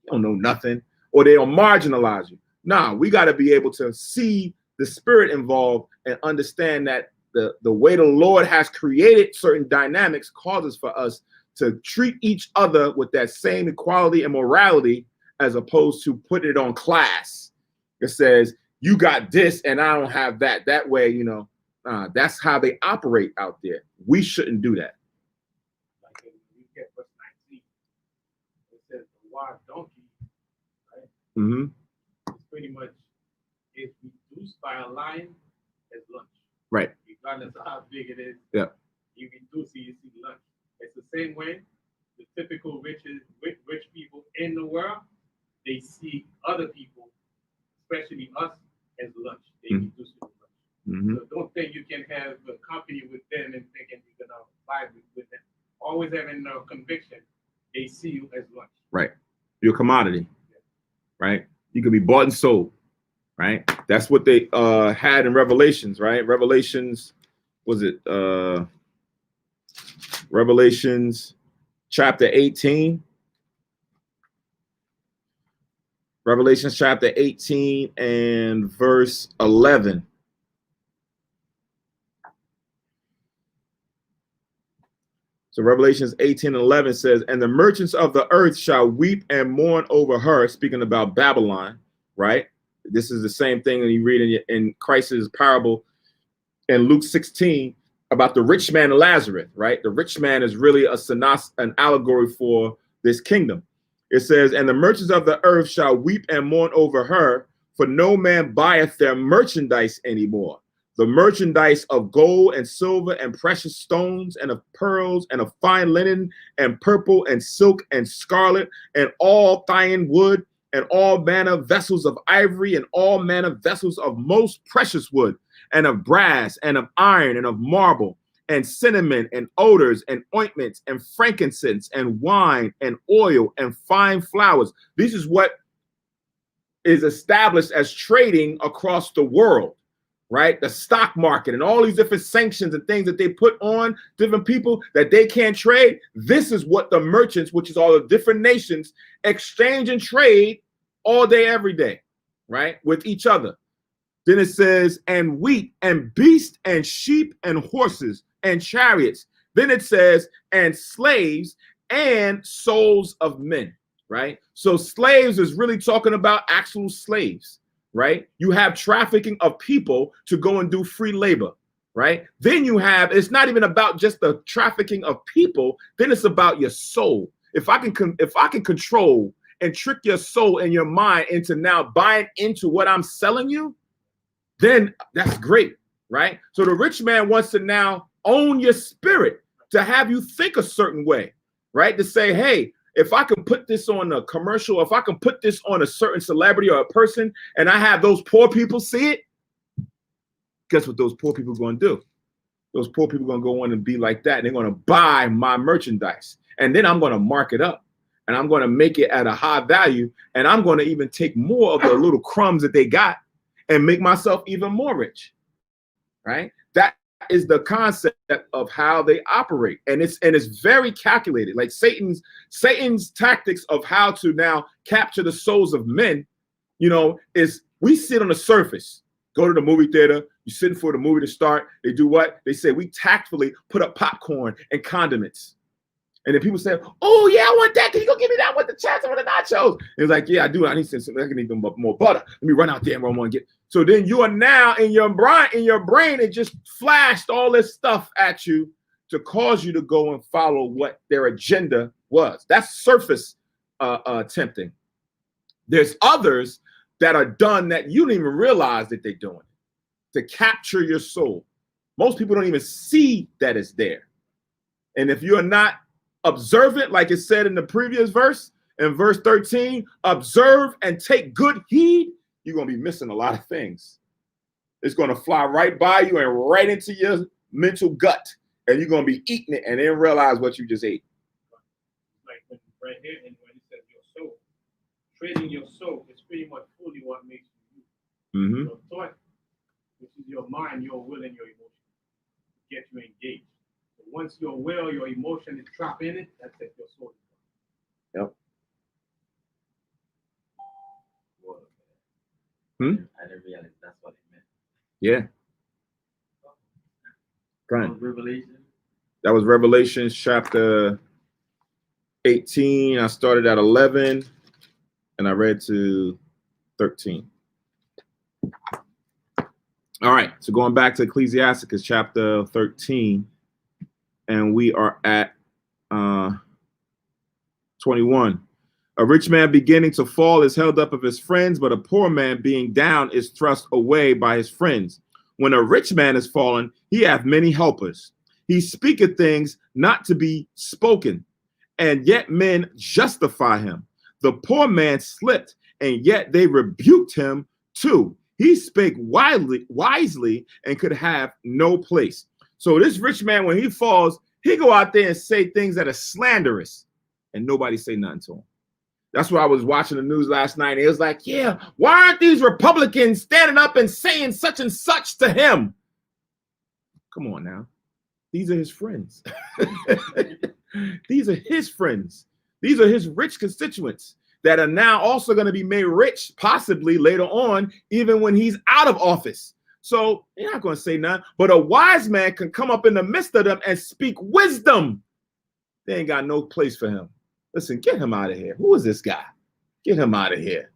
He don't know nothing. Or they'll marginalize you. Nah, we got to be able to see the spirit involved and understand that the way the Lord has created certain dynamics causes for us to treat each other with that same equality and morality as opposed to putting it on class. It says, you got this and I don't have that. That way, you know, that's how they operate out there. We shouldn't do that. Like when you get verse 19, it says the wild donkey, right? Mm-hmm. It's pretty much is reduced by a lion as lunch. Right. Regardless of how big it is, yeah, you reduce it, you see lunch. It's the same way the typical rich people in the world, they see other people, especially us, as lunch. They reduce it to lunch. Mm-hmm. So don't think you can have a company with them and thinking you're gonna vibe with them. Always having a conviction, they see you as lunch. Right. You're a commodity. Right. You can be bought and sold. Right. That's what they had in Revelations, right? Revelations, was it Revelations chapter 18? Revelations chapter 18 and verse 11. So Revelations 18 and 11 says, and the merchants of the earth shall weep and mourn over her, speaking about Babylon, right? This is the same thing that you read in Christ's parable in Luke 16 about the rich man and Lazarus, right? The rich man is really an allegory for this kingdom. It says, and the merchants of the earth shall weep and mourn over her, for no man buyeth their merchandise anymore. The merchandise of gold and silver and precious stones and of pearls and of fine linen and purple and silk and scarlet and all fine wood and all manner of vessels of ivory and all manner of vessels of most precious wood and of brass and of iron and of marble and cinnamon and odors and ointments and frankincense and wine and oil and fine flowers. This is what is established as trading across the world, right? The stock market and all these different sanctions and things that they put on different people that they can't trade. This is what the merchants, which is all the different nations, exchange and trade all day, every day, right? With each other. Then it says, and wheat and beast and sheep and horses and chariots. Then it says, and slaves and souls of men, right? So slaves is really talking about actual slaves, right? You have trafficking of people to go and do free labor, right? Then you have, it's not even about just the trafficking of people, then it's about your soul. If I can control and trick your soul and your mind into now buying into what I'm selling you, then that's great, right? So the rich man wants to now own your spirit, to have you think a certain way, right? To say, hey, if I can put this on a commercial, if I can put this on a certain celebrity or a person, and I have those poor people see it, guess what those poor people are going to do? Those poor people are going to go on and be like that. And they're going to buy my merchandise. And then I'm going to mark it up. And I'm going to make it at a high value. And I'm going to even take more of the little crumbs that they got and make myself even more rich, right? That is the concept of how they operate. And it's very calculated. Like Satan's tactics of how to now capture the souls of men, you know, is we sit on the surface. go to the movie theater, you're sitting for the movie to start. They do what? They say, we tactfully put up popcorn and condiments. And then people say, oh, yeah, I want that. Can you go give me that with the chips and with the nachos? And it's like, yeah, I do. I need some. I need more butter. Let me run out there and run one get. So then you are now in your brain, it just flashed all this stuff at you to cause you to go and follow what their agenda was. That's surface tempting. There's others that are done that you don't even realize that they're doing to capture your soul. Most people don't even see that it's there. And if you're not observant, like it said in the previous verse, in verse 13, observe and take good heed, you're going to be missing a lot of things. It's going to fly right by you and right into your mental gut, and you're going to be eating it and then realize what you just ate. Like right here, and when it says your soul, trading your soul is pretty much fully what makes you. Mm-hmm. Your thought, which is your mind, your will, and your emotion, get you engaged. So once your will, your emotion is trapped in it, that's it, your soul is gone. Yep. I didn't realize that's what it meant. Yeah. Right. Revelation. That was Revelation chapter 18. I started at 11 and I read to 13. All right. So going back to Ecclesiasticus chapter 13, and we are at 21. A rich man beginning to fall is held up of his friends, but a poor man being down is thrust away by his friends. When a rich man is fallen, he hath many helpers. He speaketh things not to be spoken, and yet men justify him. The poor man slipped, and yet they rebuked him too. He spake wisely and could have no place. So this rich man, when he falls, he go out there and say things that are slanderous, and nobody say nothing to him. That's why I was watching the news last night. It was like, yeah, why aren't these Republicans standing up and saying such and such to him? Come on now. These are his friends. These are his friends. These are his rich constituents that are now also going to be made rich, possibly later on, even when he's out of office. So you're not going to say nothing. But a wise man can come up in the midst of them and speak wisdom. They ain't got no place for him. Listen, get him out of here. Who is this guy? Get him out of here.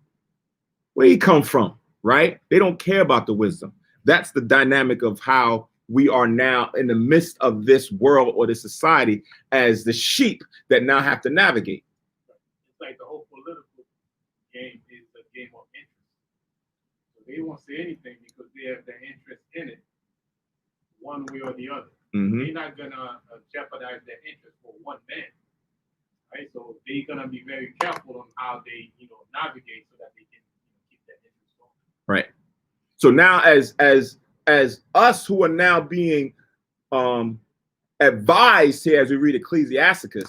Where he come from, right? They don't care about the wisdom. That's the dynamic of how we are now in the midst of this world or this society as the sheep that now have to navigate. It's like the whole political game is a game of interest. So they won't say anything because they have their interest in it, one way or the other. Mm-hmm. They're not gonna jeopardize their interest for one man. Right, so they're gonna be very careful on how they, navigate so that they can keep that interest going. Right. So now, as us who are now being advised here as we read Ecclesiasticus,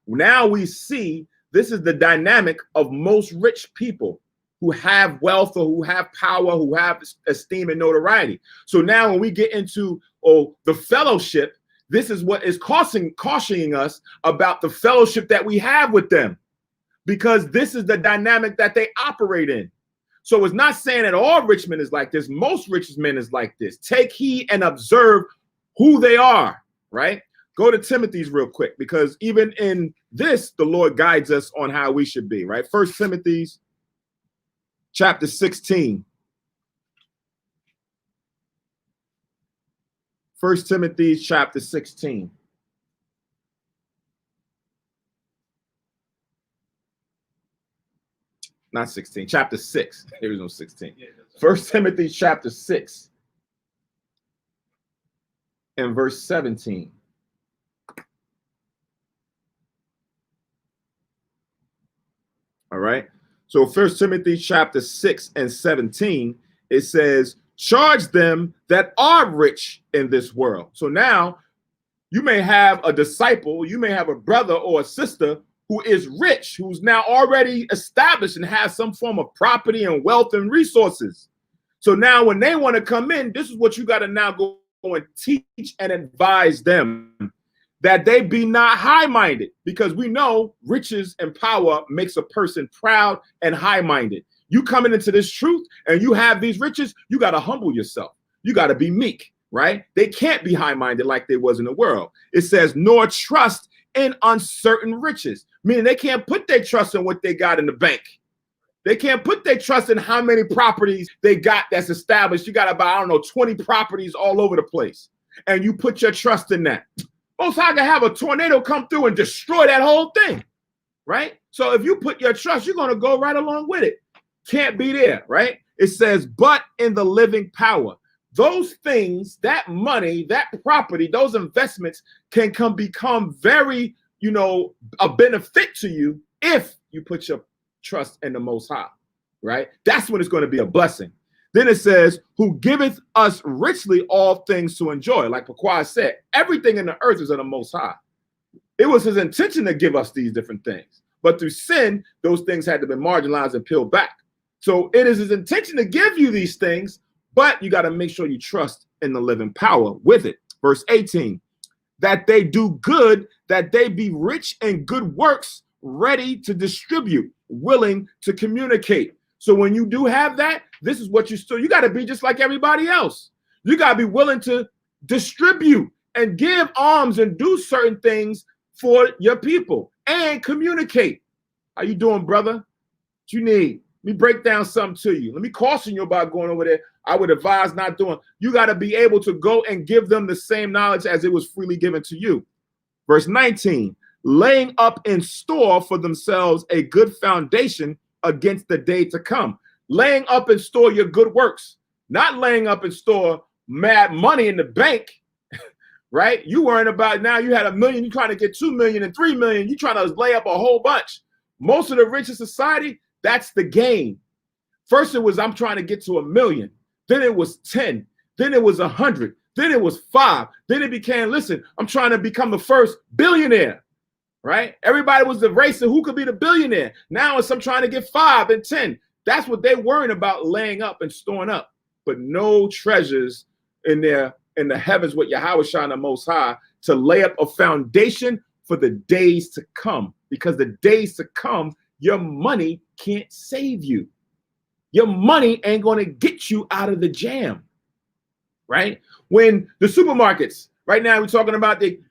now we see this is the dynamic of most rich people who have wealth or who have power, who have esteem and notoriety. So now when we get into the fellowship, this is what is cautioning us about the fellowship that we have with them, because this is the dynamic that they operate in. So it's not saying that all rich men is like this. Most rich men is like this. Take heed and observe who they are, right? Go to Timothy's real quick, because even in this, the Lord guides us on how we should be, right? 1 Timothy's chapter 16. 1 Timothy chapter 16. Not 16, chapter 6. There is no 16. 1 Timothy chapter 6 and verse 17. All right. So 1 Timothy chapter 6 and 17, it says, charge them that are rich in this world. So now you may have a disciple, you may have a brother or a sister who is rich, who's now already established and has some form of property and wealth and resources. So now when they want to come in, this is what you got to now go and teach and advise them, that they be not high-minded, because we know riches and power makes a person proud and high-minded. You coming into this truth and you have these riches, you got to humble yourself. You got to be meek, right? They can't be high-minded like they was in the world. It says, nor trust in uncertain riches, meaning they can't put their trust in what they got in the bank. They can't put their trust in how many properties they got that's established. You got about, I don't know, 20 properties all over the place. And you put your trust in that. Most High can have a tornado come through and destroy that whole thing, right? So if you put your trust, you're going to go right along with it. Can't be there, right? It says, but in the living power. Those things, that money, that property, those investments can become very, a benefit to you if you put your trust in the Most High, right? That's when it's going to be a blessing. Then it says, who giveth us richly all things to enjoy. Like Paquan said, everything in the earth is of the Most High. It was his intention to give us these different things. But through sin, those things had to be marginalized and peeled back. So it is his intention to give you these things, but you got to make sure you trust in the living power with it. Verse 18, that they do good, that they be rich in good works, ready to distribute, willing to communicate. So when you do have that, this is what you got to be just like everybody else. You got to be willing to distribute and give alms and do certain things for your people and communicate. How you doing, brother? What you need? Let me break down something to you. Let me caution you about going over there. I would advise not doing. You got to be able to go and give them the same knowledge as it was freely given to you. Verse 19, laying up in store for themselves a good foundation against the day to come. Laying up in store your good works, not laying up in store mad money in the bank, right? You worrying about now you had $1 million, you're trying to get 2 million and 3 million, you're trying to lay up a whole bunch. Most of the rich in society, that's the game. First it was, I'm trying to get to 1 million. Then it was 10. Then it was 100. Then it was 5. Then it became, listen, I'm trying to become the first billionaire, right? Everybody was the race of who could be the billionaire. Now it's I'm trying to get 5 and 10. That's what they're worrying about, laying up and storing up. But no treasures in the heavens with Yahweh Shai the Most High to lay up a foundation for the days to come. Because the days to come, your money can't save you. Your money ain't going to get you out of the jam, right? When the supermarkets, right now probably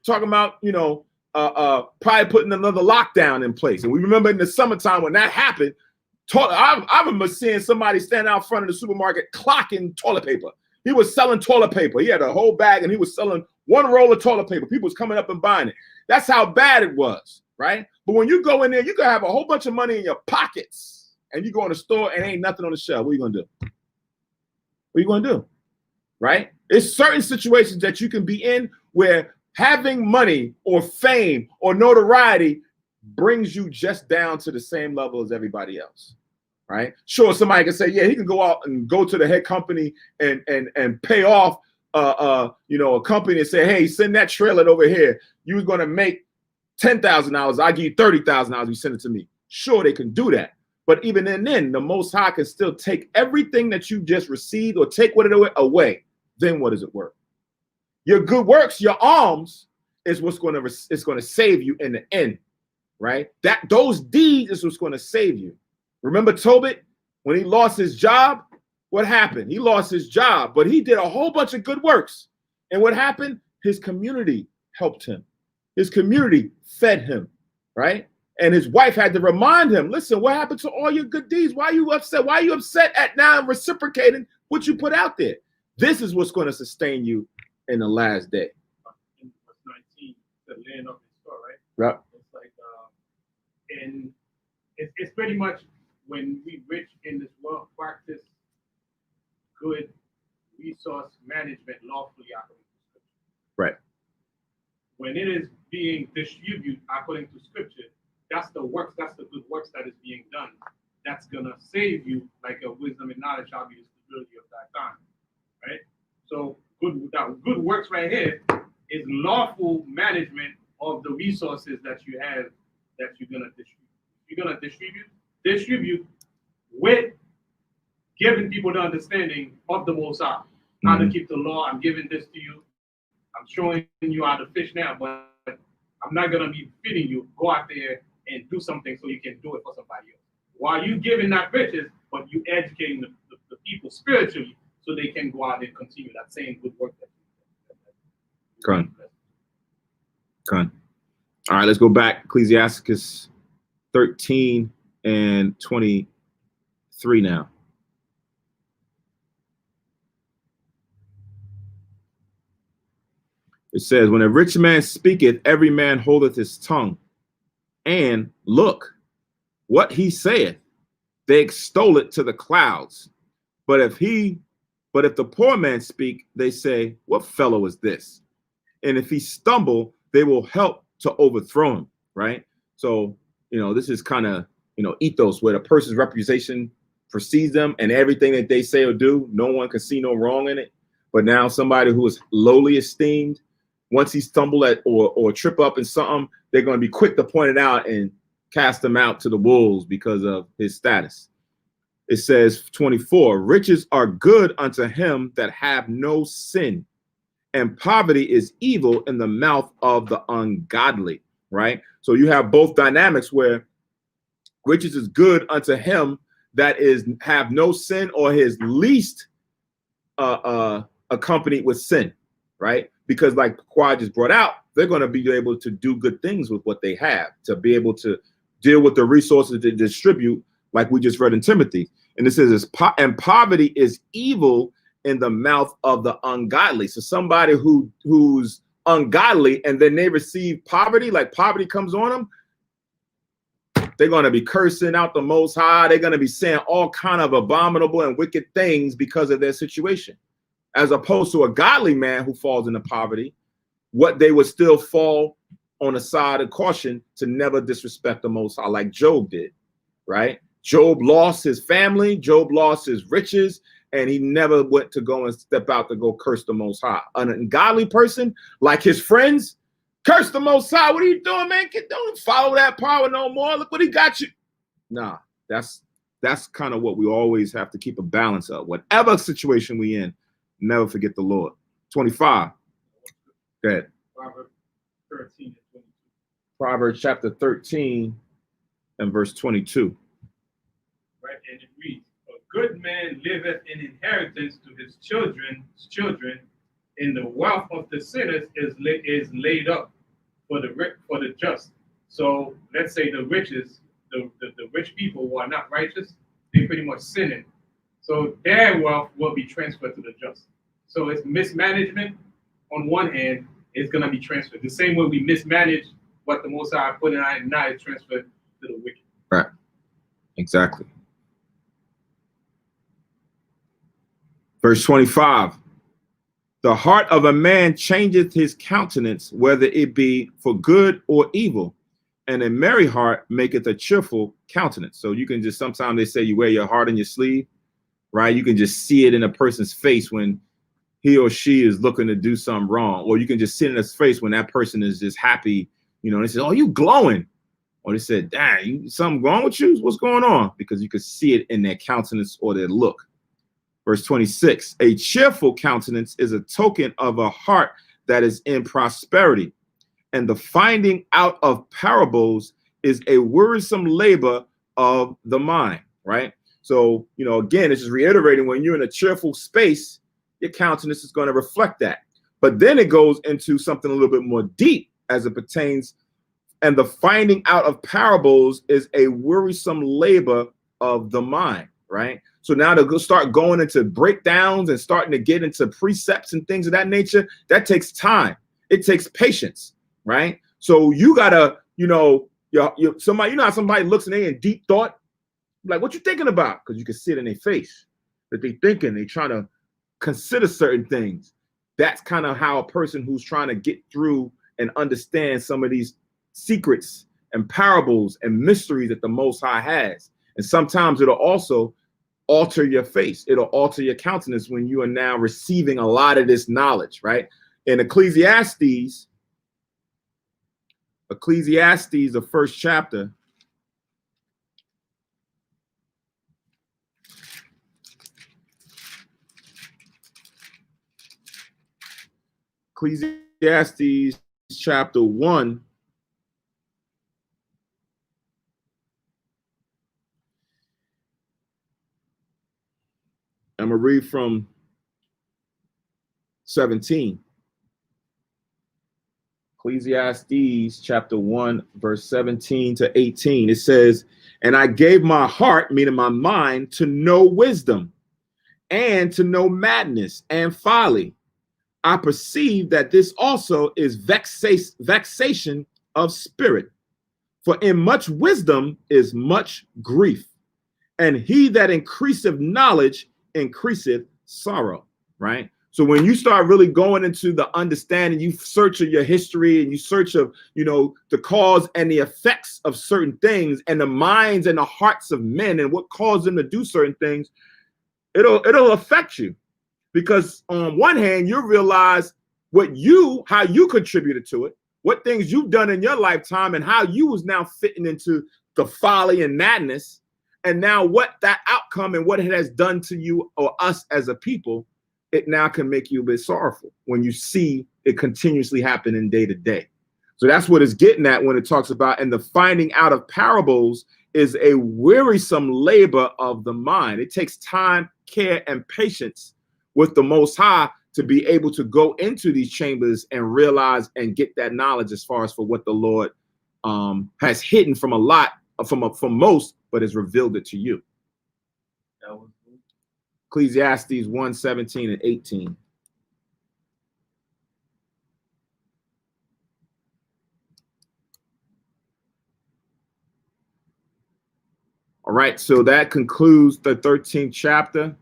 putting another lockdown in place. And we remember in the summertime when that happened, I remember seeing somebody stand out front of the supermarket clocking toilet paper. He was selling toilet paper. He had a whole bag and he was selling 1 roll of toilet paper. People was coming up and buying it. That's how bad it was, right? But when you go in there, you can have a whole bunch of money in your pockets and you go in the store and ain't nothing on the shelf. What are you going to do? What are you going to do? Right? There's certain situations that you can be in where having money or fame or notoriety brings you just down to the same level as everybody else, right? Sure, somebody can say, yeah, he can go out and go to the head company and pay off a company and say, hey, send that trailer over here. You're going to make $10,000. I'll give you $30,000. You send it to me. Sure, they can do that. But even then, the Most High can still take everything that you just received or take what it away. Then what is it worth? Your good works, your alms, is what's going to save you in the end, right? Those deeds is what's going to save you. Remember Tobit, when he lost his job, what happened? He lost his job, but he did a whole bunch of good works. And what happened? His community helped him. His community fed him, right? And his wife had to remind him, listen, what happened to all your good deeds? Why are you upset? Why are you upset at now reciprocating what you put out there? This is what's going to sustain you in the last day. In verse 19, the laying up in store, right? Right. It's like, and it's pretty much when we rich in this world practice good resource management lawfully according to Scripture. Right. When it is being distributed according to Scripture, that's the works, that's the good works that is being done. That's gonna save you, like a wisdom and knowledge shall be the stability of that time. Right? So good works right here is lawful management of the resources that you have that you're gonna distribute. You're gonna distribute with giving people the understanding of the Most High, how to keep the law. I'm giving this to you. I'm showing you how to fish now, but I'm not gonna be feeding you. Go out there and do something so you can do it for somebody else. While you giving that riches, but you educating the people spiritually so they can go out and continue that same good work. Con. All right, let's go back. Ecclesiasticus 13 and 23 now. It says, when a rich man speaketh, every man holdeth his tongue. And look, what he saith, they extol it to the clouds. But if the poor man speak, they say, what fellow is this? And if he stumble, they will help to overthrow him, right? So, this is kind of, ethos where the person's reputation precedes them and everything that they say or do, no one can see no wrong in it. But now somebody who is lowly esteemed, once he stumble at or trip up in something, they're going to be quick to point it out and cast him out to the wolves because of his status. It says 24, riches are good unto him that have no sin, and poverty is evil in the mouth of the ungodly, right? So you have both dynamics where riches is good unto him that is have no sin or his least accompanied with sin, right? Because like Quad just brought out, they're going to be able to do good things with what they have, to be able to deal with the resources to distribute, like we just read in Timothy. And it says, and poverty is evil in the mouth of the ungodly. So somebody who's ungodly and then they receive poverty, like poverty comes on them, they're going to be cursing out the Most High. They're going to be saying all kind of abominable and wicked things because of their situation. As opposed to a godly man who falls into poverty, what they would still fall on the side of caution to never disrespect the Most High, like Job did, right? Job lost his family, Job lost his riches, and he never went to go and step out to go curse the Most High. An ungodly person, like his friends, curse the Most High. What are you doing, man? Don't follow that power no more. Look what he got you. Nah, that's kind of what we always have to keep a balance of. Whatever situation we in, never forget the Lord. 25. Go ahead. Proverbs 13 and 22. Proverbs chapter 13 and verse 22. Right, and it reads, a good man liveth in inheritance to his children's children, and the wealth of the sinners is laid up for the just. So let's say the rich people who are not righteous, they pretty much sinning. So their wealth will be transferred to the just. So it's mismanagement on one hand, it's going to be transferred. The same way we mismanage what the Most High put in our hand, now it's transferred to the wicked. Right. Exactly. Verse 25. The heart of a man changeth his countenance, whether it be for good or evil, and a merry heart maketh a cheerful countenance. So you can just, sometimes they say you wear your heart on your sleeve, right? You can just see it in a person's face when he or she is looking to do something wrong, or you can just see it in his face when that person is just happy, they say, oh, you glowing. Or they said, dang, something wrong with you? What's going on? Because you could see it in their countenance or their look. Verse 26, a cheerful countenance is a token of a heart that is in prosperity, and the finding out of parables is a wearisome labor of the mind, right? So, again, it's just reiterating, when you're in a cheerful space, your countenance is going to reflect that. But then it goes into something a little bit more deep as it pertains, and the finding out of parables is a wearisome labor of the mind, right? So now to start going into breakdowns and starting to get into precepts and things of that nature, that takes time. It takes patience, right? So you gotta, somebody, how somebody looks and they in deep thought, like, what you thinking about? Because you can see it in their face that they thinking, they trying to consider certain things. That's kind of how a person who's trying to get through and understand some of these secrets and parables and mysteries that the Most High has. And sometimes it'll also alter your face. It'll alter your countenance when you are now receiving a lot of this knowledge, right? In Ecclesiastes, the first chapter, Ecclesiastes chapter 1, I'm going to read from 17. Ecclesiastes chapter 1, verse 17 to 18. It says, and I gave my heart, meaning my mind, to know wisdom and to know madness and folly. I perceive that this also is vexation of spirit. For in much wisdom is much grief, and he that increaseth knowledge increaseth sorrow, right? So when you start really going into the understanding, you search of your history and you search of, you know, the cause and the effects of certain things and the minds and the hearts of men and what caused them to do certain things, it'll affect you. Because on one hand, you realize how you contributed to it, what things you've done in your lifetime and how you was now fitting into the folly and madness. And now what that outcome and what it has done to you or us as a people, it now can make you a bit sorrowful when you see it continuously happening day to day. So that's what it's getting at when it talks about, and the finding out of parables is a wearisome labor of the mind. It takes time, care, and patience with the Most High to be able to go into these chambers and realize and get that knowledge as far as for what the Lord has hidden from from most, but has revealed it to you. Ecclesiastes 1, 17 and 18. All right, so that concludes the 13th chapter.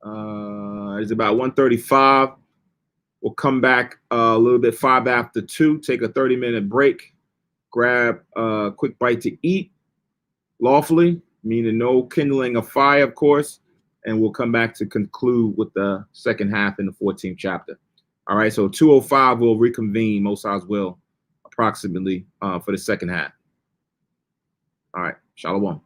It's about 1:35. We'll come back a little bit 5 after 2, take a 30-minute break, grab a quick bite to eat lawfully, meaning no kindling of fire, of course, and we'll come back to conclude with the second half in the 14th chapter. All right, so 2:05, we'll reconvene, Most High's will, approximately for the second half. All right, Shalom.